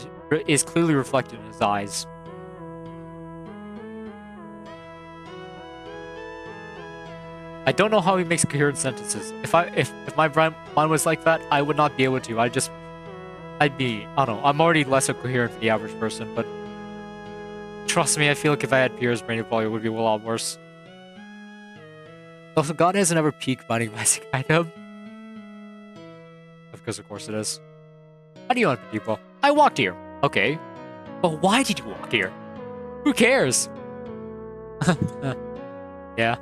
is clearly reflected in his eyes. I don't know how he makes coherent sentences. If my mind was like that, I would not be able to. I'd be, I don't know. I'm already less coherent than the average person, but trust me, I feel like if I had Pierre's brain volume, it would be a lot worse. Also, God hasn't ever peaked finding basic item. Because of course it is. How do you want to Deepwell? I walked here. Okay. But why did you walk here? Who cares? Yeah.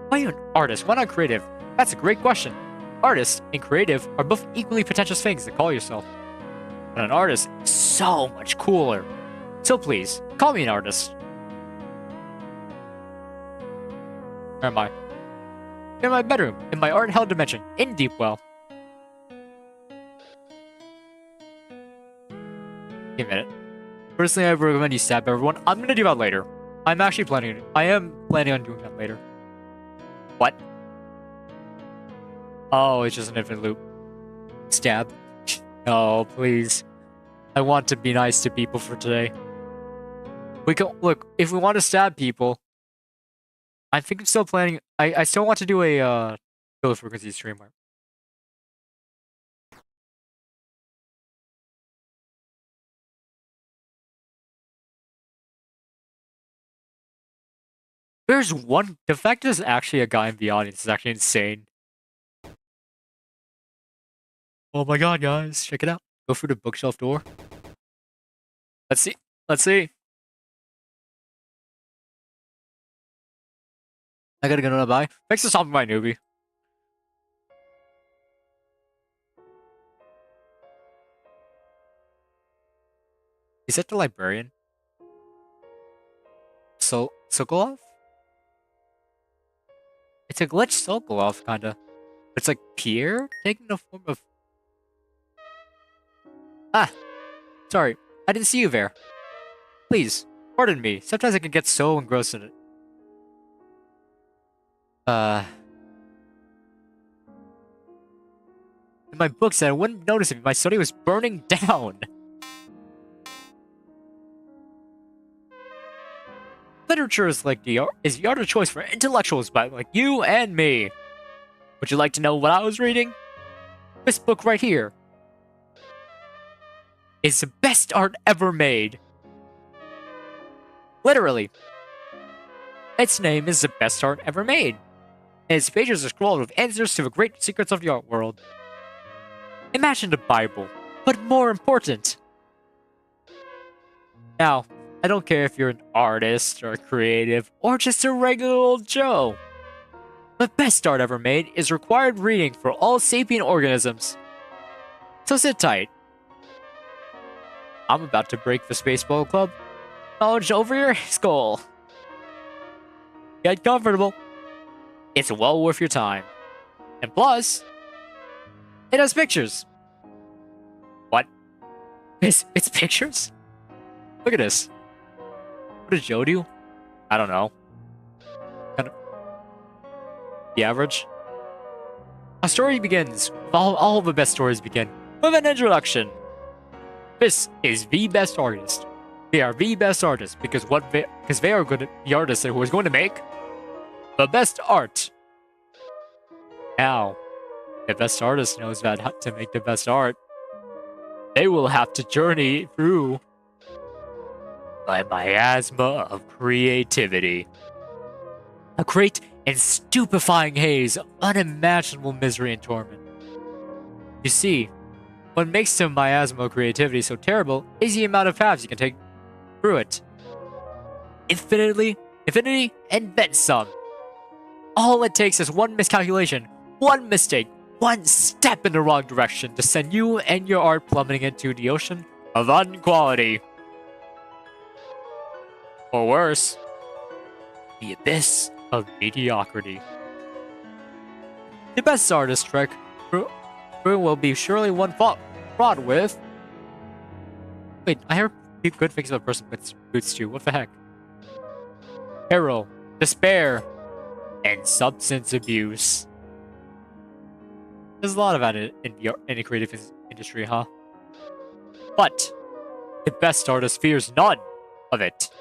Why are you an artist? Why not creative? That's a great question. Artist and creative are both equally pretentious things to call yourself. But an artist is so much cooler. So please, call me an artist. Where am I? In my bedroom, in my art hell dimension, in Deepwell. Wait a minute. Personally, I recommend you stab everyone. I'm gonna do that later. I am planning on doing that later. What? Oh, it's just an infinite loop. Stab. Oh, please. I want to be nice to people for today. We can look, if we want to stab people, I think I'm still planning. I still want to do a low frequency streamer. There's one. The fact there's actually a guy in the audience is actually insane. Oh my god, guys, check it out. Go through the bookshelf door. Let's see. Let's see. I gotta go by. Thanks for stopping by, newbie. Is that the librarian? Sokolov? It's a glitch Sokolov, kinda. It's like Pierre taking the form of... Ah, sorry. I didn't see you there. Please, pardon me. Sometimes I can get so engrossed in it. In my books, I wouldn't notice if my study was burning down. Literature is like the art of choice for intellectuals like you and me. Would you like to know what I was reading? This book right here is the best art ever made. Literally. Its name is the best art ever made. And its pages are scrawled with answers to the great secrets of the art world. Imagine the Bible, but more important. Now, I don't care if you're an artist or a creative or just a regular old Joe. The best art ever made is required reading for all sapient organisms. So sit tight. I'm about to break the Spaceball Club. Knowledge over your skull. Get comfortable. It's well worth your time. And plus, it has pictures. What? It's pictures? Look at this. What did Joe do? I don't know. Kind of the average. A story begins. All the best stories begin with an introduction. This is the best artist. They are the best artists because they are good at the artists who is going to make the best art. Now, the best artist knows that how to make the best art. They will have to journey through the miasma of creativity. A great and stupefying haze of unimaginable misery and torment. You see, what makes the miasma of creativity so terrible is the amount of paths you can take through it. Infinity, and then some. All it takes is one miscalculation, one mistake, one step in the wrong direction to send you and your art plummeting into the ocean of unquality. Or worse, the abyss of mediocrity. The best artist trick will be surely one fraught with... Wait, I heard good things about a person with boots too. What the heck? Peril, despair, and substance abuse. There's a lot of that in the creative industry, huh? But the best artist fears none of it.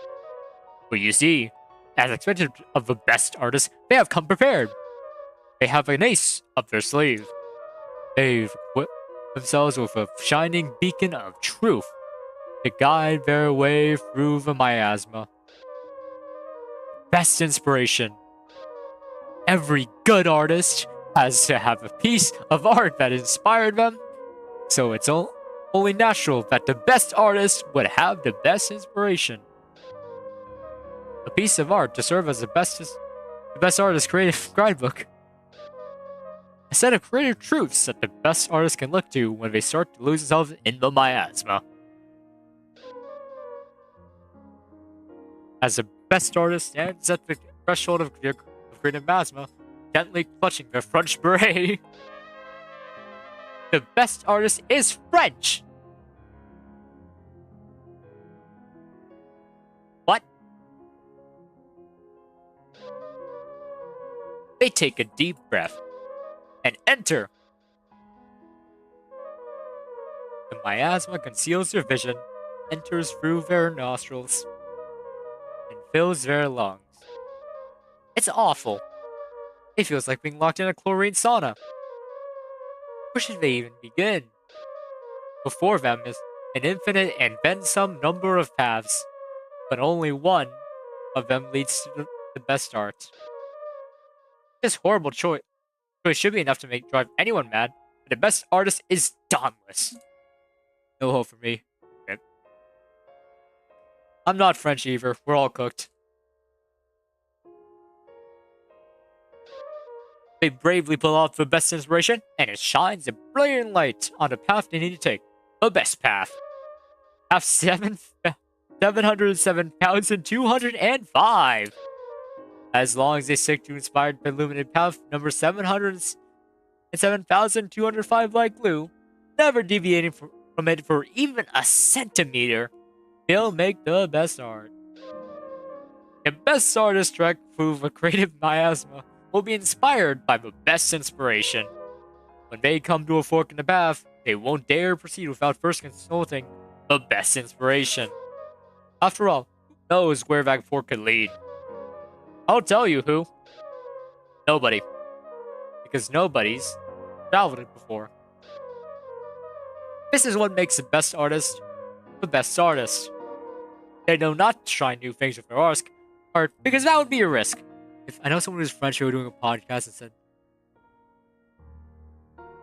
But you see, as expected of the best artists, they have come prepared. They have an ace up their sleeve. They've equipped themselves with a shining beacon of truth to guide their way through the miasma. Best inspiration. Every good artist has to have a piece of art that inspired them, so it's only natural that the best artist would have the best inspiration. A piece of art to serve as the best artist's creative guidebook. A set of creative truths that the best artists can look to when they start to lose themselves in the miasma. As the best artist stands at the threshold of creative miasma, gently clutching their French beret, the best artist is French! What? They take a deep breath and enter. The miasma conceals their vision, enters through their nostrils, and fills their lungs. It's awful. It feels like being locked in a chlorine sauna. Where should they even begin? Before them is an infinite and then some number of paths, but only one of them leads to the best art. This horrible choice should be enough to drive anyone mad, but the best artist is dauntless. No hope for me. Rip. I'm not French either. We're all cooked. They bravely pull off the best inspiration, and it shines a brilliant light on the path they need to take. The best path. Path 707,205. As long as they stick to inspired by illuminated path number 707,205 like glue, never deviating from it for even a centimeter, they'll make the best art. The best artist direct proof of creative miasma will be inspired by the best inspiration. When they come to a fork in the path, they won't dare proceed without first consulting the best inspiration. After all, who knows where that fork could lead? I'll tell you who. Nobody. Because nobody's traveled it before. This is what makes the best artist the best artist. They know not to try new things with their art because that would be a risk. If I know someone who's French who were doing a podcast and said,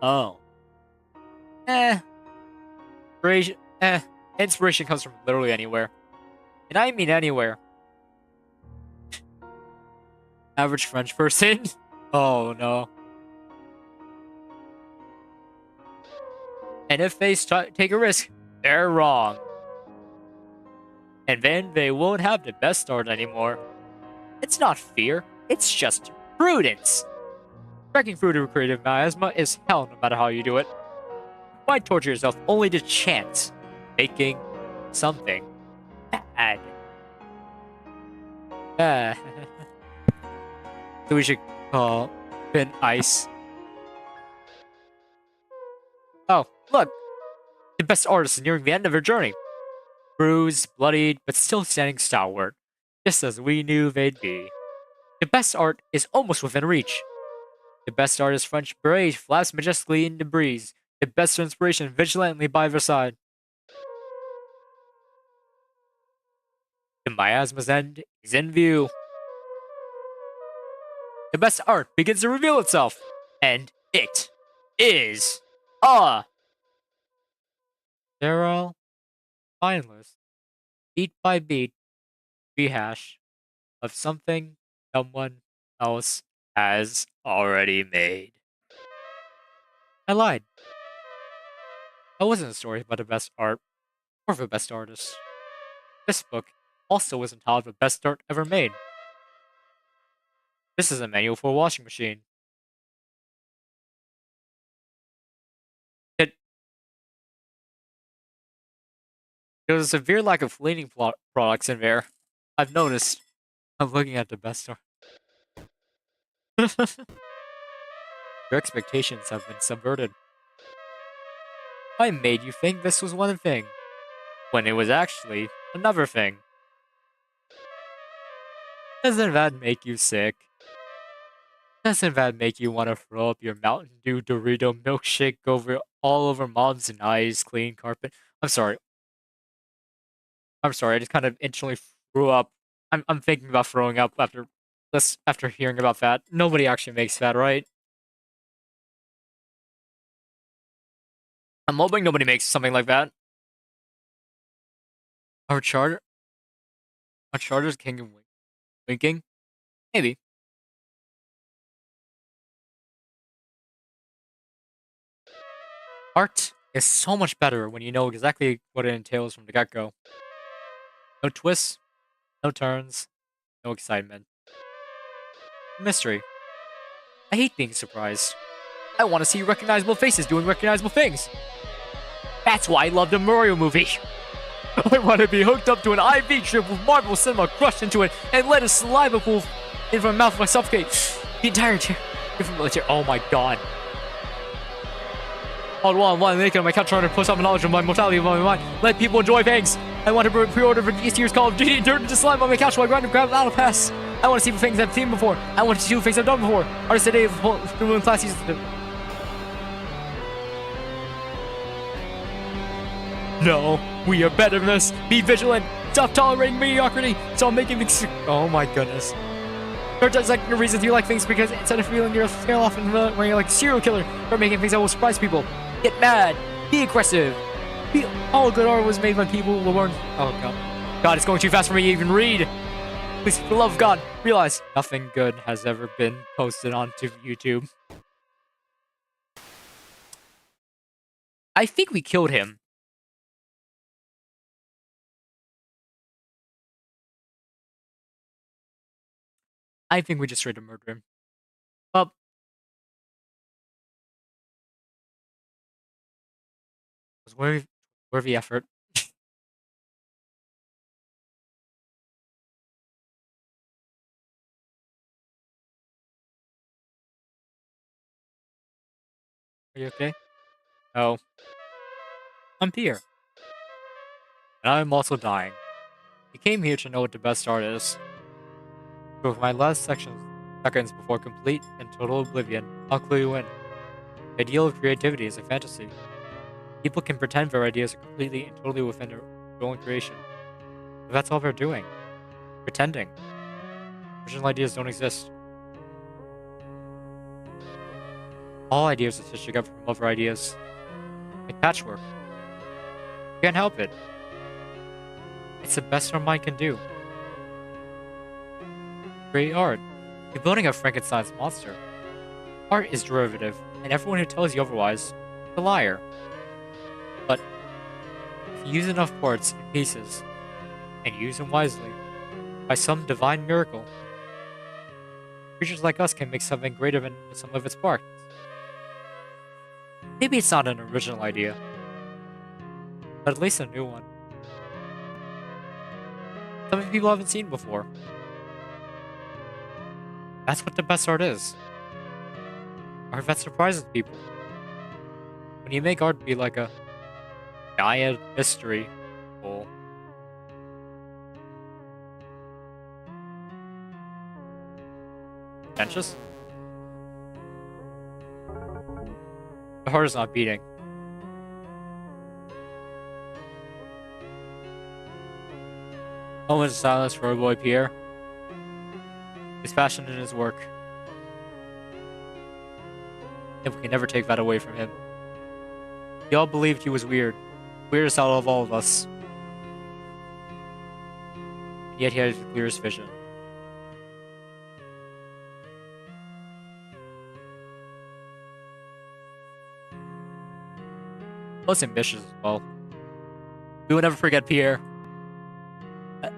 "Oh, inspiration, inspiration comes from literally anywhere," and I mean anywhere. Average French person. Oh no. And if they take a risk, they're wrong. And then they won't have the best art anymore. It's not fear, it's just prudence. Breaking through to creative miasma is hell no matter how you do it. Why torture yourself only to chance making something bad? So we should call thin ice. Oh, look! The best artist is nearing the end of her journey. Bruised, bloodied, but still standing stalwart, just as we knew they'd be. The best art is almost within reach. The best artist's French beret flaps majestically in the breeze, the best inspiration vigilantly by their side. The miasma's end is in view. The best art begins to reveal itself, and it is a sterile, mindless, beat by beat rehash of something someone else has already made. I lied. That wasn't a story about the best art or the best artist. This book also wasn't titled the best art ever made. This is a manual for a washing machine. There's a severe lack of cleaning products in there. I've noticed. I'm looking at the best art. Your expectations have been subverted. I made you think this was one thing, when it was actually another thing. Doesn't that make you sick? Doesn't that make you want to throw up your Mountain Dew Dorito milkshake all over moms and eyes, clean carpet? I'm sorry. I just kind of instantly threw up. I'm thinking about throwing up after hearing about that. Nobody actually makes that, right? I'm hoping nobody makes something like that. Our charter's king of winking? Maybe. Art is so much better when you know exactly what it entails from the get-go. No twists, no turns, no excitement. Mystery. I hate being surprised. I want to see recognizable faces doing recognizable things. That's why I love the Mario movie. I want to be hooked up to an IV strip with Marvel Cinema crushed into it and let a saliva pool in my mouth while I suffocate. The entire different chair. Oh my god. All the while I'm lying naked on my couch trying to post up knowledge of my mortality of my mind. Let people enjoy things. I want to pre-order for this year's Call of Duty and dirt into slime on my couch while I grind and grab Battle Pass. I want to see the things I've seen before. I want to do things I've done before. Artists today have doing classes. No, we are better than this. Be vigilant. Stop tolerating mediocrity. Stop making things. Oh my goodness. Or just like the reasons you like things because instead of feeling your tail off and when you're like a serial killer, or making things that will surprise people. Get mad. Be aggressive. All good art was made when people were born. Oh god. God, it's going too fast for me to even read. Please, for the love of God, realize nothing good has ever been posted onto YouTube. I think we killed him. I think we just tried to murder him. Well, it was worth the effort. Are you okay? Oh, I'm Pierre, and I'm also dying. He came here to know what the best art is. But with my last seconds before complete and total oblivion, I'll clue you in. The ideal of creativity is a fantasy. People can pretend their ideas are completely and totally within their own creation. But that's all they're doing. Pretending. Original ideas don't exist. All ideas are stitched together from other ideas. Like patchwork. You can't help it. It's the best our mind can do. Great art. You're building a Frankenstein's monster. Art is derivative, and everyone who tells you otherwise is a liar. But if you use enough parts and pieces, and use them wisely, by some divine miracle, creatures like us can make something greater than some of its parts. Maybe it's not an original idea, but at least a new one. Something people haven't seen before. That's what the best art is. Art that surprises people. When you make art be like a giant mystery, well, pretentious? The heart is not beating. Moment of silence for our boy Pierre. He's passionate in his work. And we can never take that away from him. We all believed he was weird. Weirdest out of all of us. And yet he had the clearest vision. Most ambitious as well. We will never forget Pierre.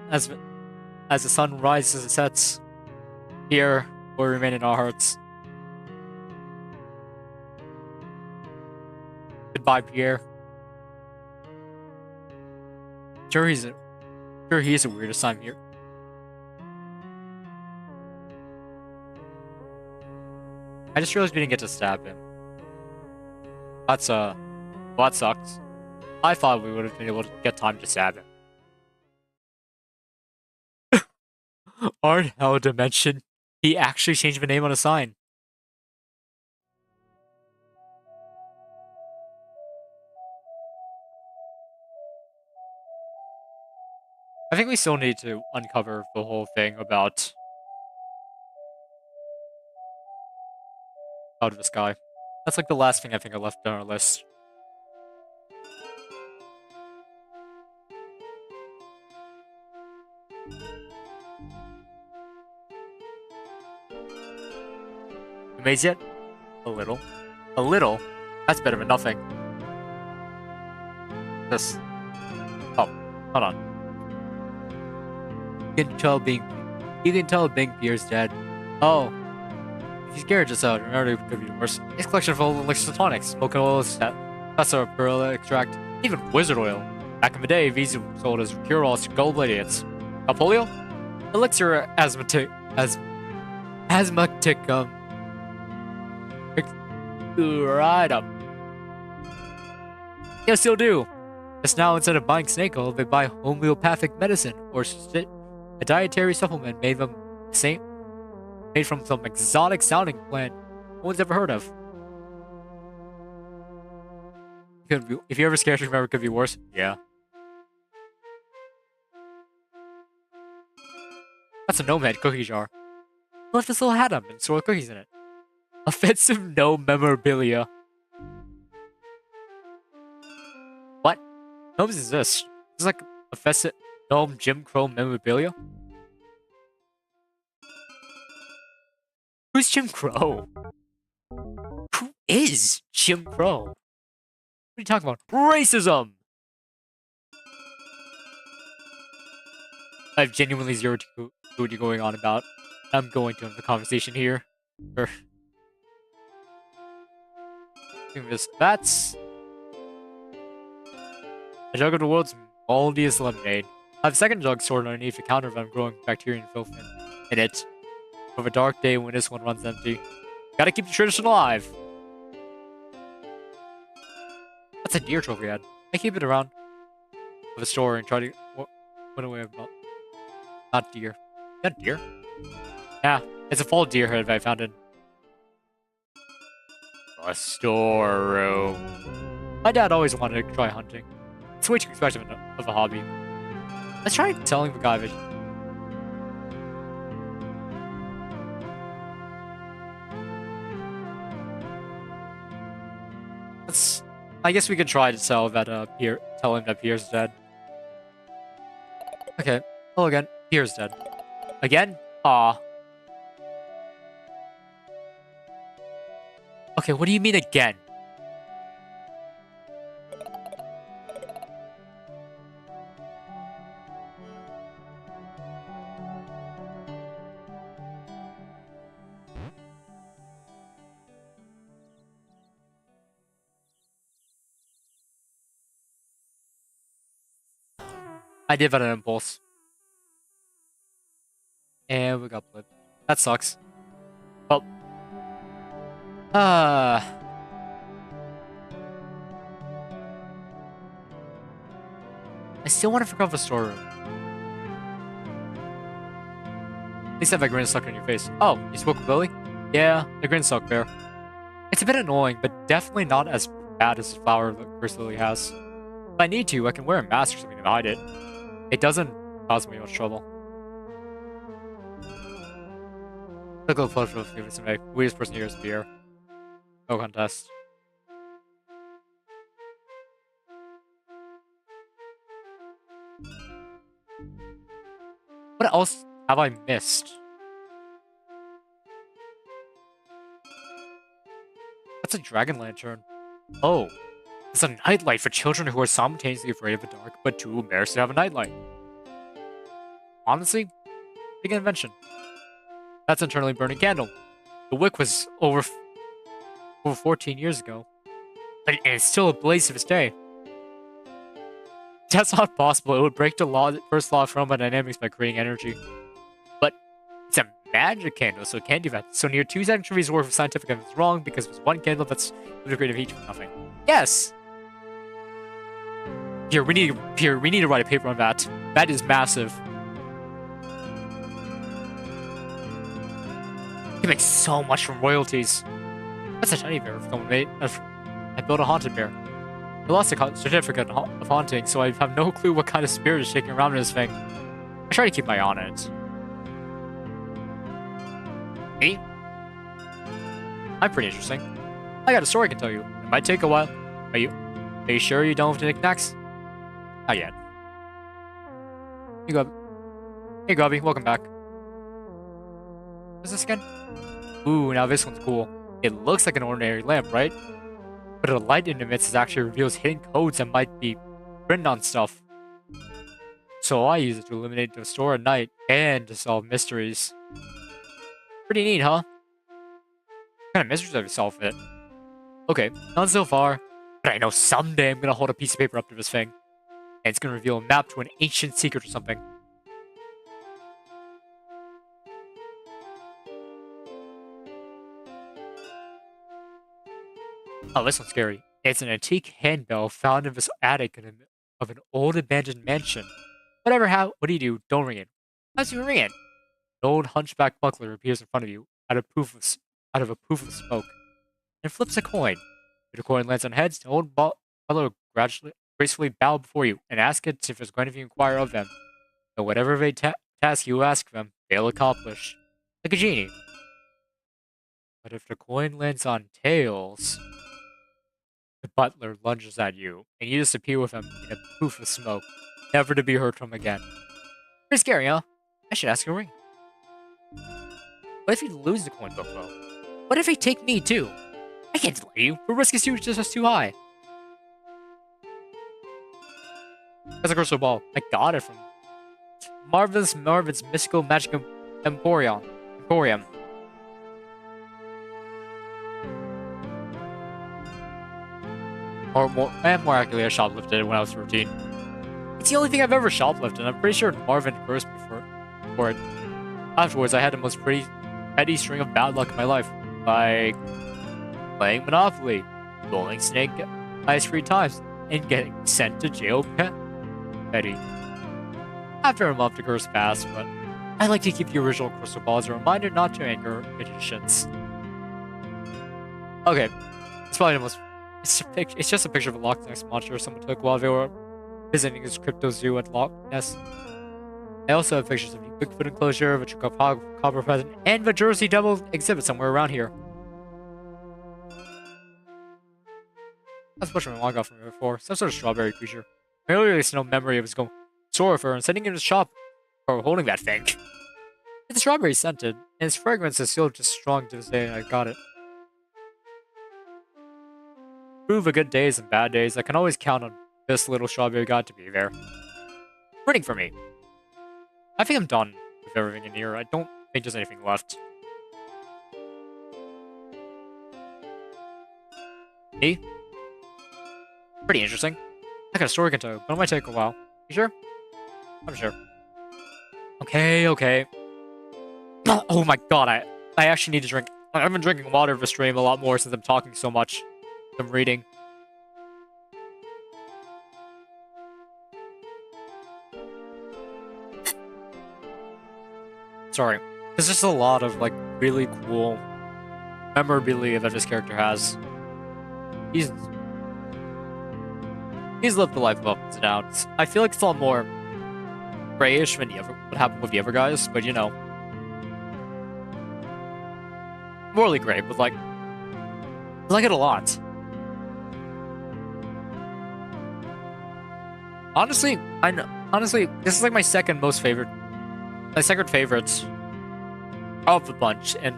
As the sun rises and sets, Pierre will remain in our hearts. Goodbye, Pierre. Sure, he is the weirdest time here. I just realized we didn't get to stab him. Well, that sucks. I thought we would have been able to get time to stab him. Art Hell Dimension. He actually changed the name on a sign. I think we still need to uncover the whole thing about out of the sky. That's like the last thing I think I left on our list. Amazed yet? A little. A little? That's better than nothing. This. Oh, hold on. You can tell Bing Pierre's dead. Oh. If he's scared, just remember it could be worse. His collection of elixir tonics, smoking oil, professor of pearl extract, even wizard oil. Back in the day, these were sold as cure-alls to gold idiots. Polio? Elixir asthmaticum. Right up. Yeah, still do. Just now, instead of buying snake oil, they buy homeopathic medicine or a dietary supplement made from some exotic sounding plant no one's ever heard of. If you're ever scared, remember it could be worse. Yeah. That's a nomad cookie jar. I left this little hat up and store cookies in it. Offensive no memorabilia. What? Gnomes exist. This is like offensive gnome Jim Crow memorabilia. Who's Jim Crow? Who is Jim Crow? What are you talking about? Racism! I have genuinely zero clue what you're going on about. I'm going to have the conversation here. Or, that's a jug of the world's moldiest lemonade. I have a second jug stored underneath the counter of growing bacteria and filth in it. Of a dark day when this one runs empty. Gotta keep the tradition alive. That's a deer trophy head. I keep it around of a store and try to put away about not deer. Is that deer? Yeah, it's a full deer head I found in a storeroom. My dad always wanted to try hunting. It's way too expensive of a hobby. Let's try telling the guy that. I guess we could try to tell that tell him that Pierre's dead. Okay. Hello again. Pierre's dead. Again? Aw. Okay, what do you mean again? I did that an impulse. And we got blood. That sucks. Well. I still want to forget the storeroom. At least have that grin stuck on your face. Oh, you spoke with Lily? Yeah, the grin stuck there. It's a bit annoying, but definitely not as bad as the flower that Chris Lily has. If I need to, I can wear a mask or something to hide it. It doesn't cause me much trouble. Look at the photo of the survey. Weirdest person here is Pierre. No contest. What else have I missed? That's a dragon lantern. Oh. It's a nightlight for children who are simultaneously afraid of the dark, but too embarrassed to have a nightlight. Honestly, big invention. That's an internally burning candle. The wick was over 14 years ago, but it's still ablaze to this day. That's not possible. It would break the first law of thermodynamics by creating energy. But it's a magic candle, so it can't do that. So near 2 centuries worth of scientific evidence is wrong because there's one candle that's able to create heat from nothing. Yes! Here, we need to write a paper on that. That is massive. You make so much from royalties. That's a tiny bear. I built a haunted bear. I lost a certificate of haunting, so I have no clue what kind of spirit is shaking around in this thing. I try to keep my eye on it. Me? I'm pretty interesting. I got a story I can tell you. It might take a while. Are you sure you don't have the knickknacks? Not yet. Hey, Gubby, welcome back. What's this again? Ooh, now this one's cool. It looks like an ordinary lamp, right? But the light it emits actually reveals hidden codes that might be written on stuff. So I use it to illuminate the store at night and to solve mysteries. Pretty neat, huh? What kind of mysteries have you solved with it? Okay, not so far. But I know someday I'm gonna hold a piece of paper up to this thing. And it's gonna reveal a map to an ancient secret or something. Oh, this one's scary. It's an antique handbell found in this attic of an old abandoned mansion. What do you do? Don't ring it. How's you ring it? An old hunchback buckler appears in front of you out of a poof of smoke and flips a coin. If the coin lands on heads, the old butler gracefully bow before you and ask it if it's going to inquire of them. So whatever they task you ask them, they'll accomplish. Like a genie. But if the coin lands on tails, the butler lunges at you, and you disappear with him in a poof of smoke, never to be heard from again. Pretty scary, huh? I should ask a ring. What if you lose the coin book, though? What if they take me, too? I can't delay you. The risk is just too high. That's a crystal ball. I got it from Marvin's Mystical Magic Emporium. 4 a.m. Or more accurately, I shoplifted when I was 13. It's the only thing I've ever shoplifted, and I'm pretty sure Marvin cursed me for it. Afterwards, I had the most petty string of bad luck in my life, like playing Monopoly, rolling snake eyes 3 times, and getting sent to jail petty. After a month, the curse passed, but I like to keep the original crystal ball as a reminder not to anger magicians. Okay, it's probably the most. It's just a picture of a Loch Ness monster someone took while they were visiting his crypto zoo at Loch Ness. I also have pictures of the Bigfoot enclosure, the Chupacabra present, and the Jersey Devil exhibit somewhere around here. That's much of I got from him before. Some sort of strawberry creature. I really has no memory of his going sore for and sending him to the shop or holding that thing. It's strawberry scented, and its fragrance is still just strong to this day. I got it. Through the good days and bad days, I can always count on this little strawberry god to be there. Waiting for me. I think I'm done with everything in here. I don't think there's anything left. Me? Pretty interesting. I got a story I can tell you, but it might take a while. You sure? I'm sure. Okay. Oh my god, I actually need to drink. I've been drinking water of the stream a lot more since I'm talking so much. I'm reading. Sorry. There's just a lot of, like, really cool memorabilia that this character has. He's lived a life of ups and downs. I feel like it's a lot more grayish than what happened with the other guys, but you know. Morally gray, but like, I like it a lot. Honestly, this is like my second favorite of the bunch, and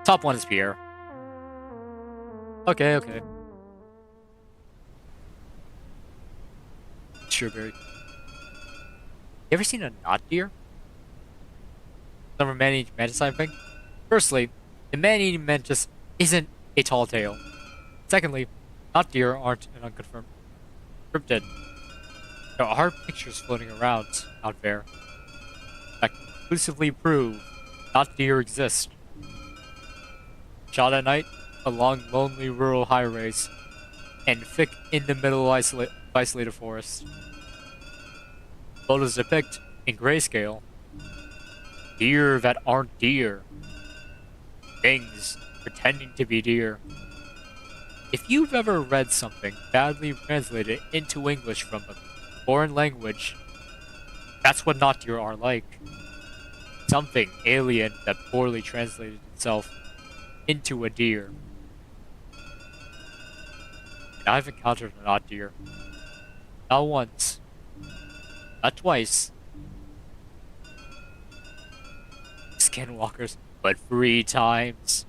top one is Pierre. Okay. Strawberry. You ever seen a knot deer? Some man-eating mantis type thing? Firstly, the man-eating mantis isn't a tall tale. Secondly, knot deer aren't an unconfirmed cryptid. There are pictures floating around out there that conclusively prove knot deer exist. Shot at night along lonely rural highways and thick in the middle of isolated forest. Photos depict, in grayscale, deer that aren't deer. Things pretending to be deer. If you've ever read something badly translated into English from a foreign language, that's what not deer are like. Something alien that poorly translated itself into a deer. And I've encountered a not deer. Not once. Not twice. Skinwalkers, but 3 times.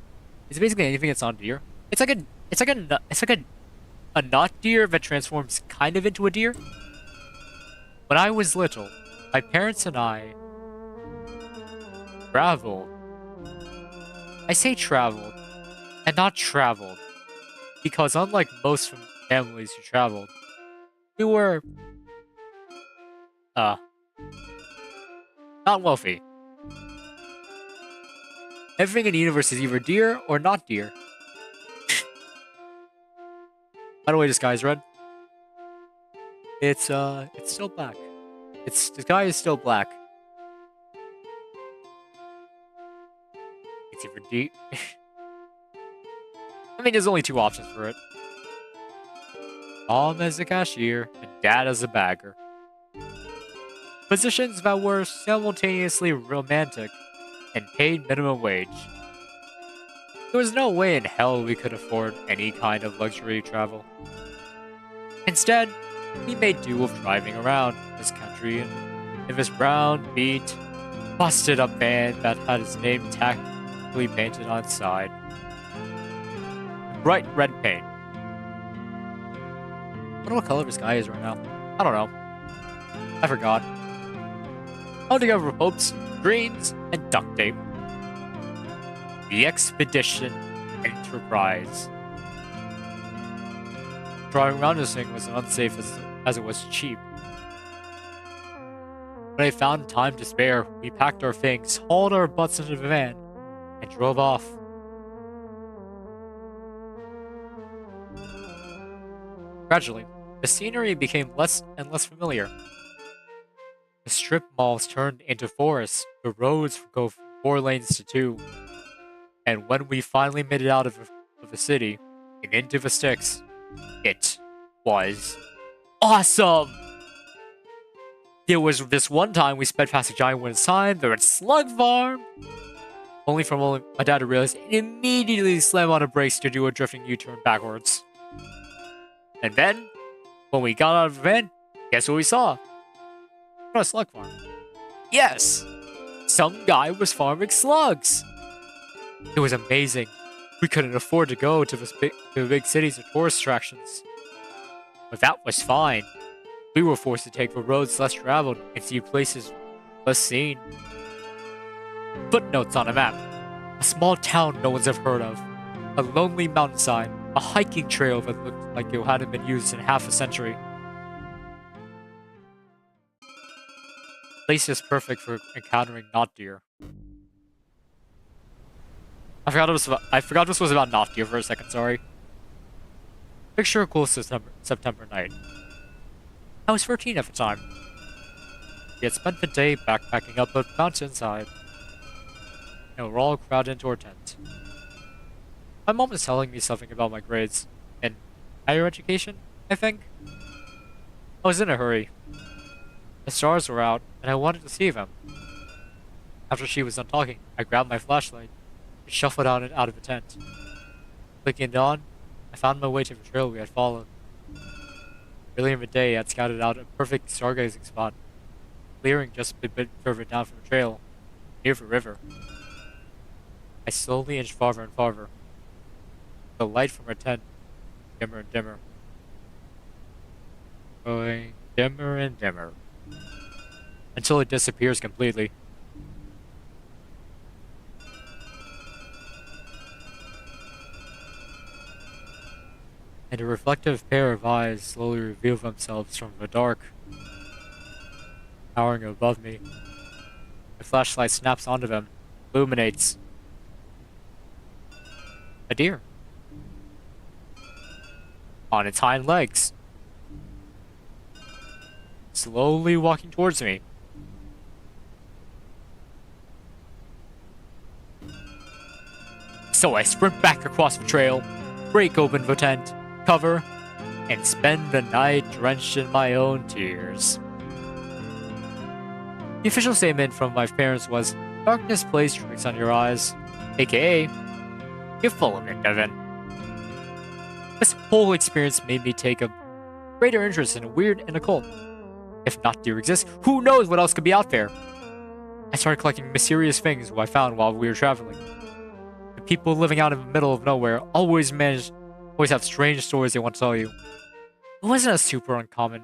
It's basically anything that's not deer. It's like a not deer that transforms kind of into a deer. When I was little, my parents and I traveled. I say traveled, and not traveled, because unlike most families who traveled, we were not wealthy. Everything in the universe is either deer or not deer. By the way, this guy's red. It's still black. The sky is still black. It's either deep. I mean, there's only 2 options for it. Mom as a cashier and Dad as a bagger. Positions that were simultaneously romantic and paid minimum wage. There was no way in hell we could afford any kind of luxury travel. Instead, we made do with driving around this country in this brown, beat, busted up van that had his name tactfully painted on its side. Bright red paint. I wonder what color this guy is right now. I don't know. I forgot. All together with hopes, dreams, and duct tape. The Expedition Enterprise. Driving around this thing was unsafe as it was cheap. When I found time to spare, we packed our things, hauled our butts into the van, and drove off. Gradually, the scenery became less and less familiar. The strip malls turned into forests, the roads go from 4 lanes to 2. And when we finally made it out of the city and into the sticks, it was awesome! There was this one time we sped past a giant wooden sign, the Red Slug Farm, only for a moment my dad realized and immediately slammed on the brakes to do a drifting U-turn backwards. And then, when we got out of the van, guess what we saw? A slug farm. Yes! Some guy was farming slugs! It was amazing. We couldn't afford to go to the big cities or tourist attractions. But that was fine. We were forced to take the roads less traveled and see places less seen. Footnotes on a map. A small town no one's ever heard of. A lonely mountainside. A hiking trail that looked like it hadn't been used in half a century. Place is perfect for encountering not deer. I forgot this was about not deer for a second, sorry. Picture a cool September night. I was 13 at the time. We had spent the day backpacking up a mountainside, and we're all crowded into our tent. My mom was telling me something about my grades and higher education, I think. I was in a hurry. The stars were out, and I wanted to see them. After she was done talking, I grabbed my flashlight and shuffled out of the tent. Clicking it on, I found my way to the trail we had followed. Earlier in the day, I had scouted out a perfect stargazing spot, clearing just a bit further down from the trail, near the river. I slowly inched farther and farther. The light from our tent dimmer and dimmer. Growing dimmer and dimmer. Until it disappears completely. And a reflective pair of eyes slowly reveal themselves from the dark, towering above me. The flashlight snaps onto them, illuminates. A deer. On its hind legs. Slowly walking towards me. So I sprint back across the trail, break open the tent, cover, and spend the night drenched in my own tears. The official statement from my parents was, "Darkness plays tricks on your eyes," aka, "You're full of it, Devin." This whole experience made me take a greater interest in weird and occult. If not deer exist, who knows what else could be out there? I started collecting mysterious things I found while we were traveling. The people living out in the middle of nowhere always have strange stories they want to tell you. It wasn't super uncommon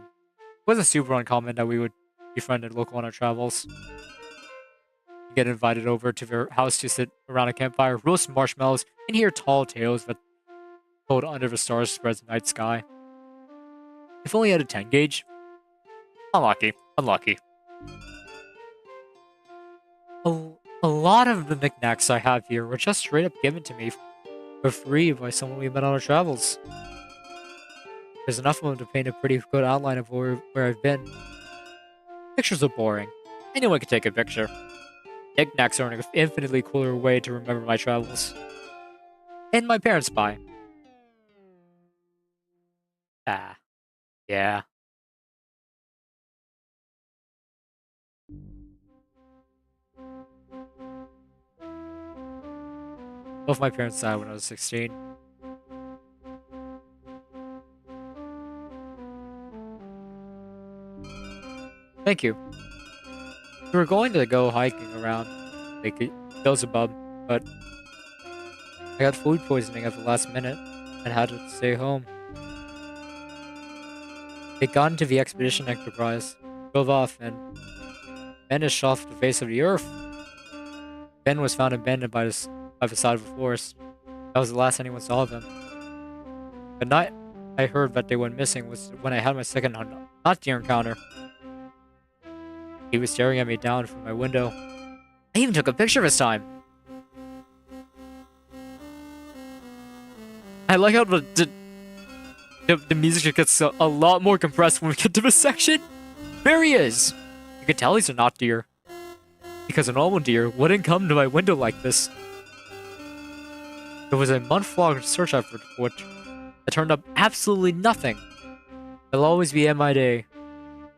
that we would befriend a local on our travels. You get invited over to their house to sit around a campfire, roast marshmallows, and hear tall tales that told under the stars spreads night sky. If only I had a 10 gauge. Unlucky. A lot of the knickknacks I have here were just straight up given to me for free by someone we met on our travels. There's enough of them to paint a pretty good outline of where I've been. Pictures are boring. Anyone can take a picture. Knickknacks are an infinitely cooler way to remember my travels. And my parents buy. Ah. Yeah. Both my parents died when I was 16. Thank you. We were going to go hiking around Lake Beelzebub, but I got food poisoning at the last minute and had to stay home. They got into the Expedition Enterprise, drove off, and vanished off the face of the earth. Ben was found abandoned by by the side of the forest. That was the last anyone saw of him. The night I heard that they went missing was when I had my second not deer encounter. He was staring at me down from my window. I even took a picture this time. I like how the music gets a lot more compressed when we get to this section. There he is! You can tell he's a not deer. Because a normal deer wouldn't come to my window like this. It was a month-long search effort for which I turned up absolutely nothing. It'll always be MIA.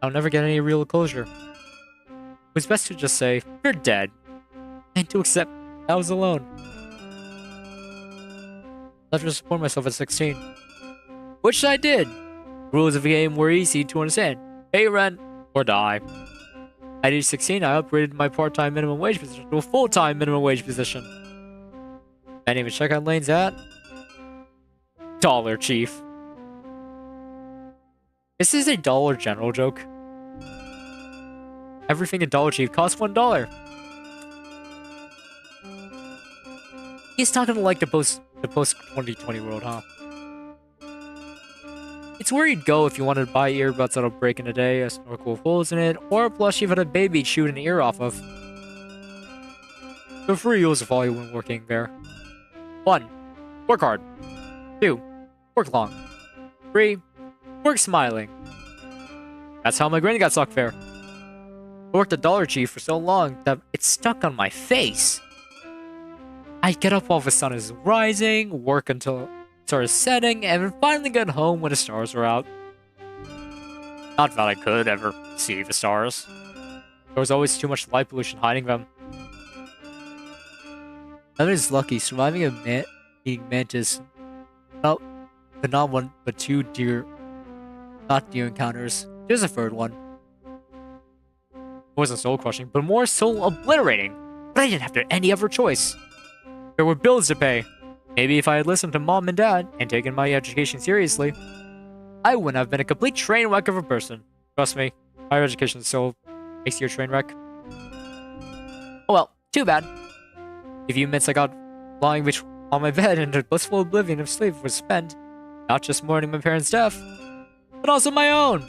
I'll never get any real closure. It was best to just say, you're dead. And to accept I was alone. I left to support myself at 16. Which I did. Rules of the game were easy to understand. Pay rent or die. At age 16, I upgraded my part-time minimum wage position to a full-time minimum wage position. My name is checkout lanes at Dollar Chief. This is a Dollar General joke. Everything in Dollar Chief costs $1. He's talking like the post 2020 world, huh? It's where you'd go if you wanted to buy earbuds that'll break in a day, a snorkel with holes in it, or a plushie that a baby chewed an ear off of. The free rules of all when working there. 1. Work hard. 2. Work long. 3. Work smiling. That's how my granny got stuck there. I worked at Dollar Chief for so long that it stuck on my face. I'd get up while the sun is rising, work until it started setting, and then finally get home when the stars were out. Not that I could ever see the stars. There was always too much light pollution hiding them. I was lucky surviving a eating mantis. But not one, but two not deer encounters. There's a third one. It wasn't soul crushing, but more soul obliterating. But I didn't have any other choice. There were bills to pay. Maybe if I had listened to mom and dad and taken my education seriously, I wouldn't have been a complete train wreck of a person. Trust me, higher education still makes you a train wreck. Oh well, too bad. A few minutes I got lying on my bed in a blissful oblivion of sleep was spent, not just mourning my parents' death, but also my own.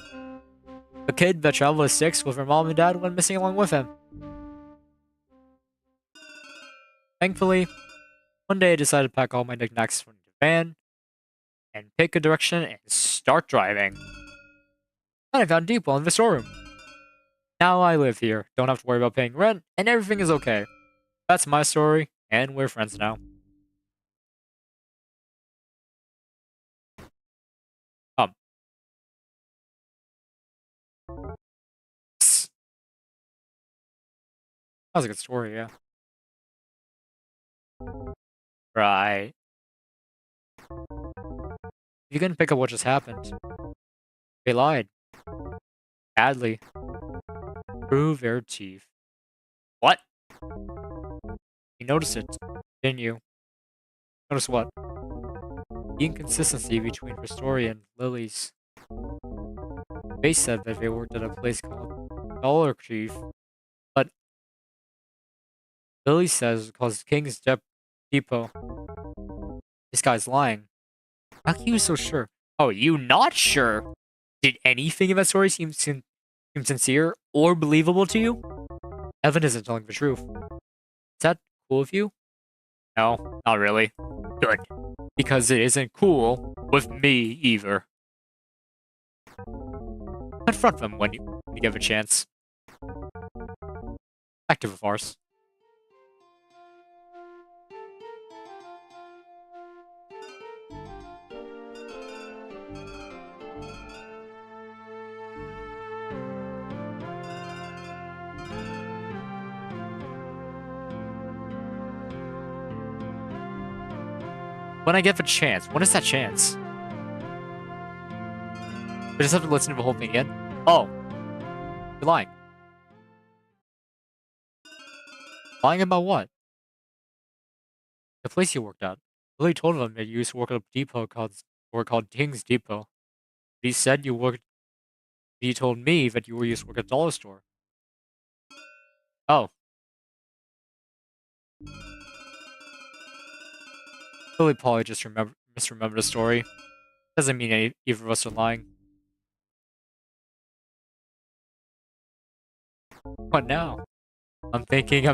A kid that traveled with sticks with her mom and dad went missing along with him. Thankfully, one day I decided to pack all my knickknacks from the van and pick a direction and start driving. Then I found Deepwell in the storeroom. Now I live here, don't have to worry about paying rent, and everything is okay. That's my story, and we're friends now. That was a good story, yeah. Right. You can pick up what just happened. They lied. Badly. Through their teeth. What? You noticed it, didn't you? Notice what? The inconsistency between her story and Lily's. They said that they worked at a place called Dollar Chief, but Lily says it calls King's Depot. This guy's lying. How can you be so sure? Oh, you not sure? Did anything in that story seem sincere or believable to you? Evan isn't telling the truth. Is that cool with you? No, not really. Good. Because it isn't cool with me either. Confront them when you give a chance. Back to the farce. When I get the chance. When is that chance? I just have to listen to the whole thing again? Oh. You're lying. Lying about what? The place you worked at. Lily told him that you used to work at a depot called King's Depot. He said you worked... He told me that you used to work at a dollar store. Oh. Billy probably just misremembered the story. Doesn't mean either of us are lying. What now? I'm thinking.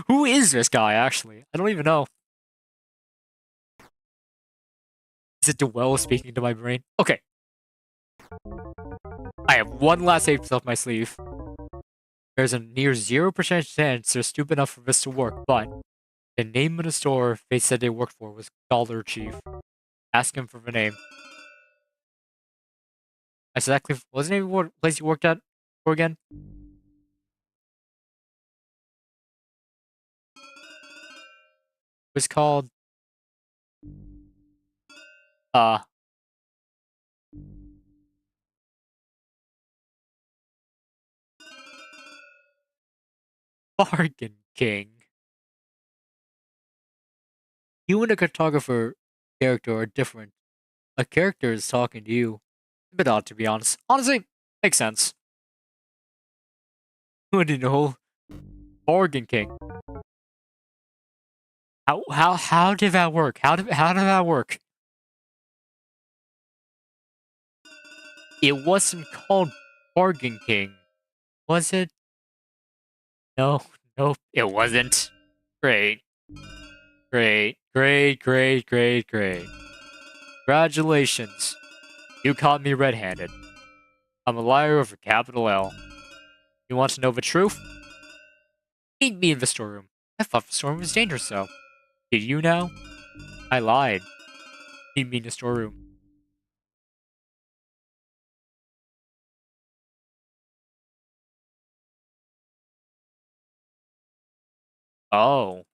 Who is this guy, actually? I don't even know. Is it Deepwell speaking to my brain? Okay. I have one last ape up my sleeve. There's a near 0% chance they're stupid enough for this to work, but the name of the store they said they worked for was Dollar Chief. Ask him for the name. Exactly. Wasn't it what place you worked at for again? It was called uh Bargain King. You and a cartographer character are different. A character is talking to you. A bit odd, to be honest. Honestly, makes sense. Who do you know? Bargain King. How did that work? How did that work? It wasn't called Bargain King, was it? No, nope, it wasn't. Great. Congratulations. You caught me red-handed. I'm a liar with a capital L. You want to know the truth? Meet me in the storeroom. I thought the storeroom was dangerous, though. Did you now? I lied. Meet me in the storeroom. Oh.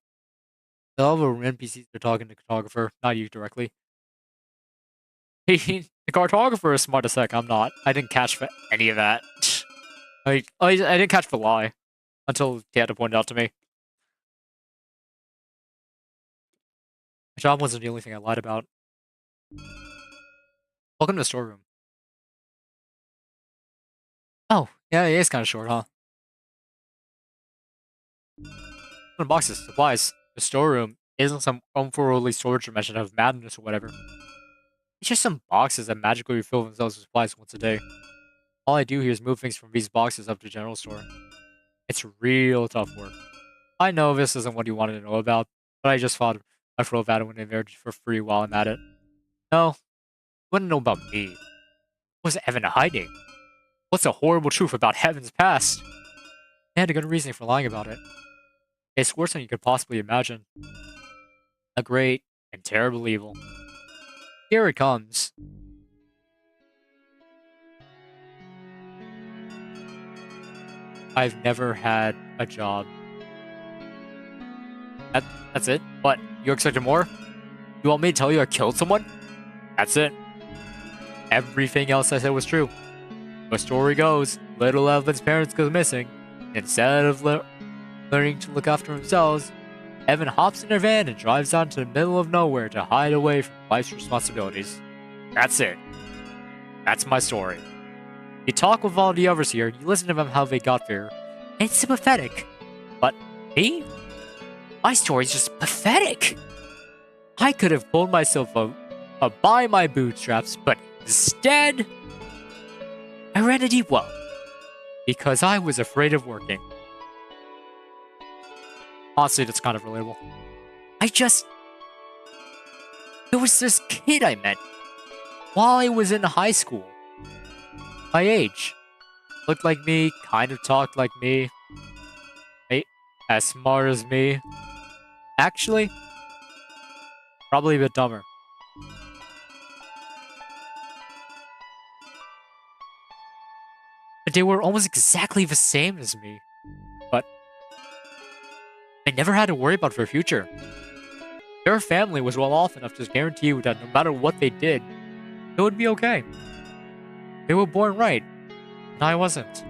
The other NPCs are talking to the cartographer, not you directly. The cartographer is smart as heck, I'm not. I didn't catch for any of that. I didn't catch the lie. Until he had to point it out to me. My job wasn't the only thing I lied about. Welcome to the storeroom. Oh, yeah, it is kind of short, huh? Boxes, supplies. The storeroom isn't some unworldly storage dimension of madness or whatever. It's just some boxes that magically refill themselves with supplies once a day. All I do here is move things from these boxes up to the general store. It's real tough work. I know this isn't what you wanted to know about, but I just thought I'd throw that one in there for free while I'm at it. No, you wouldn't know about me. What's Evan hiding? What's the horrible truth about Heaven's past? They had a good reason for lying about it. It's worse than you could possibly imagine. A great and terrible evil. Here it comes. I've never had a job. That's it? What? You expected more? You want me to tell you I killed someone? That's it. Everything else I said was true. The story goes, little Evan's parents go missing. Instead of learning to look after themselves, Evan hops in their van and drives out to the middle of nowhere to hide away from life's responsibilities. That's it. That's my story. You talk with all the others here, you listen to them how they got there, and it's sympathetic. But me? My story's just pathetic. I could have pulled myself up by my bootstraps, but instead, I ran a Deepwell because I was afraid of working. Honestly, that's kind of relatable. There was this kid I met while I was in high school. My age. Looked like me, kind of talked like me. Ain't as smart as me. Actually, probably a bit dumber. But they were almost exactly the same as me. But they never had to worry about their future. Their family was well off enough to guarantee you that no matter what they did, it would be okay. They were born right, and I wasn't.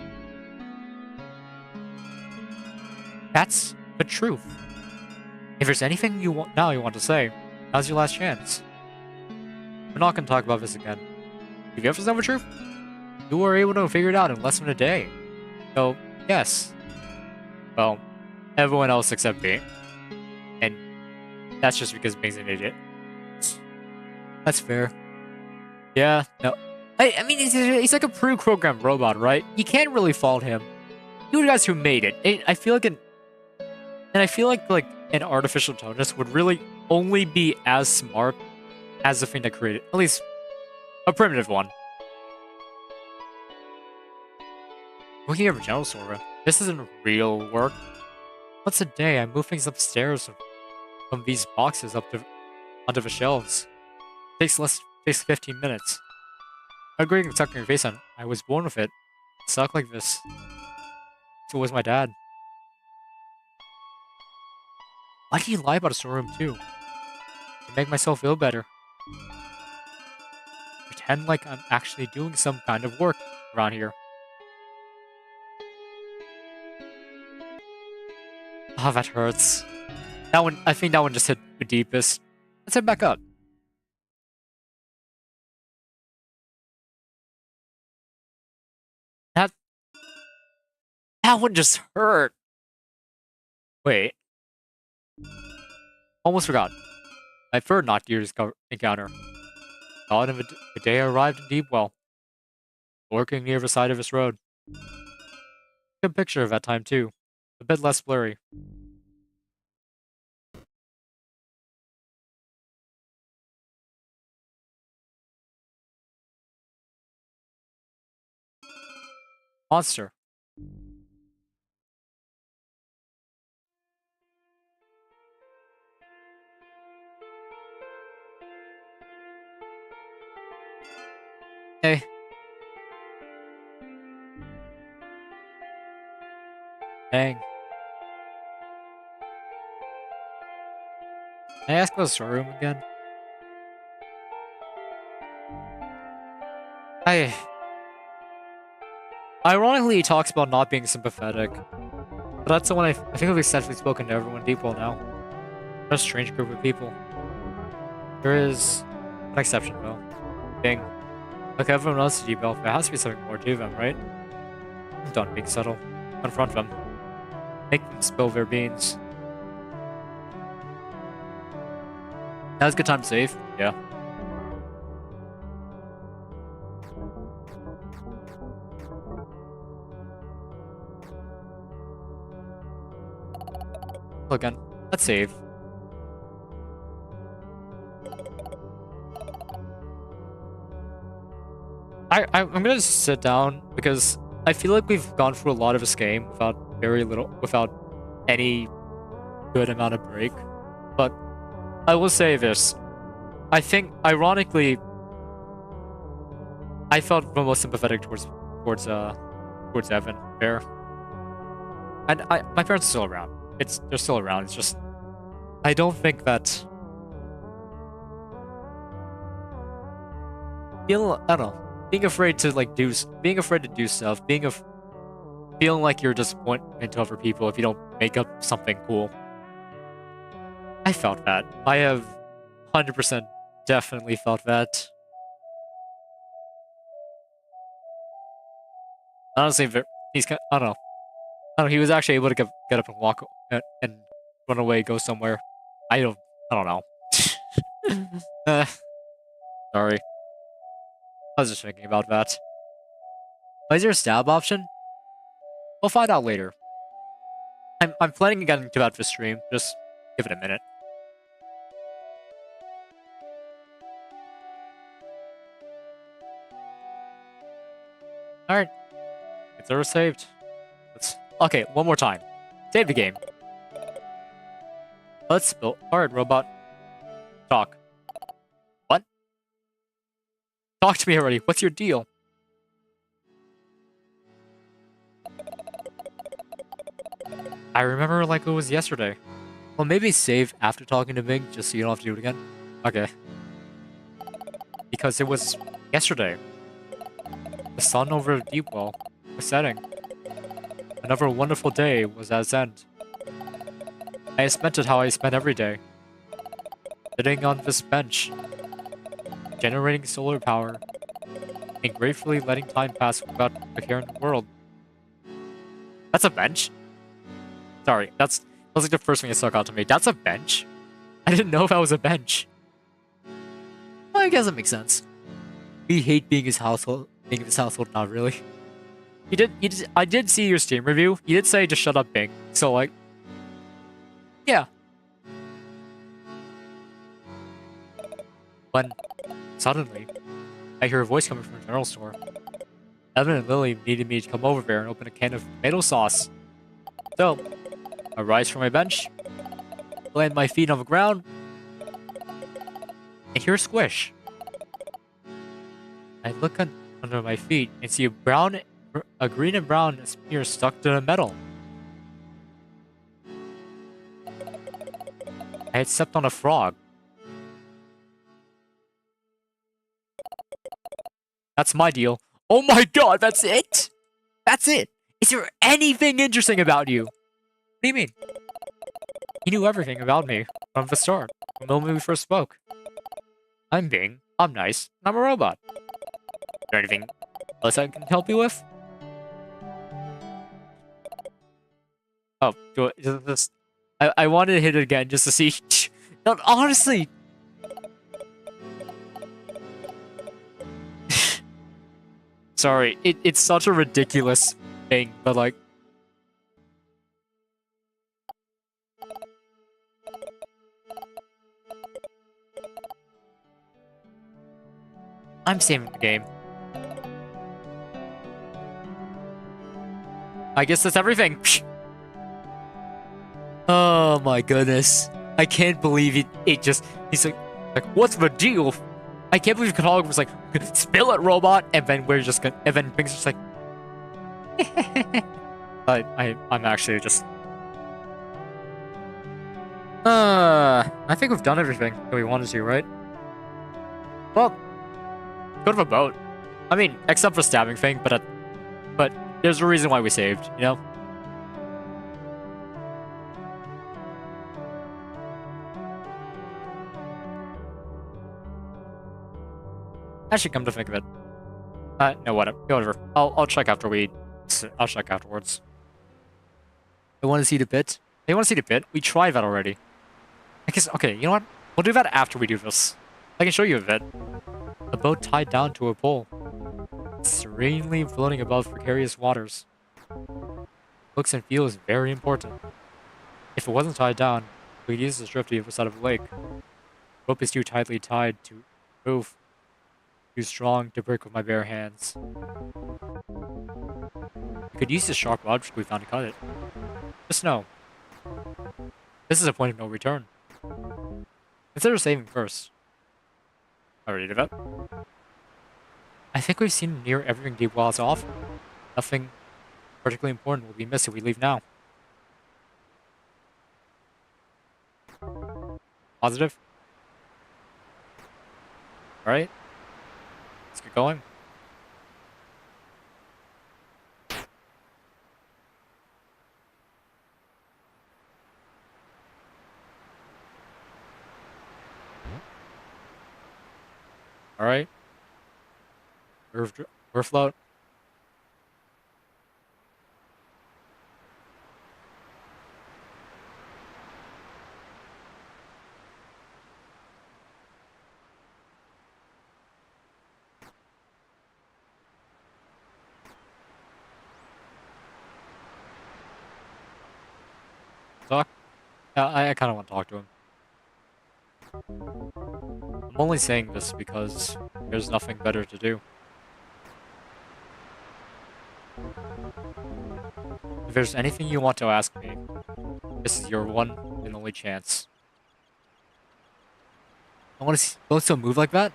That's the truth. If there's anything you want to say, now's your last chance. We're not going to talk about this again. If you ever know the truth, you were able to figure it out in less than a day. So, yes. Well, everyone else except me. And that's just because Bing's an idiot. That's fair. Yeah, No. I mean, he's like a pre-programmed robot, right? You can't really fault him. You the guys who made it. I feel like like an artificial intelligence would really only be as smart as the thing that created, at least a primitive one. Looking over General Sora, this isn't real work. Once a day, I move things upstairs from these boxes onto the shelves. Takes 15 minutes. Agreeing and sucking your face on. I was born with it. Suck like this. So was my dad. Why do you lie about a storeroom too? To make myself feel better. Pretend like I'm actually doing some kind of work around here. Oh, that hurts. That one, I think that one just hit the deepest. Let's head back up. That one just hurt. Wait. Almost forgot. My third not deer encounter. Thought of the day I arrived in Deepwell. Working near the side of this road. Good picture of that time too. A bit less blurry. Monster. Hey. Dang. Can I ask about the storeroom again? Ironically, he talks about not being sympathetic. But that's the one I think I've essentially spoken to everyone in Deepwell now. What a strange group of people. There is an exception, though. Bing. Like everyone else in Deepwell, there has to be something more to them, right? I'm done being subtle. Confront them. Make them spill their beans. That was a good time to save. Yeah. Look again. Let's save. I'm gonna sit down because I feel like we've gone through a lot of this game without any good amount of break. But I will say this. I think, ironically, I felt the most sympathetic towards Evan there. And my parents are still around. They're still around. It's just I don't think that I don't know. Being afraid to do stuff, feeling like you're disappointing to other people if you don't make up something cool. I felt that. I have 100% definitely felt that. Honestly, I don't know. He was actually able to get up and walk and run away, go somewhere. I don't know. Sorry. I was just thinking about that. Is there a stab option? We'll find out later. I'm planning on getting to that for stream. Just give it a minute. Alright. It's over saved. Okay, one more time. Save the game. Let's build. Alright, robot. Talk. What? Talk to me already. What's your deal? I remember like it was yesterday. Well, maybe save after talking to Bing, just so you don't have to do it again. Okay. Because it was yesterday. The sun over Deepwell was setting. Another wonderful day was at its end. I spent it how I spend every day. Sitting on this bench. Generating solar power. And gratefully letting time pass without a care in the world. That's a bench? Sorry, that was like the first thing that stuck out to me. That's a bench? I didn't know if I was a bench. Well, I guess that makes sense. We hate being his household. Being his household, not really. I did see your Steam review. You did say just shut up, Bing. So like, yeah. When suddenly I hear a voice coming from the general store. Evan and Lily needed me to come over there and open a can of tomato sauce. So I rise from my bench, land my feet on the ground, and hear a squish. I look under my feet and see a green and brown spear stuck to the metal. I had stepped on a frog. That's my deal. Oh my god, that's it? That's it? Is there anything interesting about you? What do you mean? He knew everything about me from the start, from the moment we first spoke. I'm Bing, I'm nice, and I'm a robot. Is there anything else I can help you with? Oh, I wanted to hit it again just to see. No, honestly. Sorry, it's such a ridiculous thing, but like. I'm saving the game. I guess that's everything. Oh my goodness. I can't believe it just, he's like, what's the deal? I can't believe Katalog was like, spill it, robot, and then we're just gonna, and then Bing's just like, I'm actually just, I think we've done everything that we wanted to, right? Well, go to the boat. I mean, except for stabbing thing, but there's a reason why we saved, you know? Actually, come to think of it. No, whatever. I'll check after I'll check afterwards. I want to see the pit. You want to see the pit? We tried that already. I guess, okay, you know what? We'll do that after we do this. I can show you a bit. A boat tied down to a pole. Serenely floating above precarious waters. Looks and feels very important. If it wasn't tied down, we'd use the drift to the other side of the lake. Rope is too tightly tied to move. Too strong to break with my bare hands. We could use the sharp object we found to cut it. Just know, this is a point of no return. Consider saving first. Already did that? I think we've seen near everything Deepwell has to offer. Nothing particularly important will be missed if we leave now. Positive? Alright. Let's get going. Alright. We're float. Talk? Yeah, I kind of want to talk to him. I'm only saying this because there's nothing better to do. If there's anything you want to ask me, this is your one and only chance. I want to see boats don't move like that?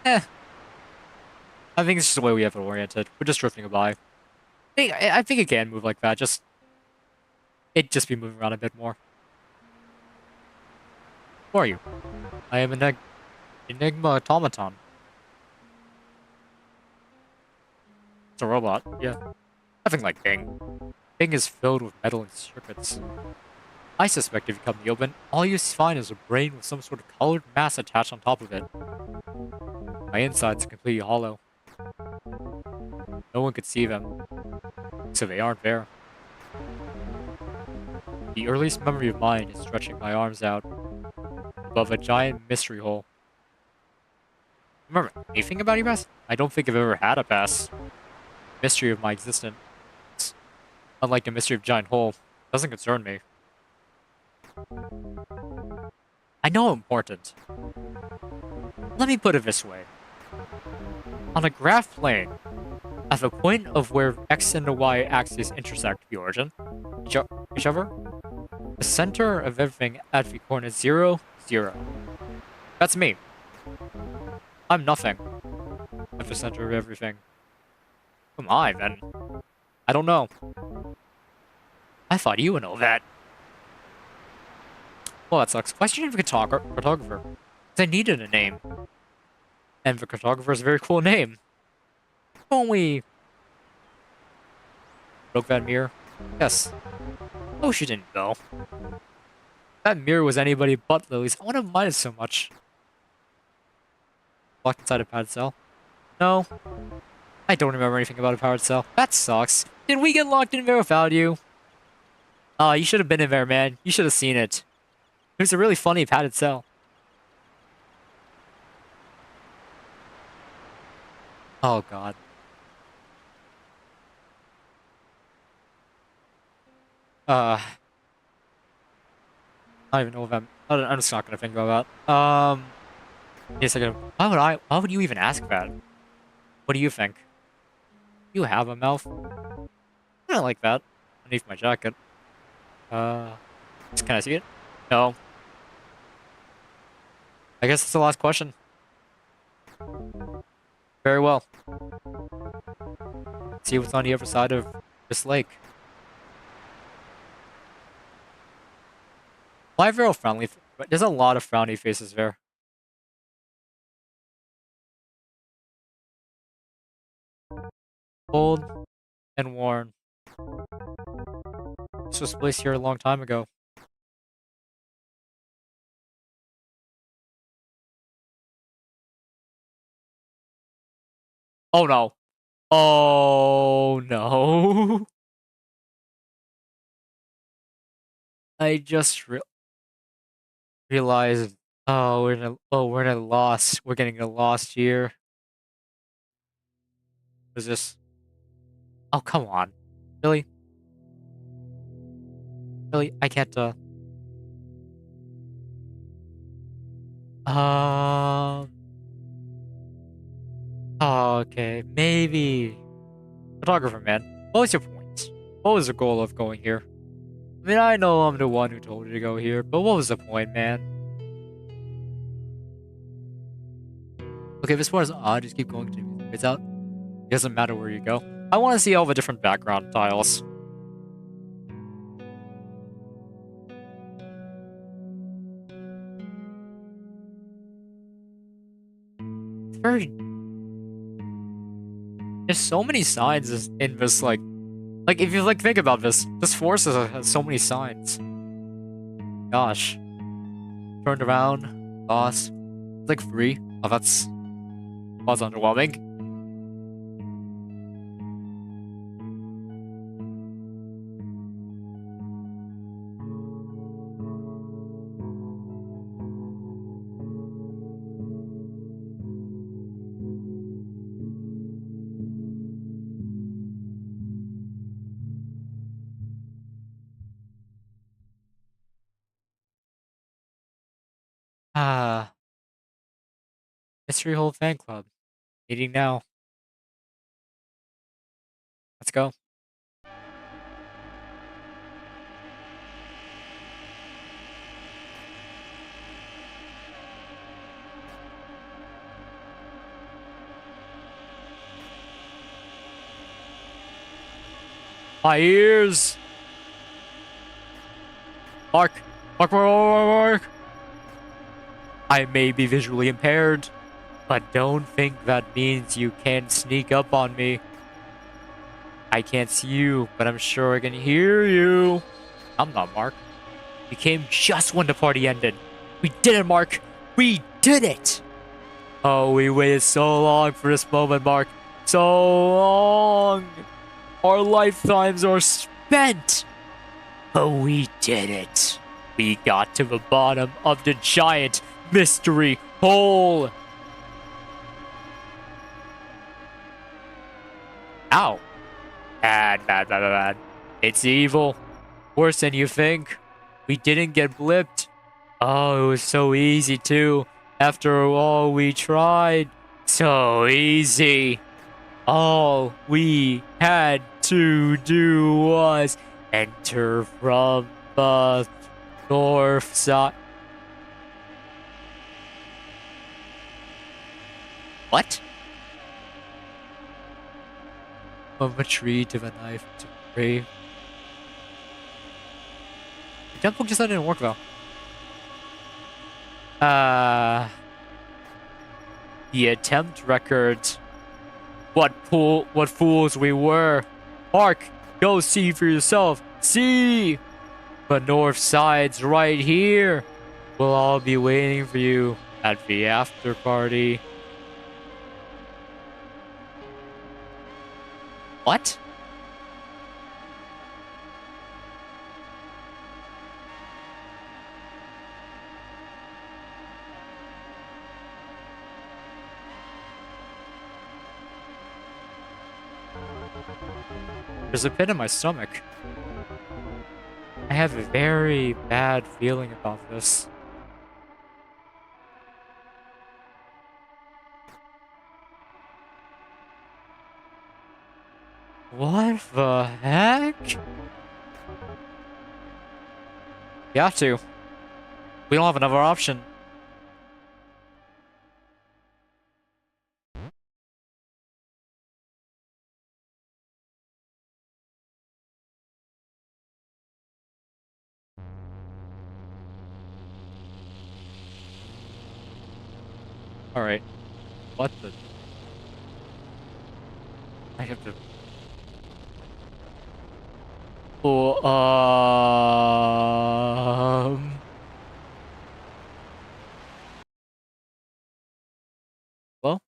I think it's just the way we have it oriented. We're just drifting by. I think it can move like that, it'd just be moving around a bit more. Who are you? I am an Enigma automaton. It's a robot, yeah. Nothing like Bing. Bing is filled with metal and circuits. I suspect if you cut me open, all you find is a brain with some sort of colored mass attached on top of it. My insides are completely hollow. No one could see them, so they aren't there. The earliest memory of mine is stretching my arms out, above a giant mystery hole. Remember anything about your past? I don't think I've ever had a past. Mystery of my existence. Unlike the mystery of giant hole, doesn't concern me. I know I'm important. Let me put it this way. On a graph plane, at the point of where x and the y axis intersect the origin, each other, the center of everything at the coordinate 0, 0. That's me. I'm nothing at the center of everything. Who am I, then? I don't know. I thought you would know that. Well, that sucks. Why's your name photographer? Because I needed a name. And the photographer is a very cool name. Won't we... Broke that mirror? Yes. Oh, she didn't know. That mirror was anybody but Lily's. I wouldn't have minded so much. Locked inside a padded cell? No. I don't remember anything about a padded cell. That sucks. Did we get locked in there without you? Oh, you should have been in there, man. You should have seen it. It was a really funny padded cell. Oh, God. I don't even know if I'm just not gonna think about that. Yes, why would you even ask that? What do you think? You have a mouth? I don't like that. Underneath my jacket. Can I see it? No. I guess it's the last question. Very well. Let's see what's on the other side of this lake. Why very friendly? There's a lot of frowny faces there. Old and worn. This was placed here a long time ago. Oh no. Oh no. I just realized, we're in a loss. We're getting a lost here. What is this? Oh, come on. Really? Really? I can't, Oh, okay. Maybe. Photographer, man. What was your point? What was the goal of going here? I mean, I know I'm the one who told you to go here, but what was the point, man? Okay, this part is odd. Just keep going to me. It's out. It doesn't matter where you go. I want to see all the different background tiles. It's very... There's so many signs in this, like if you think about this forest has so many signs. Gosh. Turned around, lost. It's like 3. Oh, that's underwhelming. Ah. Mystery Hole Fan Club. Meeting now. Let's go. My ears! Mark! Mark! I may be visually impaired, but don't think that means you can't sneak up on me. I can't see you, but I'm sure I can hear you. I'm not Mark. You came just when the party ended. We did it, Mark! We did it! Oh, we waited so long for this moment, Mark. So long! Our lifetimes are spent! But we did it. We got to the bottom of the giant mystery hole. Ow. Bad, bad, bad, bad, bad. It's evil. Worse than you think. We didn't get blipped. Oh, it was so easy too. After all we tried. So easy. All we had to do was enter from the north side. What? From a tree to the knife to the grave. The jump hook just didn't work though. The attempt record. What fools we were. Hark, go see for yourself. See! The north side's right here. We'll all be waiting for you at the after party. What? There's a pit in my stomach. I have a very bad feeling about this. What the heck? We have to. We don't have another option. Alright. What the? I have to. Oh, well,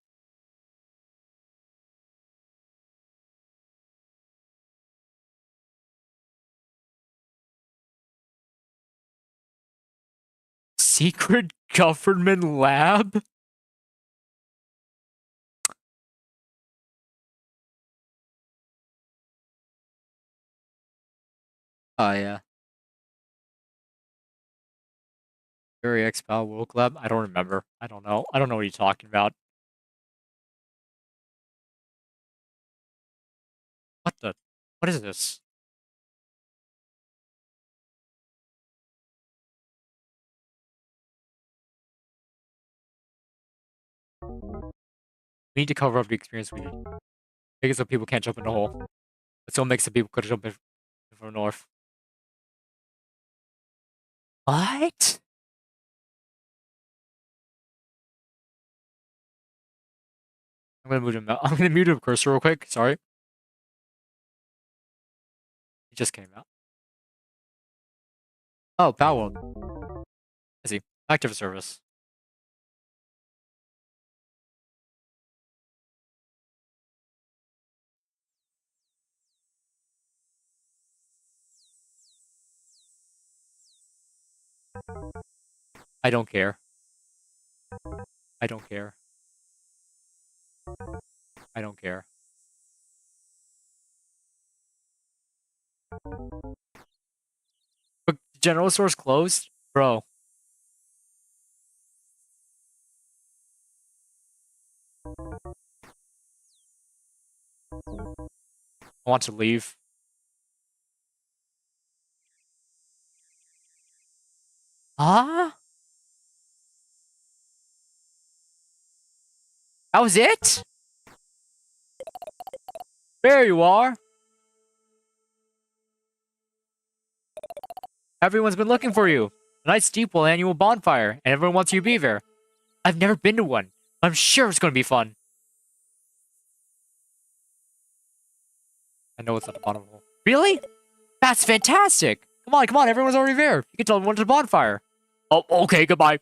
secret government lab? Oh yeah. Very X-Pal World Lab? I don't remember. I don't know. I don't know what you're talking about. What the? What is this? We need to cover up the experience we need. Make it so people can't jump in the hole. That's what makes the people could jump in from north. What? I'm gonna move him out. I'm gonna mute him cursor real quick. Sorry. He just came out. Oh, Power. I see. Active service. I don't care. I don't care. I don't care. But general store's closed? Bro. I want to leave. Huh? That was it? There you are. Everyone's been looking for you. Tonight's Deepwell annual bonfire, and everyone wants you to be there. I've never been to one. I'm sure it's going to be fun. I know it's at the bottom of the hole. Really? That's fantastic. Come on, everyone's already there. You can tell everyone to the bonfire. Oh, okay, goodbye.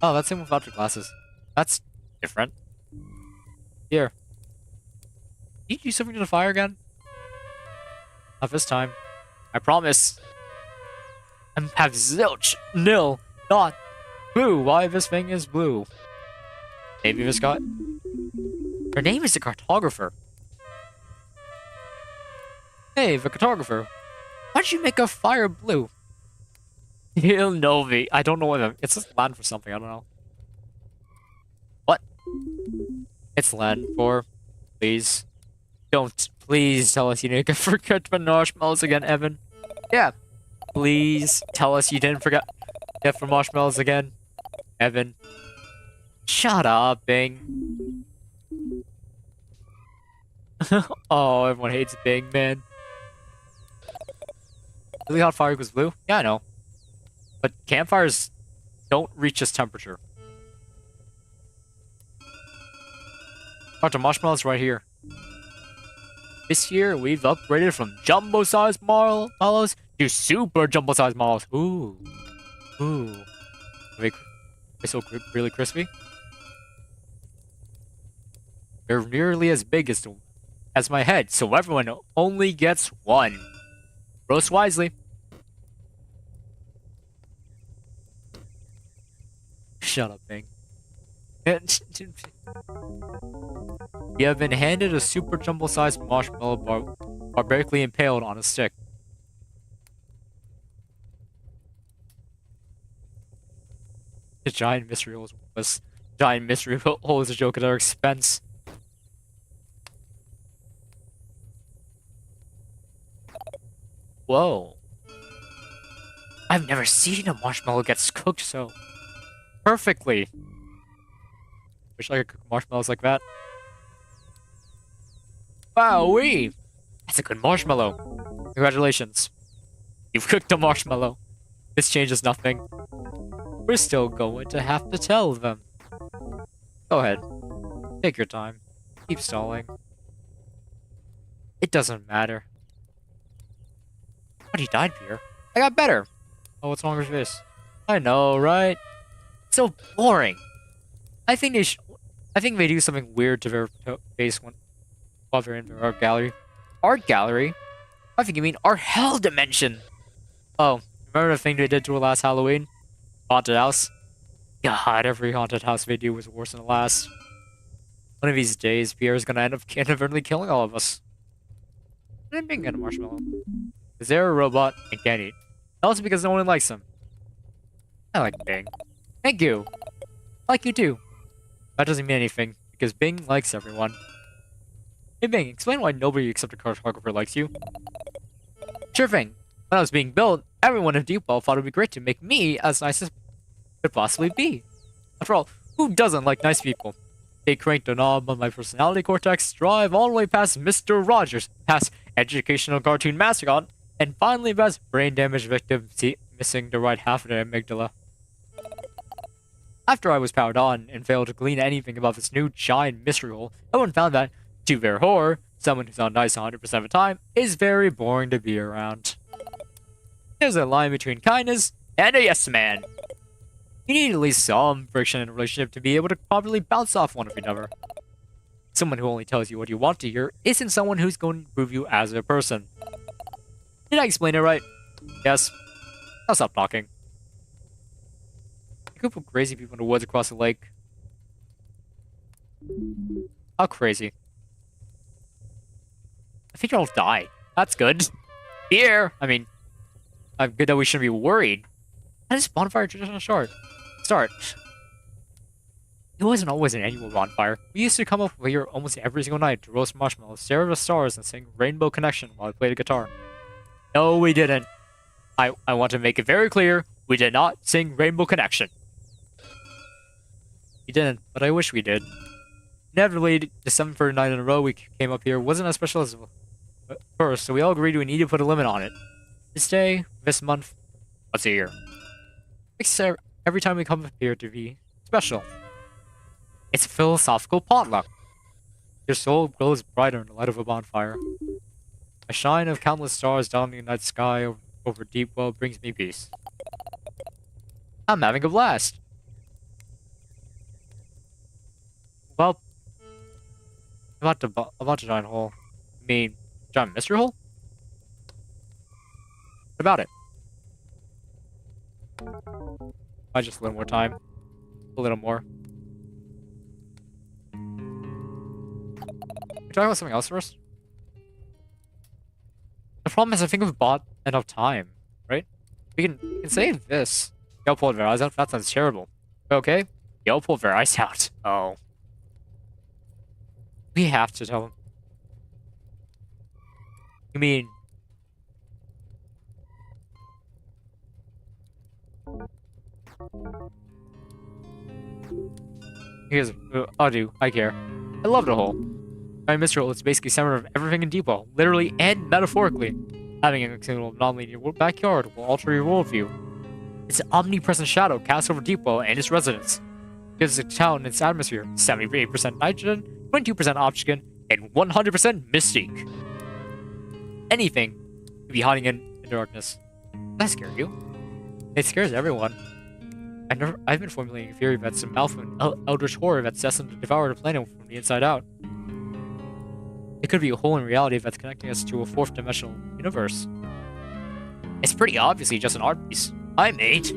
Oh, that's him without the glasses. That's different. Here. Did you do something to the fire again? Not this time. I promise. I have zilch, nil, not blue. Why this thing is blue? Maybe this guy. Her name is the cartographer. Hey, the cartographer. Why did you make a fire blue? He'll know me. I don't know what it's just Latin for something. I don't know. What? It's Latin for please. Don't please tell us you didn't forget the marshmallows again, Evan. Yeah. Please tell us you didn't forget the marshmallows again, Evan. Shut up, Bing. Oh, everyone hates Bing, man. Really hot fire equals blue? Yeah, I know. But campfires don't reach this temperature. Oh, the marshmallows right here. This year, we've upgraded from jumbo-sized marshmallows to super jumbo-sized marshmallows. Ooh. Ooh. Are they so really crispy? They're nearly as big as my head, so everyone only gets one. Roast wisely. Shut up, Bing. You have been handed a super jumbo-sized marshmallow barbarically impaled on a stick. The giant mystery hole was giant mystery hole is a joke at our expense. Whoa. I've never seen a marshmallow get cooked so perfectly. Wish I could cook marshmallows like that. Wowee! That's a good marshmallow. Congratulations. You've cooked a marshmallow. This changes nothing. We're still going to have to tell them. Go ahead. Take your time. Keep stalling. It doesn't matter. But he died, Pierre. I got better. Oh, what's wrong with this? I know, right? It's so boring. I think they do something weird to their face while they're in their art gallery. Art gallery? I think you mean our hell dimension. Oh, remember the thing they did to it last Halloween? Haunted house? God, every haunted house they do was worse than the last. One of these days, Pierre's gonna end up inadvertently killing all of us. I didn't Bing get a marshmallow. Is there a robot and can't eat? Also because no one likes him. I like Bing. Thank you. I like you too. That doesn't mean anything, because Bing likes everyone. Hey Bing, explain why nobody except a cartographer likes you. Sure thing. When I was being built, everyone in Deepwell thought it would be great to make me as nice as could possibly be. After all, who doesn't like nice people? They cranked the knob on my personality cortex, drive all the way past Mr. Rogers, past educational cartoon mascot, and finally past brain damage victim missing the right half of the amygdala. After I was powered on and failed to glean anything about this new giant mystery hole, everyone found that, to their horror, someone who's on nice 100% of the time is very boring to be around. There's a line between kindness and a yes man. You need at least some friction in a relationship to be able to properly bounce off one another. Someone who only tells you what you want to hear isn't someone who's going to improve you as a person. Did I explain it right? Yes. I'll stop talking. A group of crazy people in the woods across the lake. How crazy. I think you'll die. That's good. Here! I mean, I'm good that we shouldn't be worried. How does bonfire traditional start? It wasn't always an annual bonfire. We used to come up here almost every single night to roast marshmallows, stare at the stars, and sing Rainbow Connection while I played the guitar. No, we didn't. I want to make it very clear, we did not sing Rainbow Connection. We didn't, but I wish we did. Inevitably, the 7th night in a row we came up here wasn't as special as first, so we all agreed we needed to put a limit on it. This day, this month, once a year. Except every time we come up here to be special. It's a philosophical potluck. Your soul glows brighter in the light of a bonfire. A shine of countless stars down the night sky over Deepwell brings me peace. I'm having a blast. Well, about to giant hole. I mean, giant mystery hole? What about it? I just a little more time. A little more. Can we talk about something else first? The problem is I think we've bought enough time, right? We can save this. Yo, pull their eyes out. That sounds terrible. Okay? Yo, pull their eyes out. Oh. We have to tell them. You mean... Here's... I care. I love the hole. My mystery hole is basically center of everything in Deepwell, literally and metaphorically. Having a single non-linear backyard will alter your worldview. It's an omnipresent shadow cast over Deepwell and its residents. It gives the town its atmosphere 78% nitrogen, 22% oxygen, and 100% mystique. Anything could be hiding in darkness. Does that scare you? It scares everyone. I've been formulating a theory that some malformed eldritch horror that's destined to devour the planet from the inside out. It could be a hole in reality that's connecting us to a fourth-dimensional universe. It's pretty obviously just an art piece I made.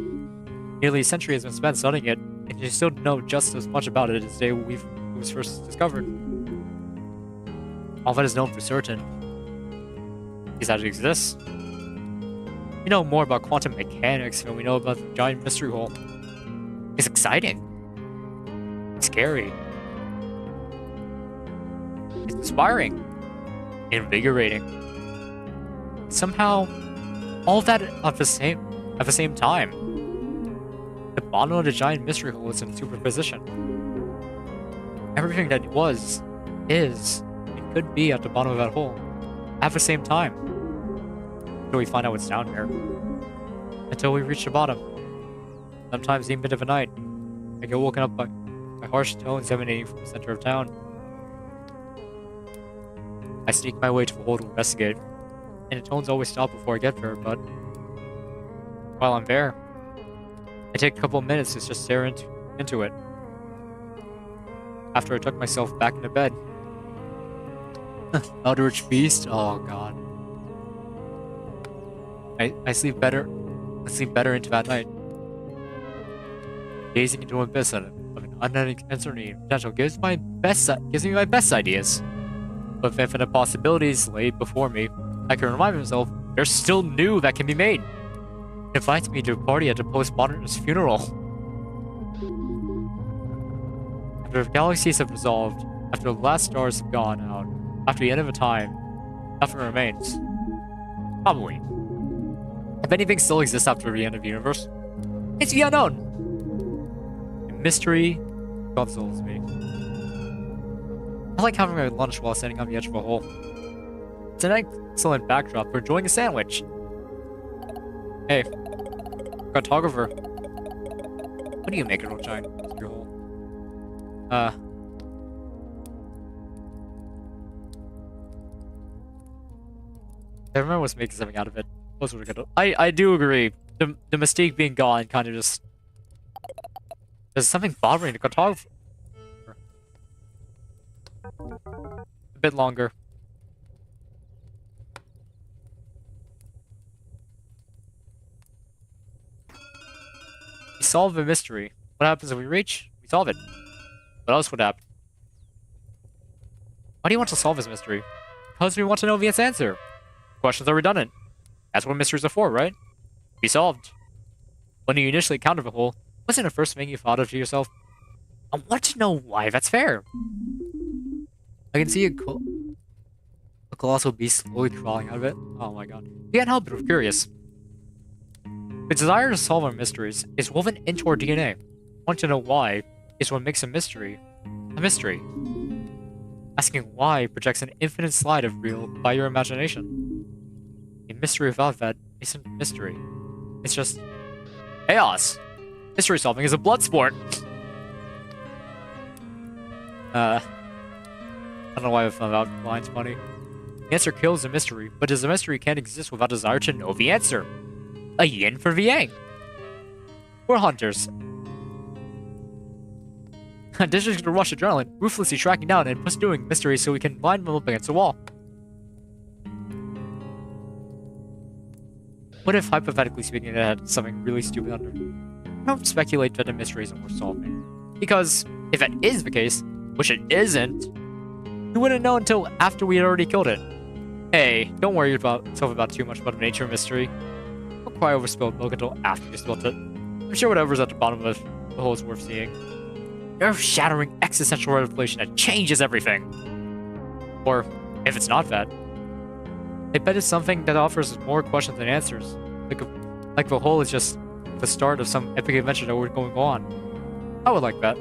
Nearly a century has been spent studying it, and you still know just as much about it as the day it was first discovered. All that is known for certain is that it exists. We know more about quantum mechanics than we know about the giant mystery hole. It's exciting. It's scary. It's inspiring. Invigorating. Somehow, all of that at the same time. The bottom of the giant mystery hole is in superposition. Everything that was, is, and could be at the bottom of that hole at the same time. Until we find out what's down there. Until we reach the bottom. Sometimes even of the night, I get woken up by harsh tones emanating from the center of town. I sneak my way to the hole to investigate, and the tones always stop before I get there, but while I'm there, I take a couple of minutes to just stare into it. After I tuck myself back into bed. Eldritch Beast? Oh god. I sleep better into that night. Gazing into an abyss of an unending uncertainty and potential gives me my best ideas. With infinite possibilities laid before me, I can remind myself there's still new that can be made. It invites me to a party at the postmodernist funeral. After the galaxies have resolved, after the last stars have gone out, after the end of a time, nothing remains. Probably. If anything still exists after the end of the universe, it's the unknown. The mystery consoles me. I like having my lunch while standing on the edge of a hole. It's an excellent backdrop for enjoying a sandwich. Hey, cartographer. What do you make it a giant mystery hole? Everyone was making something out of it. I do agree. The mystique being gone kind of just... There's something bothering the cartographer. A bit longer. We solve the mystery. What happens if we reach? We solve it. What else would happen? Why do you want to solve this mystery? Because we want to know the answer. Questions are redundant. That's what mysteries are for, right? Be solved. When you initially encountered the hole, wasn't the first thing you thought of to yourself? I want to know why that's fair. I can see a colossal beast slowly crawling out of it. Oh my god. You can't help but be curious. The desire to solve our mysteries is woven into our DNA. Want to know why is what makes a mystery a mystery. Asking why projects an infinite slide of real by your imagination. A mystery without that isn't mystery. It's just chaos. Mystery solving is a blood sport. I don't know why I found that line's funny. The answer kills the mystery, but the mystery can't exist without desire to know the answer. A yin for the yang. We're hunters. Additionally to rush adrenaline, ruthlessly tracking down and pursuing mysteries so we can line them up against a wall. What if, hypothetically speaking, it had something really stupid under? I don't speculate that the mystery isn't worth solving. Because if it is the case, which it isn't, we wouldn't know until after we had already killed it. Hey, don't worry yourself about too much about the nature of mystery. Don't cry over spilled milk until after you spilled it. I'm sure whatever's at the bottom of the hole is worth seeing. Earth-shattering existential revelation that changes everything. Or, if it's not that, I bet it's something that offers more questions than answers. Like the hole is just the start of some epic adventure that we're going on. I would like that.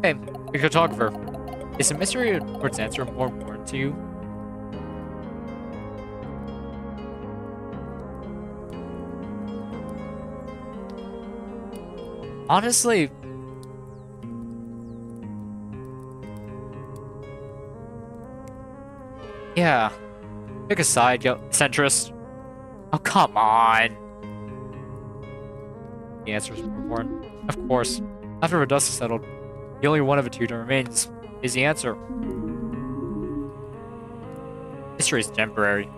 Hey, the cartographer. Is the mystery or its answer more important to you? Honestly, yeah. Pick a side, yo, centrist. Oh, come on. The answer is more important. Of course. After the dust is settled, the only one of the two that remains is the answer. History is temporary.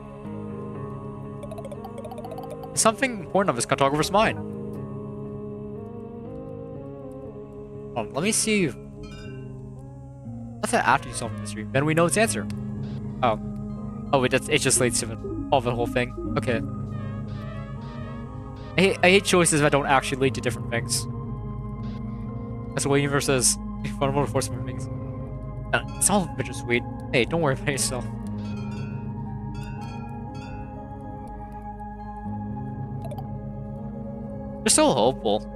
Something important on this cartographer's mind. Let me see. What's that after you solve the mystery? Then we know its answer. Oh. Oh, wait, it just leads to the whole thing. Okay. I hate choices that don't actually lead to different things. That's what the universe says. Fundamental force of things. It's all bittersweet. Hey, don't worry about yourself. They're so hopeful.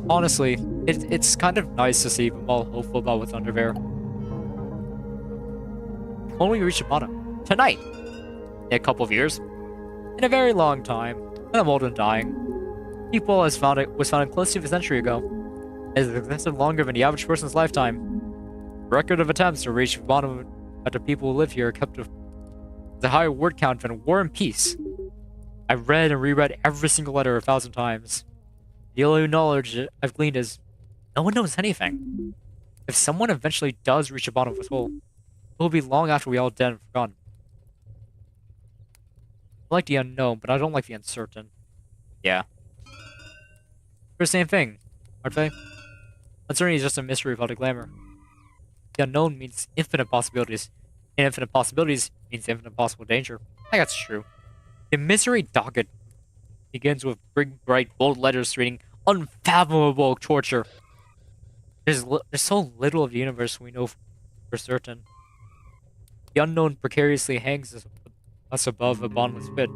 Honestly, it's kind of nice to see them all hopeful about what's under there. When we reach the bottom? Tonight! In a couple of years? In a very long time. When I'm old and dying. Deepwell was founded close to a century ago. It has existed longer than the average person's lifetime. Record of attempts to reach the bottom that the people who live here kept a higher word count than War and Peace. I've read and reread every single letter 1,000 times. The only knowledge I've gleaned is no one knows anything. If someone eventually does reach the bottom of this hole, it will be long after we all dead and forgotten. I like the unknown, but I don't like the uncertain. Yeah. They're the same thing, aren't they? Uncertainty is just a mystery without a glamour. The unknown means infinite possibilities, and infinite possibilities means infinite possible danger. I think that's true. The mystery docket begins with big, bright, bold letters reading unfathomable torture. There's so little of the universe we know for certain. The unknown precariously hangs us above a bottomless pit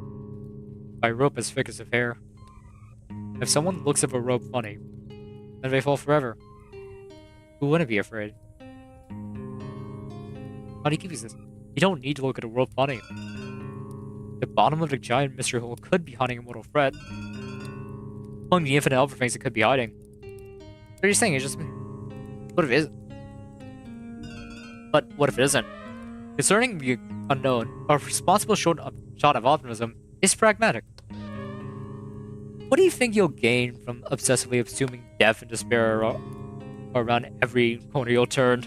by a rope as thick as a hair. If someone looks at a rope funny, then they fall forever. Who wouldn't be afraid? How do you keep this? You don't need to look at a rope funny. The bottom of the giant mystery hole could be hiding a mortal threat. Among the infinite other things it could be hiding. What are you saying? It's just... What if it isn't? But what if it isn't? Concerning the unknown, a responsible shot of optimism is pragmatic. What do you think you'll gain from obsessively assuming death and despair around every corner you'll turn?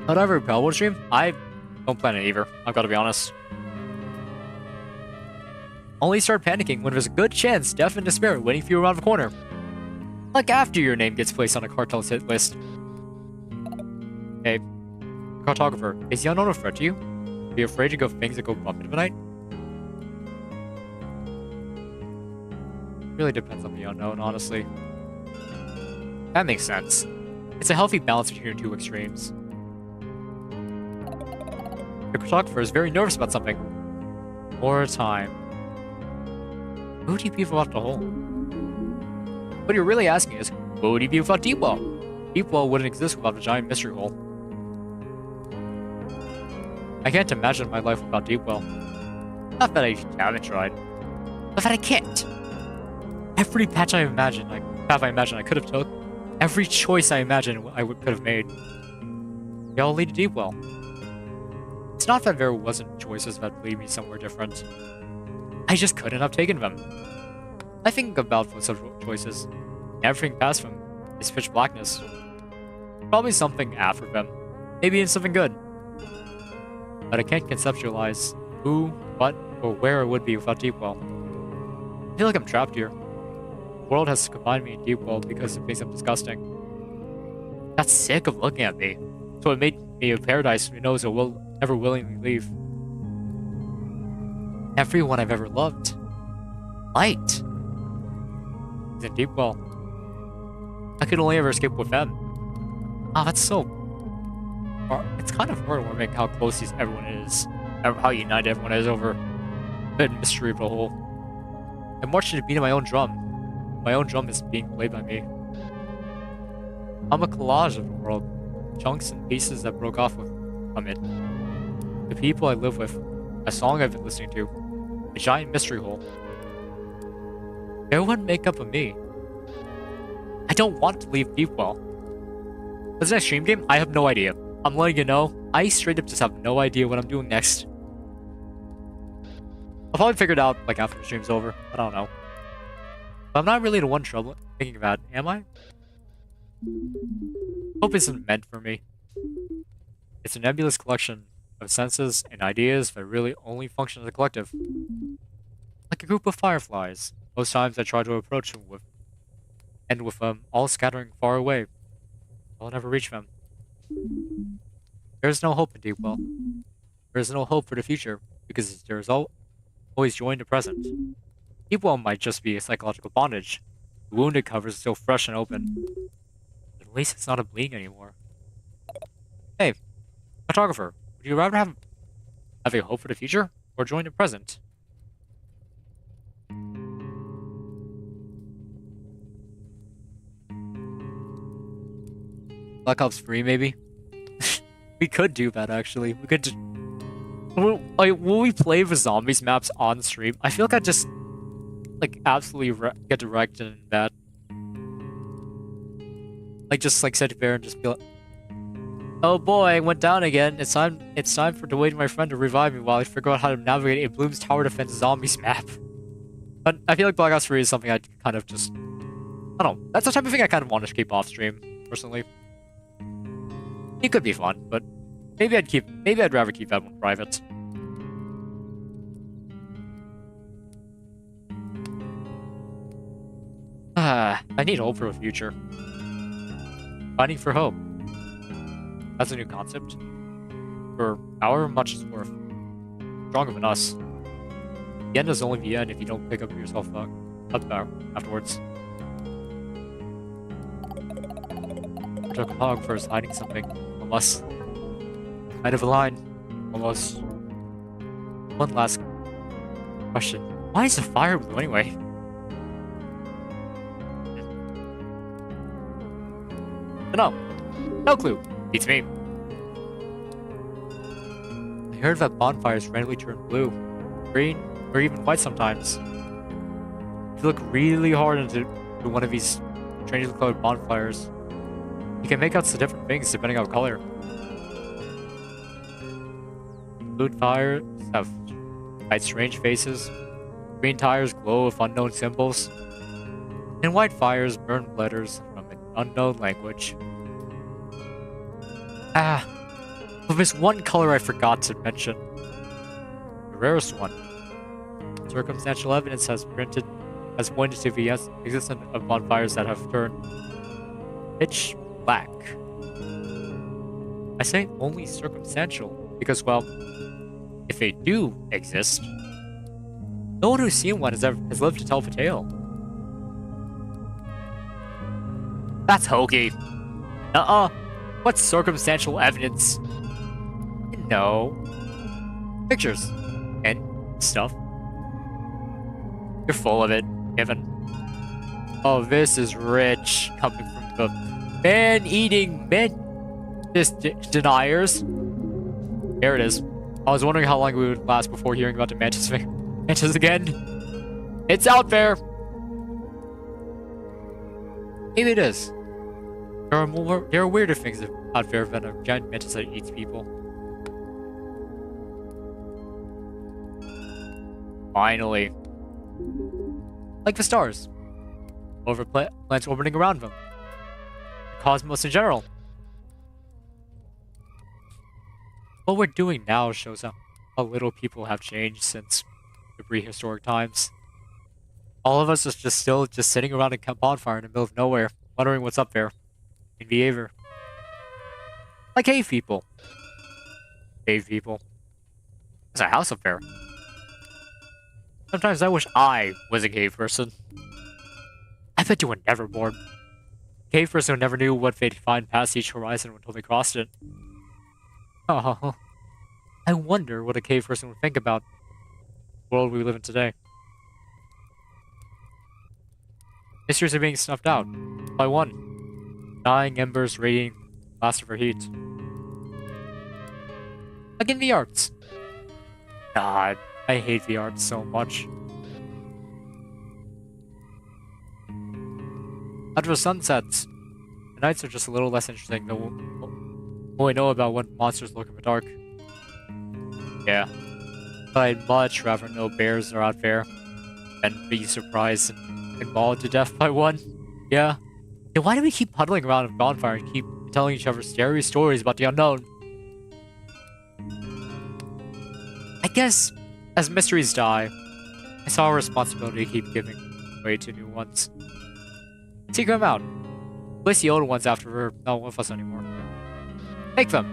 Not every probable stream? I don't plan it either, I've got to be honest. Only start panicking when there's a good chance death and despair are waiting for you around the corner. Like after your name gets placed on a cartel's hit list. Hey, cartographer, is the unknown a threat to you? Are you afraid to go things that go bump in the night? Really depends on the unknown, honestly. That makes sense. It's a healthy balance between your two extremes. The cartographer is very nervous about something. More time. Who would he be without the hole? What you're really asking is, what would he be without Deepwell? Deepwell wouldn't exist without the giant mystery hole. I can't imagine my life without Deepwell. Not that I haven't tried, but that I can't. Every path I imagine I could have took, every choice I imagine I could have made, they all lead to Deepwell. It's not that there wasn't choices that lead me somewhere different. I just couldn't have taken them. I think about those choices. Everything past them is pitch blackness. Probably something after them. Maybe even something good. But I can't conceptualize who, what, or where it would be without Deepwell. I feel like I'm trapped here. The world has combined me in Deepwell because it thinks I'm disgusting. That's sick of looking at me. So it made me a paradise who knows it will never willingly leave. Everyone I've ever loved. Light. Is in Deepwell. I could only ever escape with them. Ah, that's so... It's kind of heartwarming how close everyone is. How united everyone is over the mystery of the whole. I'm marching to beat my own drum. My own drum is being played by me. I'm a collage of the world. Chunks and pieces that broke off from it. The people I live with. A song I've been listening to. A giant mystery hole. Everyone make up of me. I don't want to leave Deepwell. What's the next stream game? I have no idea. I'm letting you know, I straight up just have no idea what I'm doing next. I'll probably figure it out like after the stream's over. I don't know. But I'm not really the one trouble thinking about it, am I? Hope isn't meant for me. It's a nebulous collection of senses and ideas that really only function as a collective. Like a group of fireflies. Most times I try to approach them with them all scattering far away. I'll never reach them. There is no hope in Deepwell. There is no hope for the future, because there is always joy in the present. Deepwell might just be a psychological bondage. The wound it covers is still fresh and open. But at least it's not a bleeding anymore. Hey, photographer, would you rather have a hope for the future, or joy in the present? Black Ops 3, maybe? We could do that, actually. We could just... Will we play the zombies maps on stream? I feel like I'd just, like, absolutely get directed in that. Like, just, like, sit there and just be like... Oh boy, I went down again. It's time for to wait for my friend to revive me while I figure out how to navigate a Bloom's Tower Defense zombies map. But I feel like Black Ops 3 is something I'd kind of just... I don't know. That's the type of thing I kind of want to keep off stream, personally. It could be fun, but maybe I'd rather keep that one private. I need hope for the future. Finding for hope. That's a new concept. For however much it's worth. Stronger than us. The end is only the end if you don't pick up yourself up afterwards. The photographer is hiding something from us. Out of a line. Almost. One last question. Why is the fire blue anyway? No. No clue. Beats me. I heard that bonfires randomly turn blue, green, or even white sometimes. If you look really hard into one of these strangely colored bonfires, you can make out some different things depending on color. Blue tires have strange faces, green tires glow with unknown symbols, and white fires burn letters from an unknown language. But there's one color I forgot to mention. The rarest one. Circumstantial evidence has pointed to the existence of bonfires that have turned pitch black. I say only circumstantial because, well, if they do exist, no one who's seen one has lived to tell the tale. That's hokey. What's circumstantial evidence? No. Pictures. And stuff. You're full of it, Kevin. Oh, this is rich. Coming from the man-eating deniers. There it is. I was wondering how long we would last before hearing about the mantis again. It's out there! Maybe it is. There are weirder things out there than a giant mantis that eats people. Finally. Like the stars. over planets orbiting around them, the cosmos in general. What we're doing now shows how little people have changed since the prehistoric times. All of us are still sitting around a bonfire in the middle of nowhere, wondering what's up there in behavior. Like cave people. Cave people. There's a house up there. Sometimes I wish I was a cave person. I bet you were never born. Cave person never knew what they'd find past each horizon until they crossed it. Oh, I wonder what a cave person would think about the world we live in today. Mysteries are being snuffed out, by one. Dying embers radiating blast of her heat. Like in the arts. God, I hate the arts so much. After the sun sets, the nights are just a little less interesting than what we know about what monsters lurk in the dark. Yeah. But I'd much rather know bears are out there than be surprised and mauled to death by one. Yeah. Yeah, why do we keep huddling around a bonfire and keep telling each other scary stories about the unknown? I guess, as mysteries die, it's our responsibility to keep giving way to new ones. Seek them out. Place the old ones after we're not with us anymore. Take them.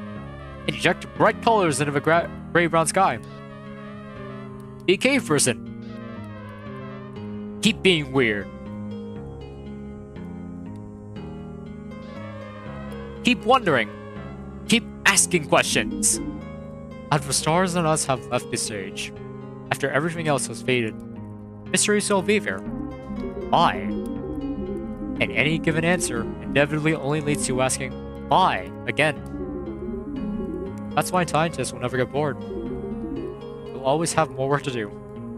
Inject bright colors into the gray-brown sky. Be a cave person. Keep being weird. Keep wondering. Keep asking questions. After the stars and us have left the stage, after everything else has faded, mystery will be there. Why? And any given answer inevitably only leads to asking why again. That's why scientists will never get bored. We'll always have more work to do,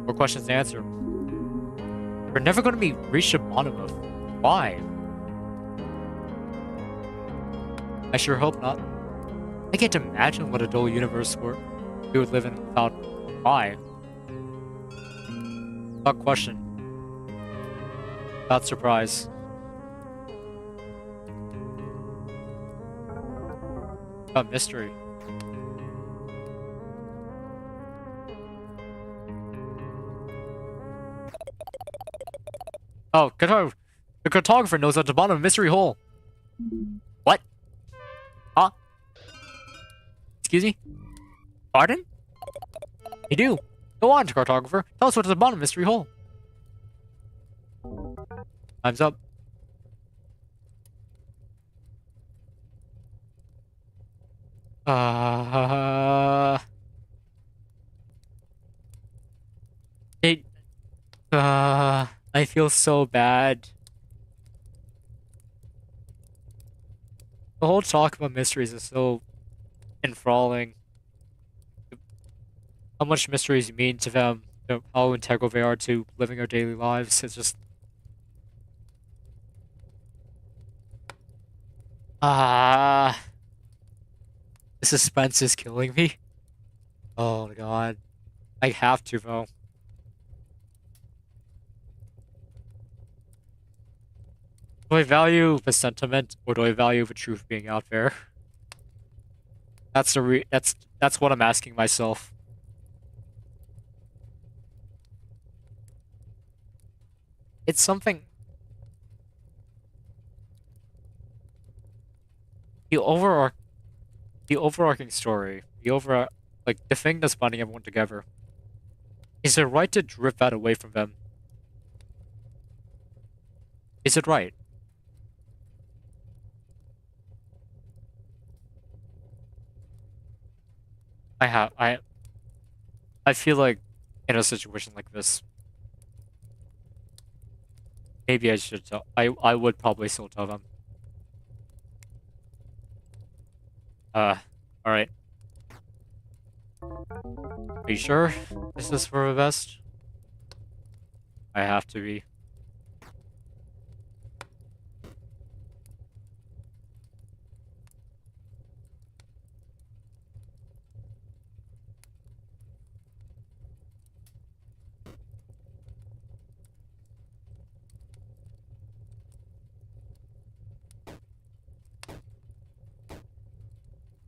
more questions to answer. We're never going to reach the bottom of why. I sure hope not. I can't imagine what a dull universe we would live in without why. Without question. Without surprise. Without mystery. Oh, the cartographer knows at the bottom of mystery hole. What? Huh? Excuse me? Pardon? You do. Go on, cartographer. Tell us what's at the bottom of mystery hole. Time's up. I feel so bad. The whole talk about mysteries is so enthralling. How much mysteries mean to them, how integral they are to living our daily lives. It's just... the suspense is killing me. Oh my god. I have to, though. Do I value the sentiment, or do I value the truth being out there? That's what I'm asking myself. It's something... The overarching story, like, the thing that's binding everyone together, is it right to rip that away from them? Is it right? I feel like in a situation like this, maybe I should tell. I would probably still tell them. All right. Are you sure this is for the best? I have to be.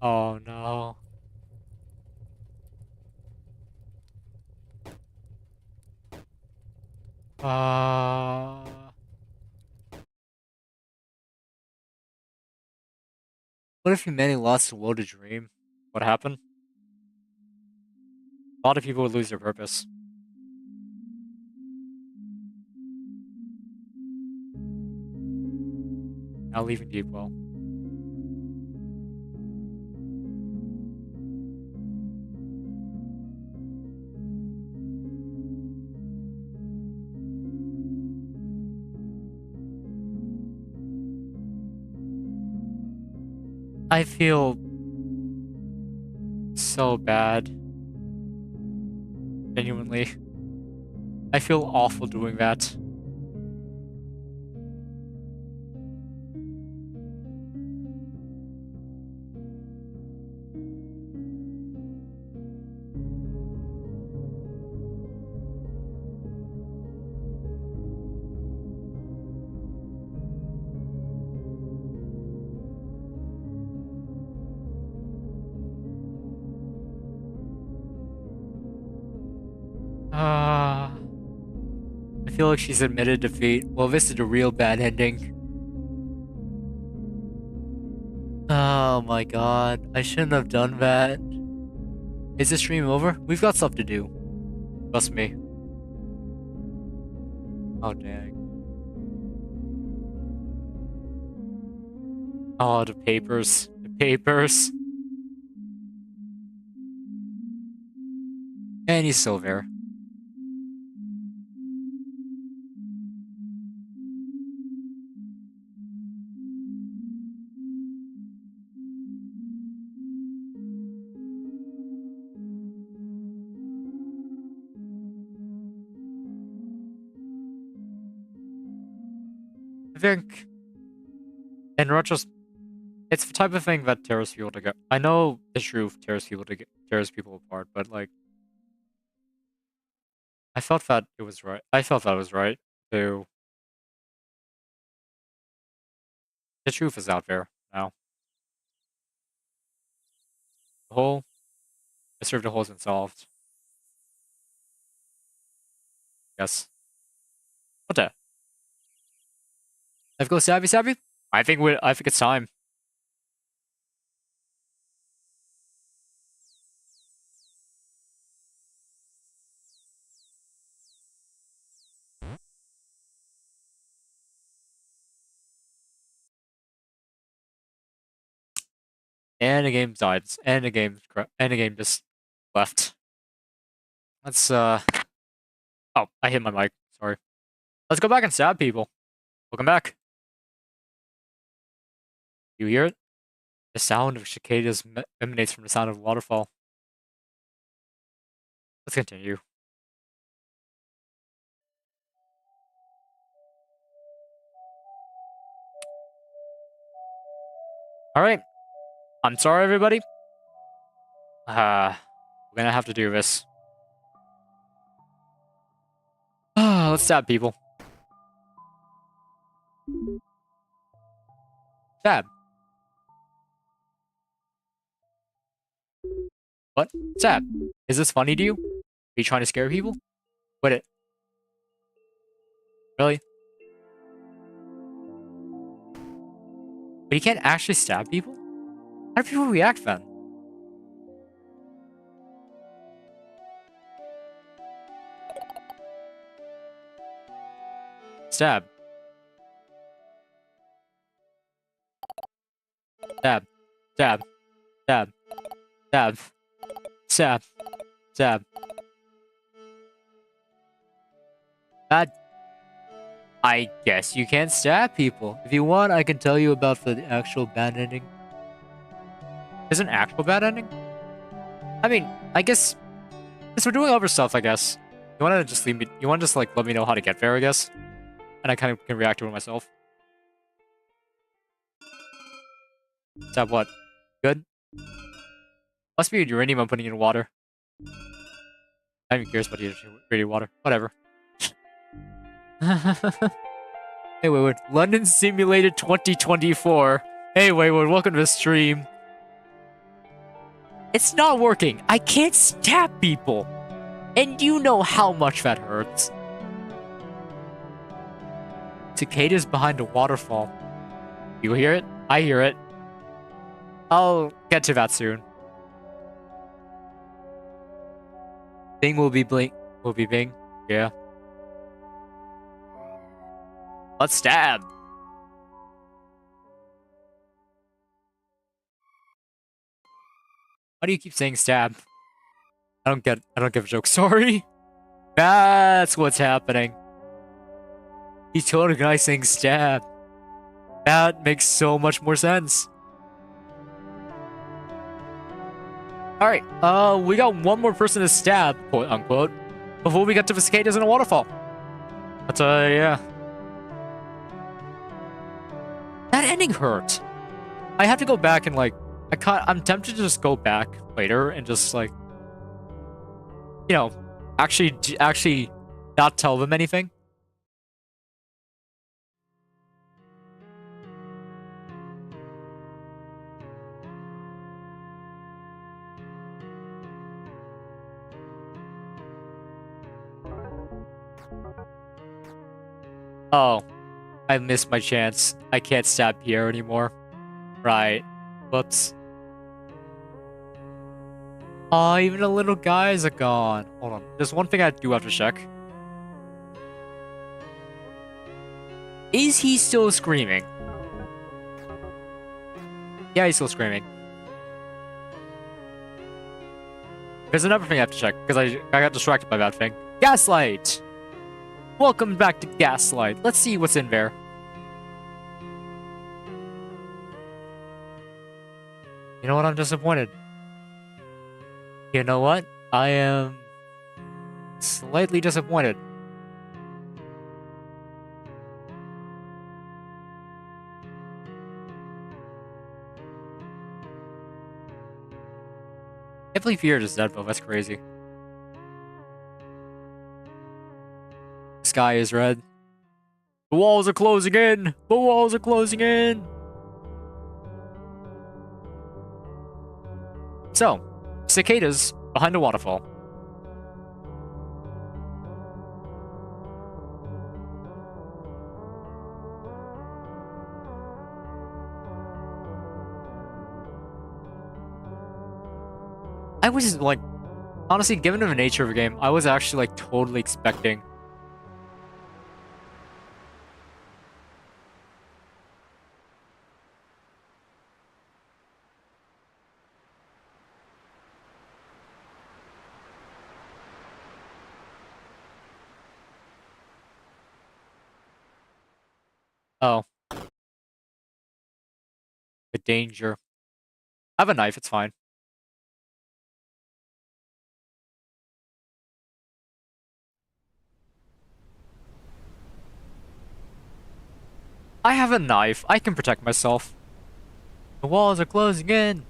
Oh no. What if humanity lost the will to dream? What happened? A lot of people would lose their purpose. Now leaving Deepwell. I feel so bad. Genuinely. I feel awful doing that. I feel like she's admitted defeat. Well, this is a real bad ending. Oh my god. I shouldn't have done that. Is the stream over? We've got stuff to do. Trust me. Oh, dang. Oh, the papers. The papers. And he's still there. I think, in retrospect, it's the type of thing that tears people together. I know the truth tears people apart, but like, I felt that it was right. I felt that was right. So the truth is out there now. The mystery of the hole's been solved. Yes. What the? Let's go, Savvy Savvy. I think it's time. And the game died. And the game just left. Let's oh, I hit my mic. Sorry. Let's go back and stab people. Welcome back. You hear it? The sound of cicadas emanates from the sound of a waterfall. Let's continue. Alright. I'm sorry, everybody. We're gonna have to do this. Let's stab people. Stab. What? Stab. Is this funny to you? Are you trying to scare people? Quit it. Really? But you can't actually stab people? How do people react then? Stab. Stab. Stab. Stab. Stab. Stab. Stab. Bad. I guess you can't stab people. If you want, I can tell you about the actual bad ending. There's an actual bad ending? I mean, I guess... Since we're doing other stuff, I guess. You wanna just leave me... You wanna just, like, let me know how to get there, I guess? And I kind of can react to it myself. Stab what? Good? Must be uranium I'm putting in water. I'm even curious about the dirty water. Whatever. Hey, wait. London Simulated 2024. Hey, wait, welcome to the stream. It's not working. I can't stab people. And you know how much that hurts. Cicadas behind a waterfall. You hear it? I hear it. I'll get to that soon. Bing will be blink. Will be Bing. Yeah. Let's stab. Why do you keep saying stab? I don't get a joke. Sorry. That's what's happening. He's totally guy saying stab. That makes so much more sense. Alright, we got one more person to stab, quote unquote, before we get to the cicadas in a waterfall. But yeah. That ending hurt. I have to go back and like I'm tempted to just go back later and just like, you know, actually not tell them anything. Oh, I missed my chance. I can't stab Pierre anymore. Right. Whoops. Oh, even the little guys are gone. Hold on. There's one thing I do have to check. Is he still screaming? Yeah, he's still screaming. There's another thing I have to check, because I got distracted by that thing. Gaslight! Welcome back to Gaslight. Let's see what's in there. You know what? I'm disappointed. You know what? I am slightly disappointed. I can't believe Fear is dead, though. That's crazy. The sky is red. The walls are closing in! The walls are closing in! So, cicadas behind a waterfall. I was like, honestly, given the nature of the game, I was actually like totally expecting. Oh. The danger. I have a knife, it's fine. I have a knife. I can protect myself. The walls are closing in.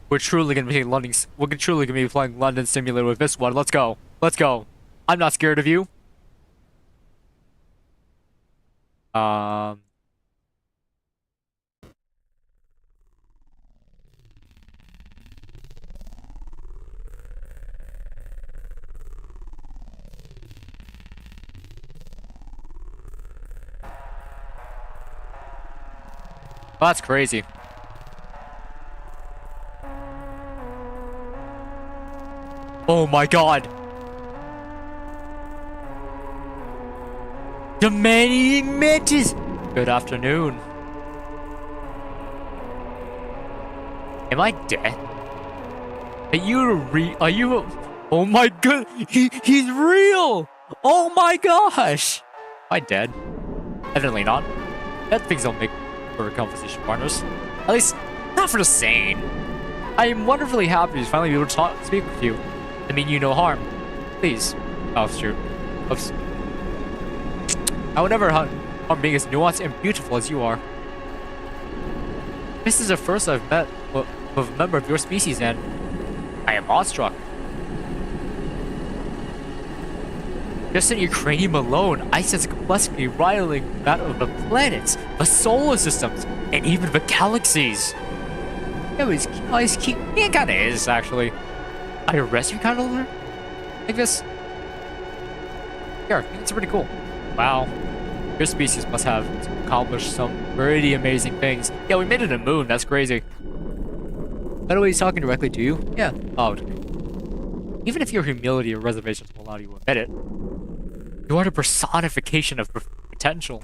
We're truly gonna be playing London Simulator with this one. Let's go. Let's go. I'm not scared of you. Oh, that's crazy. Oh my god. The man-eating mantis. Good afternoon. Am I dead? Are you oh my god, he's real! Oh my gosh! Am I dead? Evidently not. That things don't make for conversation partners. At least, not for the sane. I am wonderfully happy to finally be able to speak with you. I mean you no harm. Please. Oh shoot. Oops. I would never harm being as nuanced and beautiful as you are. This is the first I've met with a member of your species, and I am awestruck. Just in your cranium alone, I sense a complexity rivaling that of the planets, the solar systems, and even the galaxies. Yeah, but he's cute. He kind of is, actually. I rescue kind of learner? Like this? Yeah, I think it's pretty cool. Wow. Your species must have accomplished some pretty amazing things. Yeah, we made it a moon. That's crazy. By the way, he's talking directly to you? Yeah. Oh, okay. Even if your humility or reservations will allow you to admit it, you are the personification of potential.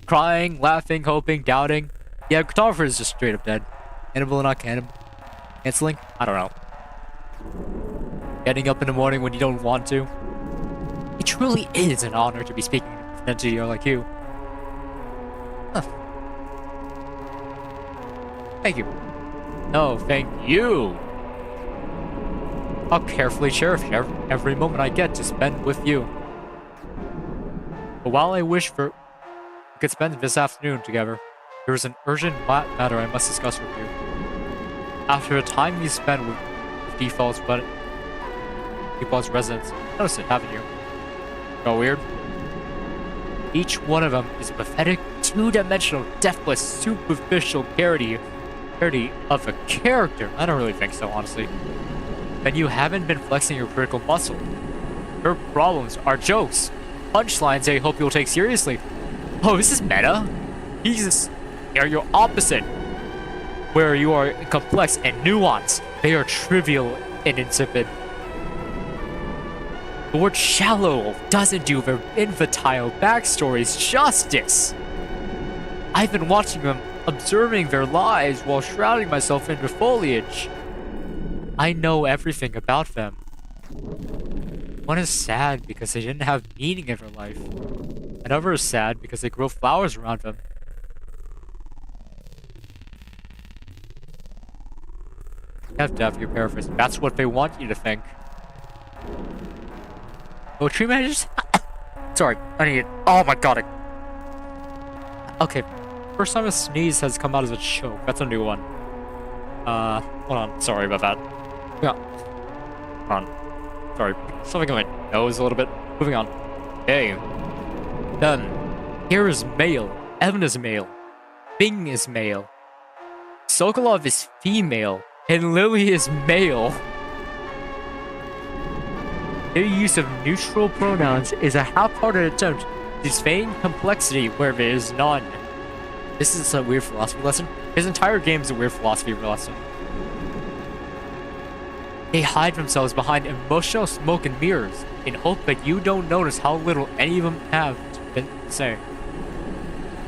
Crying, laughing, hoping, doubting. Yeah, cartographer is just straight up dead. Cannibal and not canceling? I don't know. Getting up in the morning when you don't want to. It truly is an honor to be speaking to an entity like you. Huh. Thank you. No, thank you. I'll carefully cherish every moment I get to spend with you. But while I wish we could spend this afternoon together, there is an urgent matter I must discuss with you. After the time you spent with Deepwell's residence, notice it, haven't you? Oh, weird. Each one of them is a pathetic, two-dimensional, deathless, superficial parody of a character. I don't really think so, honestly. And you haven't been flexing your critical muscle. Your problems are jokes, punchlines they hope you'll take seriously. Oh, this is meta. They are your opposite. Where you are complex and nuanced, they are trivial and insipid. The word shallow doesn't do their infantile backstories justice. I've been watching them, observing their lives while shrouding myself in the foliage. I know everything about them. One is sad because they didn't have meaning in their life. Another is sad because they grow flowers around them. Deaf, you're paraphrasing. That's what they want you to think. Oh, tree managers? Sorry, I need it. Oh my god. Okay, first time a sneeze has come out as a choke. That's a new one. Hold on. Sorry about that. Yeah. Hold on. Sorry. Something in my nose a little bit. Moving on. Hey. Then. Here is male. Evan is male. Bing is male. Sokolov is female. And Lily is male. Their use of neutral pronouns is a half-hearted attempt to feign complexity where there is none. This is a weird philosophy lesson. His entire game is a weird philosophy lesson. They hide themselves behind emotional smoke and mirrors in hope that you don't notice how little any of them have to say.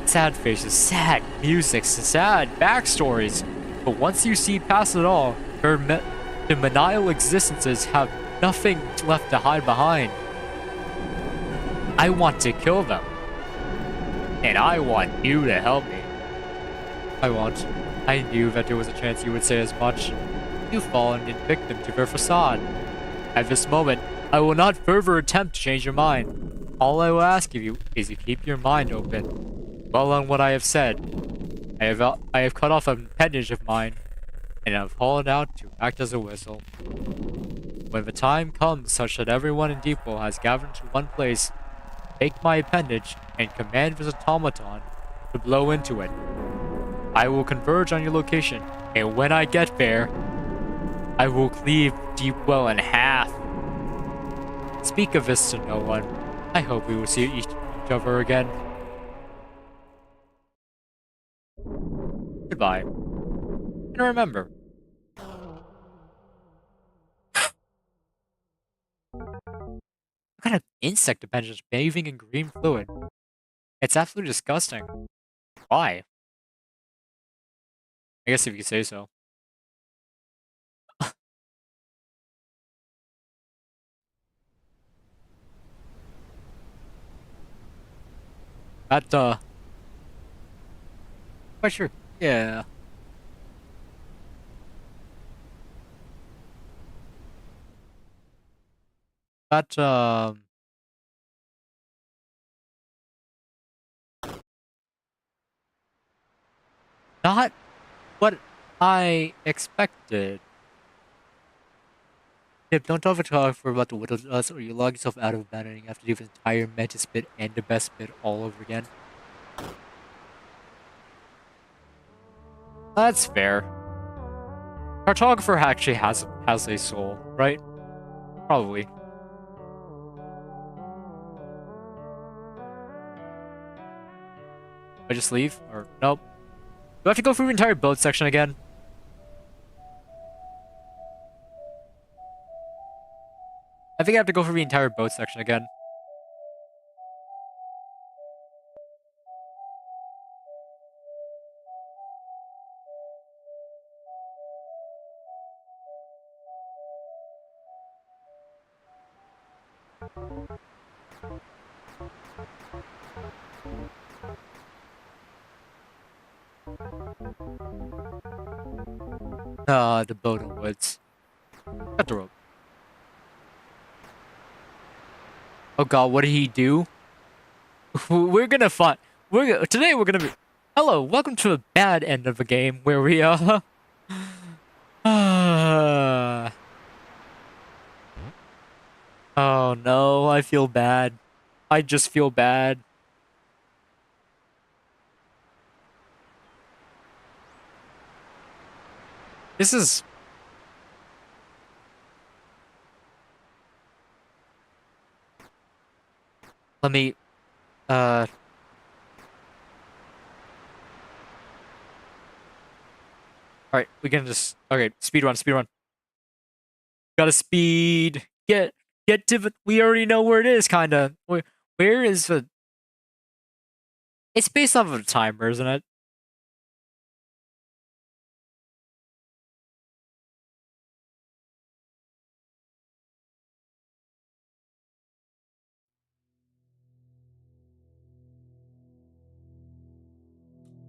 Sad faces, sad music, sad backstories. But once you see past it all, their maniacal existences have nothing left to hide behind. I want to kill them. And I want you to help me. I knew that there was a chance you would say as much. You've fallen victim to their facade. At this moment, I will not further attempt to change your mind. All I will ask of you is to keep your mind open. Dwell on what I have said. I have cut off an appendage of mine, and have hauled out to act as a whistle. When the time comes such that everyone in Deepwell has gathered to one place, take my appendage and command this automaton to blow into it. I will converge on your location, and when I get there, I will cleave Deepwell in half. Speak of this to no one. I hope we will see each other again. Goodbye. And remember. What kind of insect appendage is bathing in green fluid? It's absolutely disgusting. Why? I guess if you say so. That, quite sure. Yeah. That, not what I expected. Yep, don't talk for about the Widow Dust or you log yourself out of abandoning after do the entire Mantis bit and the best bit all over again. That's fair. Cartographer actually has a soul, right? Probably. I just leave? Or nope. Do I have to go through the entire boat section again? I think I have to go through the entire boat section again. The boat in the woods. Cut the rope. Oh god, what did he do? We're gonna find. Today we're gonna be. Hello, welcome to the bad end of the game where we Oh no, I feel bad. I just feel bad. This is. Let me. Uh. All right, we can just. Okay, speed run, speed run. Gotta speed. Get to the. We already know where it is, kinda. Where is the? It's based off of a timer, isn't it?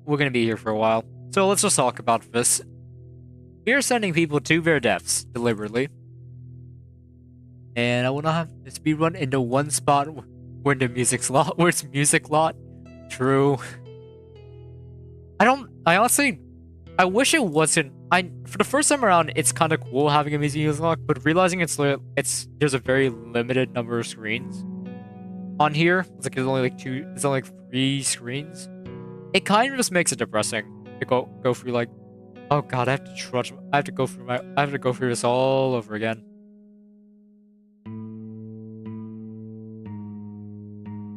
We're gonna be here for a while, so let's just talk about this. We are sending people to their deaths deliberately, and I want to have the speed run into one spot where the music's lot, where it's music lot. True. I honestly. I wish it wasn't. For the first time around, it's kind of cool having a music lock, but realizing there's a very limited number of screens on here. It's like there's only like two. There's only like 3 screens. It kind of just makes it depressing to go through like, oh god, I have to trudge. I have to go through this all over again.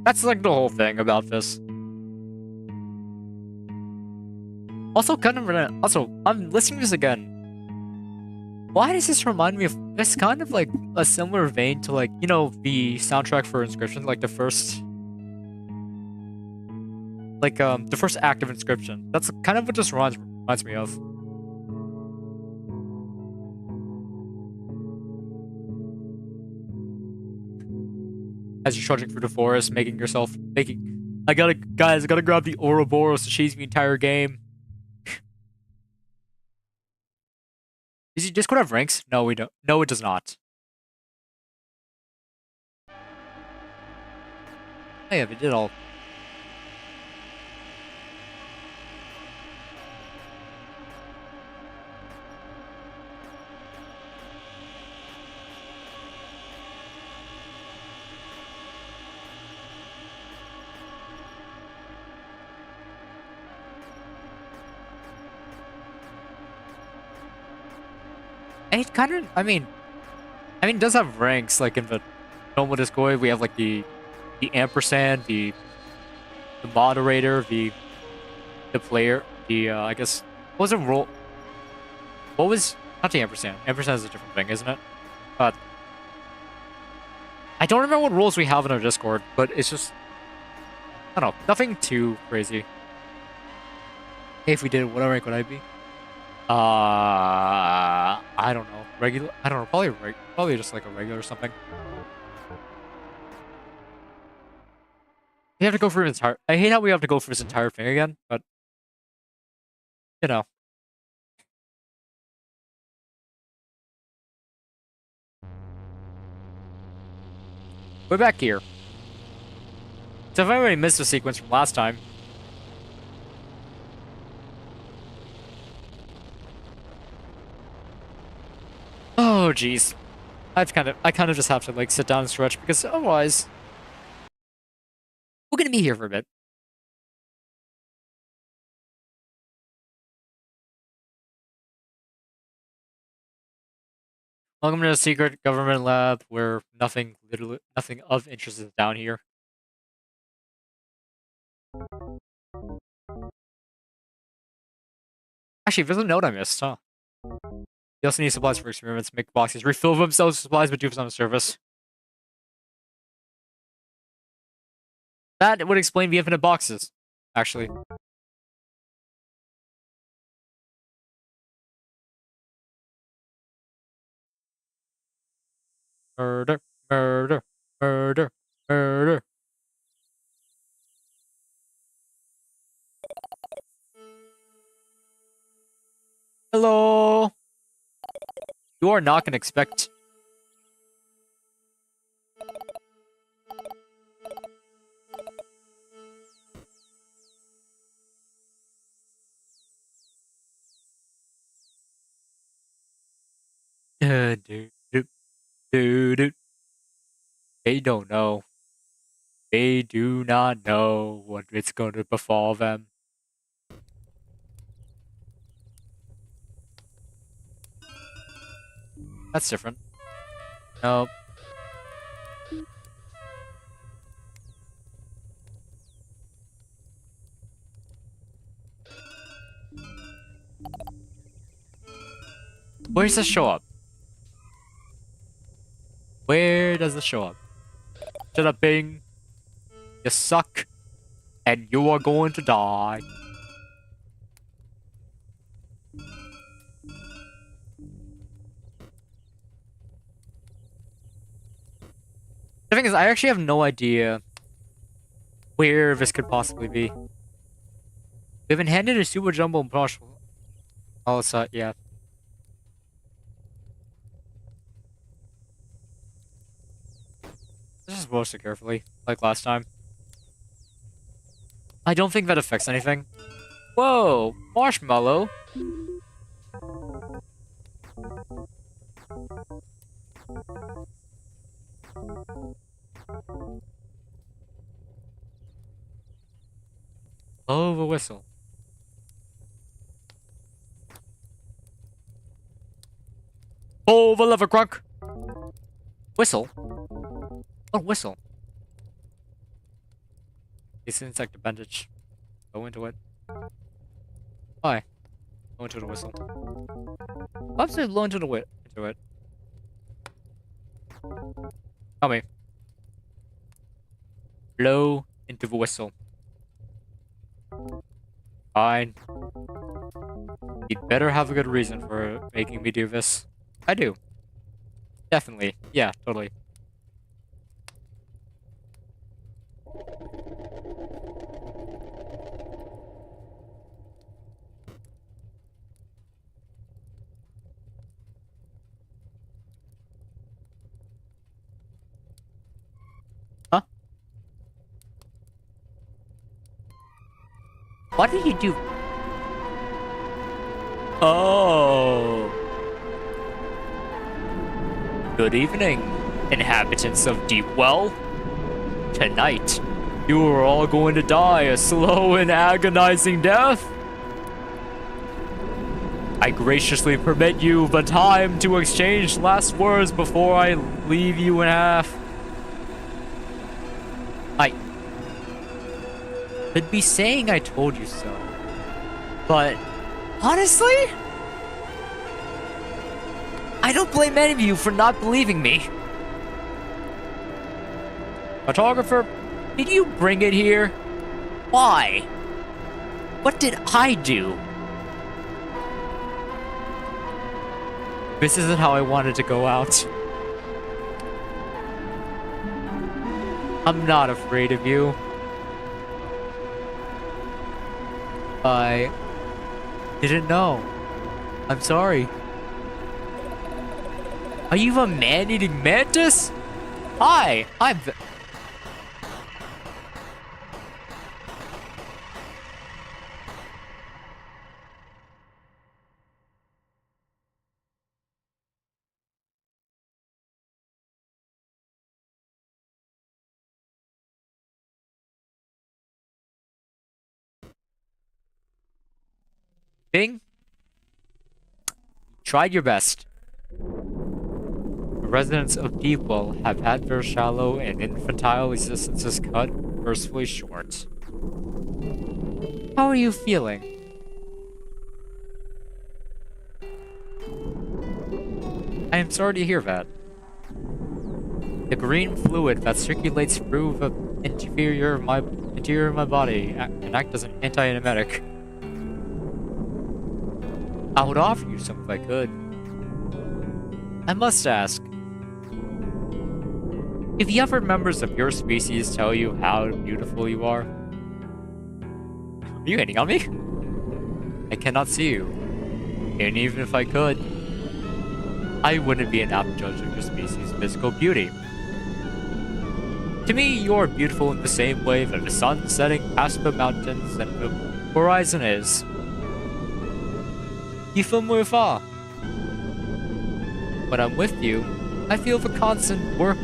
That's like the whole thing about this. Also, I'm listening to this again. Why does this remind me of this kind of like a similar vein to like, you know, the soundtrack for Inscription, like the first act of Inscription. That's kind of what this reminds me of. As you're trudging through the forest, I gotta grab the Ouroboros to cheese the entire game. Does Discord have ranks? No, we don't. No, it does not. Oh yeah, we did all. It kind of, it does have ranks, like in the normal Discord, we have like the ampersand, the moderator, the player, I guess, what was a role? What was, not the ampersand, ampersand is a different thing, isn't it? But, I don't remember what rules we have in our Discord, but it's just, I don't know, nothing too crazy. Hey, if we did, what rank would I be? I don't know. Regular? I don't know. Probably just like a regular or something. We have to go through this entire. I hate how we have to go through this entire thing again, but you know. We're back here. So if anybody missed a sequence from last time. Oh jeez. I kind of just have to like sit down and stretch because otherwise we're gonna be here for a bit. Welcome to the secret government lab where literally nothing of interest is down here. Actually, there's a note I missed, huh? You also need supplies for experiments, make boxes, refill themselves with supplies, but do some service. That would explain the infinite boxes, actually. Murder, murder, murder, murder. Hello. You are not gonna expect. Do, do, do. They don't know. They do not know what it's going to befall them. That's different. Nope. Where does this show up? Where does this show up? Shut up, Bing. You suck. And you are going to die. The thing is, I actually have no idea where this could possibly be. We've been handed a super jumbo brush. Oh, it's yeah. Let's just roast it carefully, like last time. I don't think that affects anything. Whoa, marshmallow. Oh, the whistle. Oh, the lever crunk. Whistle? Oh, whistle. It's an insect appendage. Go into it. Why? Go into the whistle. Why did blow into the into it? Tell me. Blow into the whistle. Fine. You'd better have a good reason for making me do this. I do. Definitely. Yeah, totally. Huh? What did you do? Oh. Good evening, inhabitants of Deepwell. Tonight, you are all going to die a slow and agonizing death. I graciously permit you the time to exchange last words before I leave you in half. I'd be saying I told you so, but honestly, I don't blame any of you for not believing me. Photographer, did you bring it here? Why? What did I do? This isn't how I wanted to go out. I'm not afraid of you. I didn't know. I'm sorry. Are you a man-eating mantis? Hi, I'm... Bing? Tried your best. residents of Deepwell have had their shallow and infantile existences cut mercifully short. How are you feeling? I am sorry to hear that. The green fluid that circulates through the interior of my body can act as an anti-emetic. I would offer you some if I could. I must ask, if the other members of your species tell you how beautiful you are? Are you hitting on me? I cannot see you. And even if I could, I wouldn't be an apt judge of your species' physical beauty. To me, you are beautiful in the same way that the sun setting past the mountains and the horizon is. You feel more far. When I'm with you, I feel the constant whir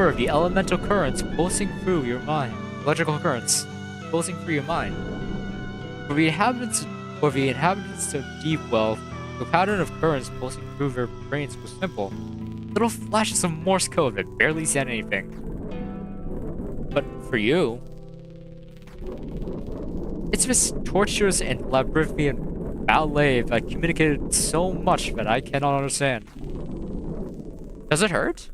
of the elemental currents pulsing through your mind. Electrical currents pulsing through your mind. For the inhabitants of Deepwell, the pattern of currents pulsing through their brains was simple. Little flashes of Morse code that barely said anything. But for you, it's this tortuous and labyrinthian ballet that communicated so much that I cannot understand. Does it hurt?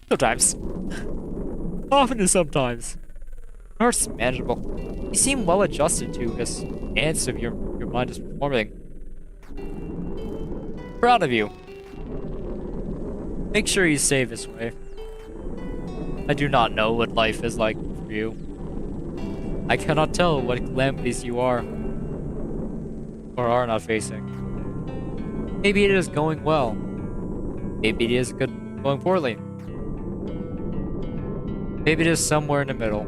Sometimes. Often is sometimes. It hurts manageable. You seem well adjusted to this dance of your mind is performing. Proud of you. Make sure you stay this way. I do not know what life is like for you. I cannot tell what calamities you are or are not facing. Maybe it is going well. Maybe it is going poorly. Maybe it is somewhere in the middle.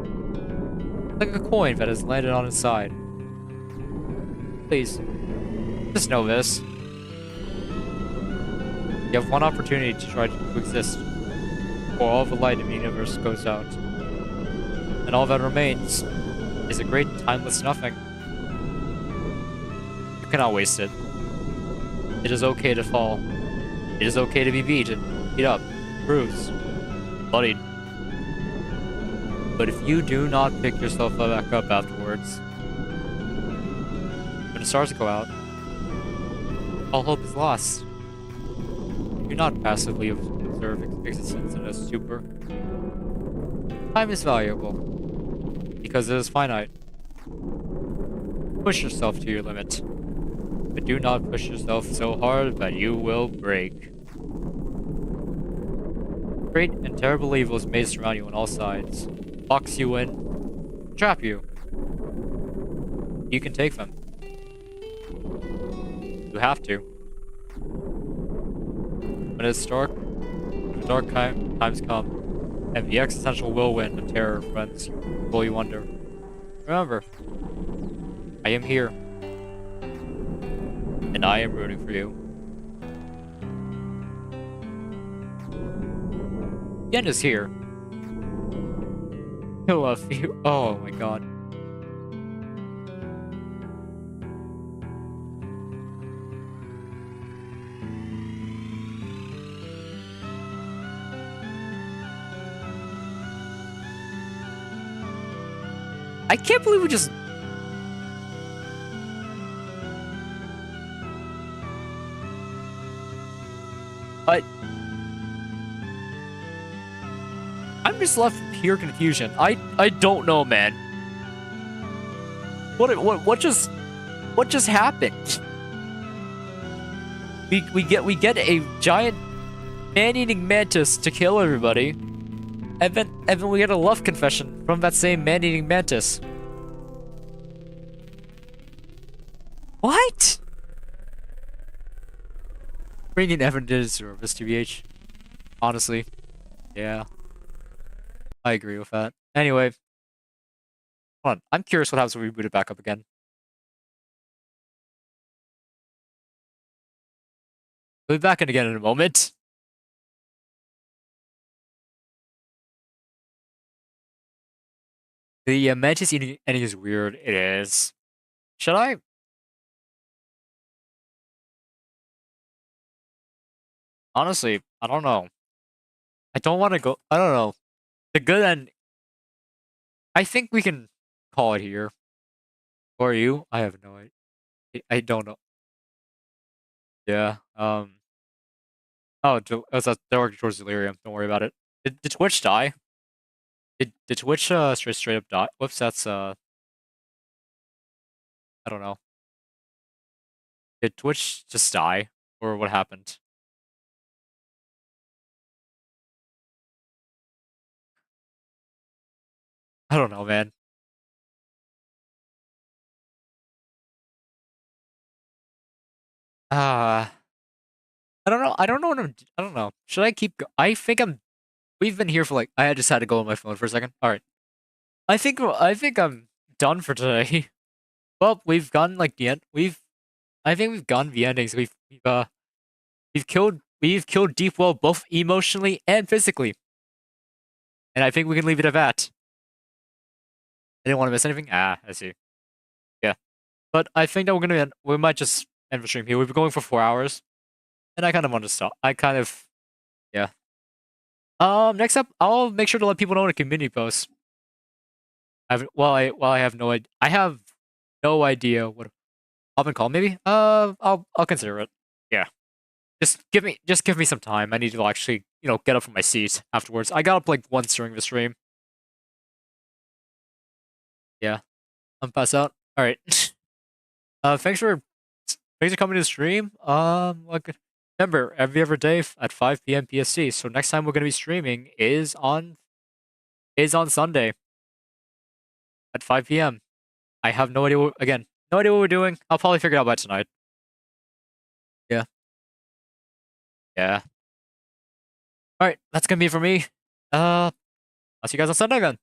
Like a coin that has landed on its side. Please, just know this. You have one opportunity to try to exist before all the light in the universe goes out. And all that remains is a great timeless nothing. You cannot waste it. It is okay to fall. It is okay to be beat up, bruised, bloodied. But if you do not pick yourself back up afterwards, when the stars go out, all hope is lost. Do not passively observe existence in a stupor. Time is valuable, because it is finite. Push yourself to your limit, but do not push yourself so hard that you will break. Great and terrible evils may surround you on all sides, box you in, trap you. You can take them. You have to. When it's dark, when the dark times come, and the existential whirlwind of terror runs pull you under, remember, I am here, and I am rooting for you. The end is here. I love you. Oh my god. I can't believe we just... I'm just left with pure confusion. I don't know, man. What just happened? We get a giant man-eating mantis to kill everybody, and then we get a love confession from that same man-eating mantis. What? Bringing Evan did his service, TBH. Honestly, yeah. I agree with that. Anyway, hold on. I'm curious what happens when we boot it back up again. We'll be back in again in a moment. The mantis eating ending is weird. It is. Should I? Honestly, I don't know. I don't want to go. I don't know. The good end. I think we can call it here. Or you? I have no idea. I don't know. Yeah. Oh, that's they're working towards delirium. Don't worry about it. Did Twitch die? Did Twitch straight up die? Whoops, that's I don't know. Did Twitch just die, or what happened? I don't know, man. Uh I don't know. I don't know what I don't know. Should I keep? I think I'm. We've been here for like. I just had to go on my phone for a second. All right. I think I'm done for today. Well, we've gone like the end. I think we've gone the endings. We've killed Deepwell both emotionally and physically, and I think we can leave it at that. I didn't want to miss anything. Ah, I see. Yeah, but I think that we might just end the stream here. We've been going for 4 hours, and I kind of want to stop. I kind of yeah. Next up, I'll make sure to let people know in a community post. I have no idea. I have no idea what I've been called. Maybe. I'll consider it. Yeah. Just give me some time. I need to actually get up from my seat afterwards. I got up like once during the stream. Yeah. I'm pass out. All right. Thanks for coming to the stream. Like, remember every other day at 5 p.m. PST. So next time we're gonna be streaming is on Sunday at 5 p.m. I have no idea again, no idea what we're doing. I'll probably figure it out by tonight. Yeah. Yeah. All right, that's gonna be it for me. I'll see you guys on Sunday then.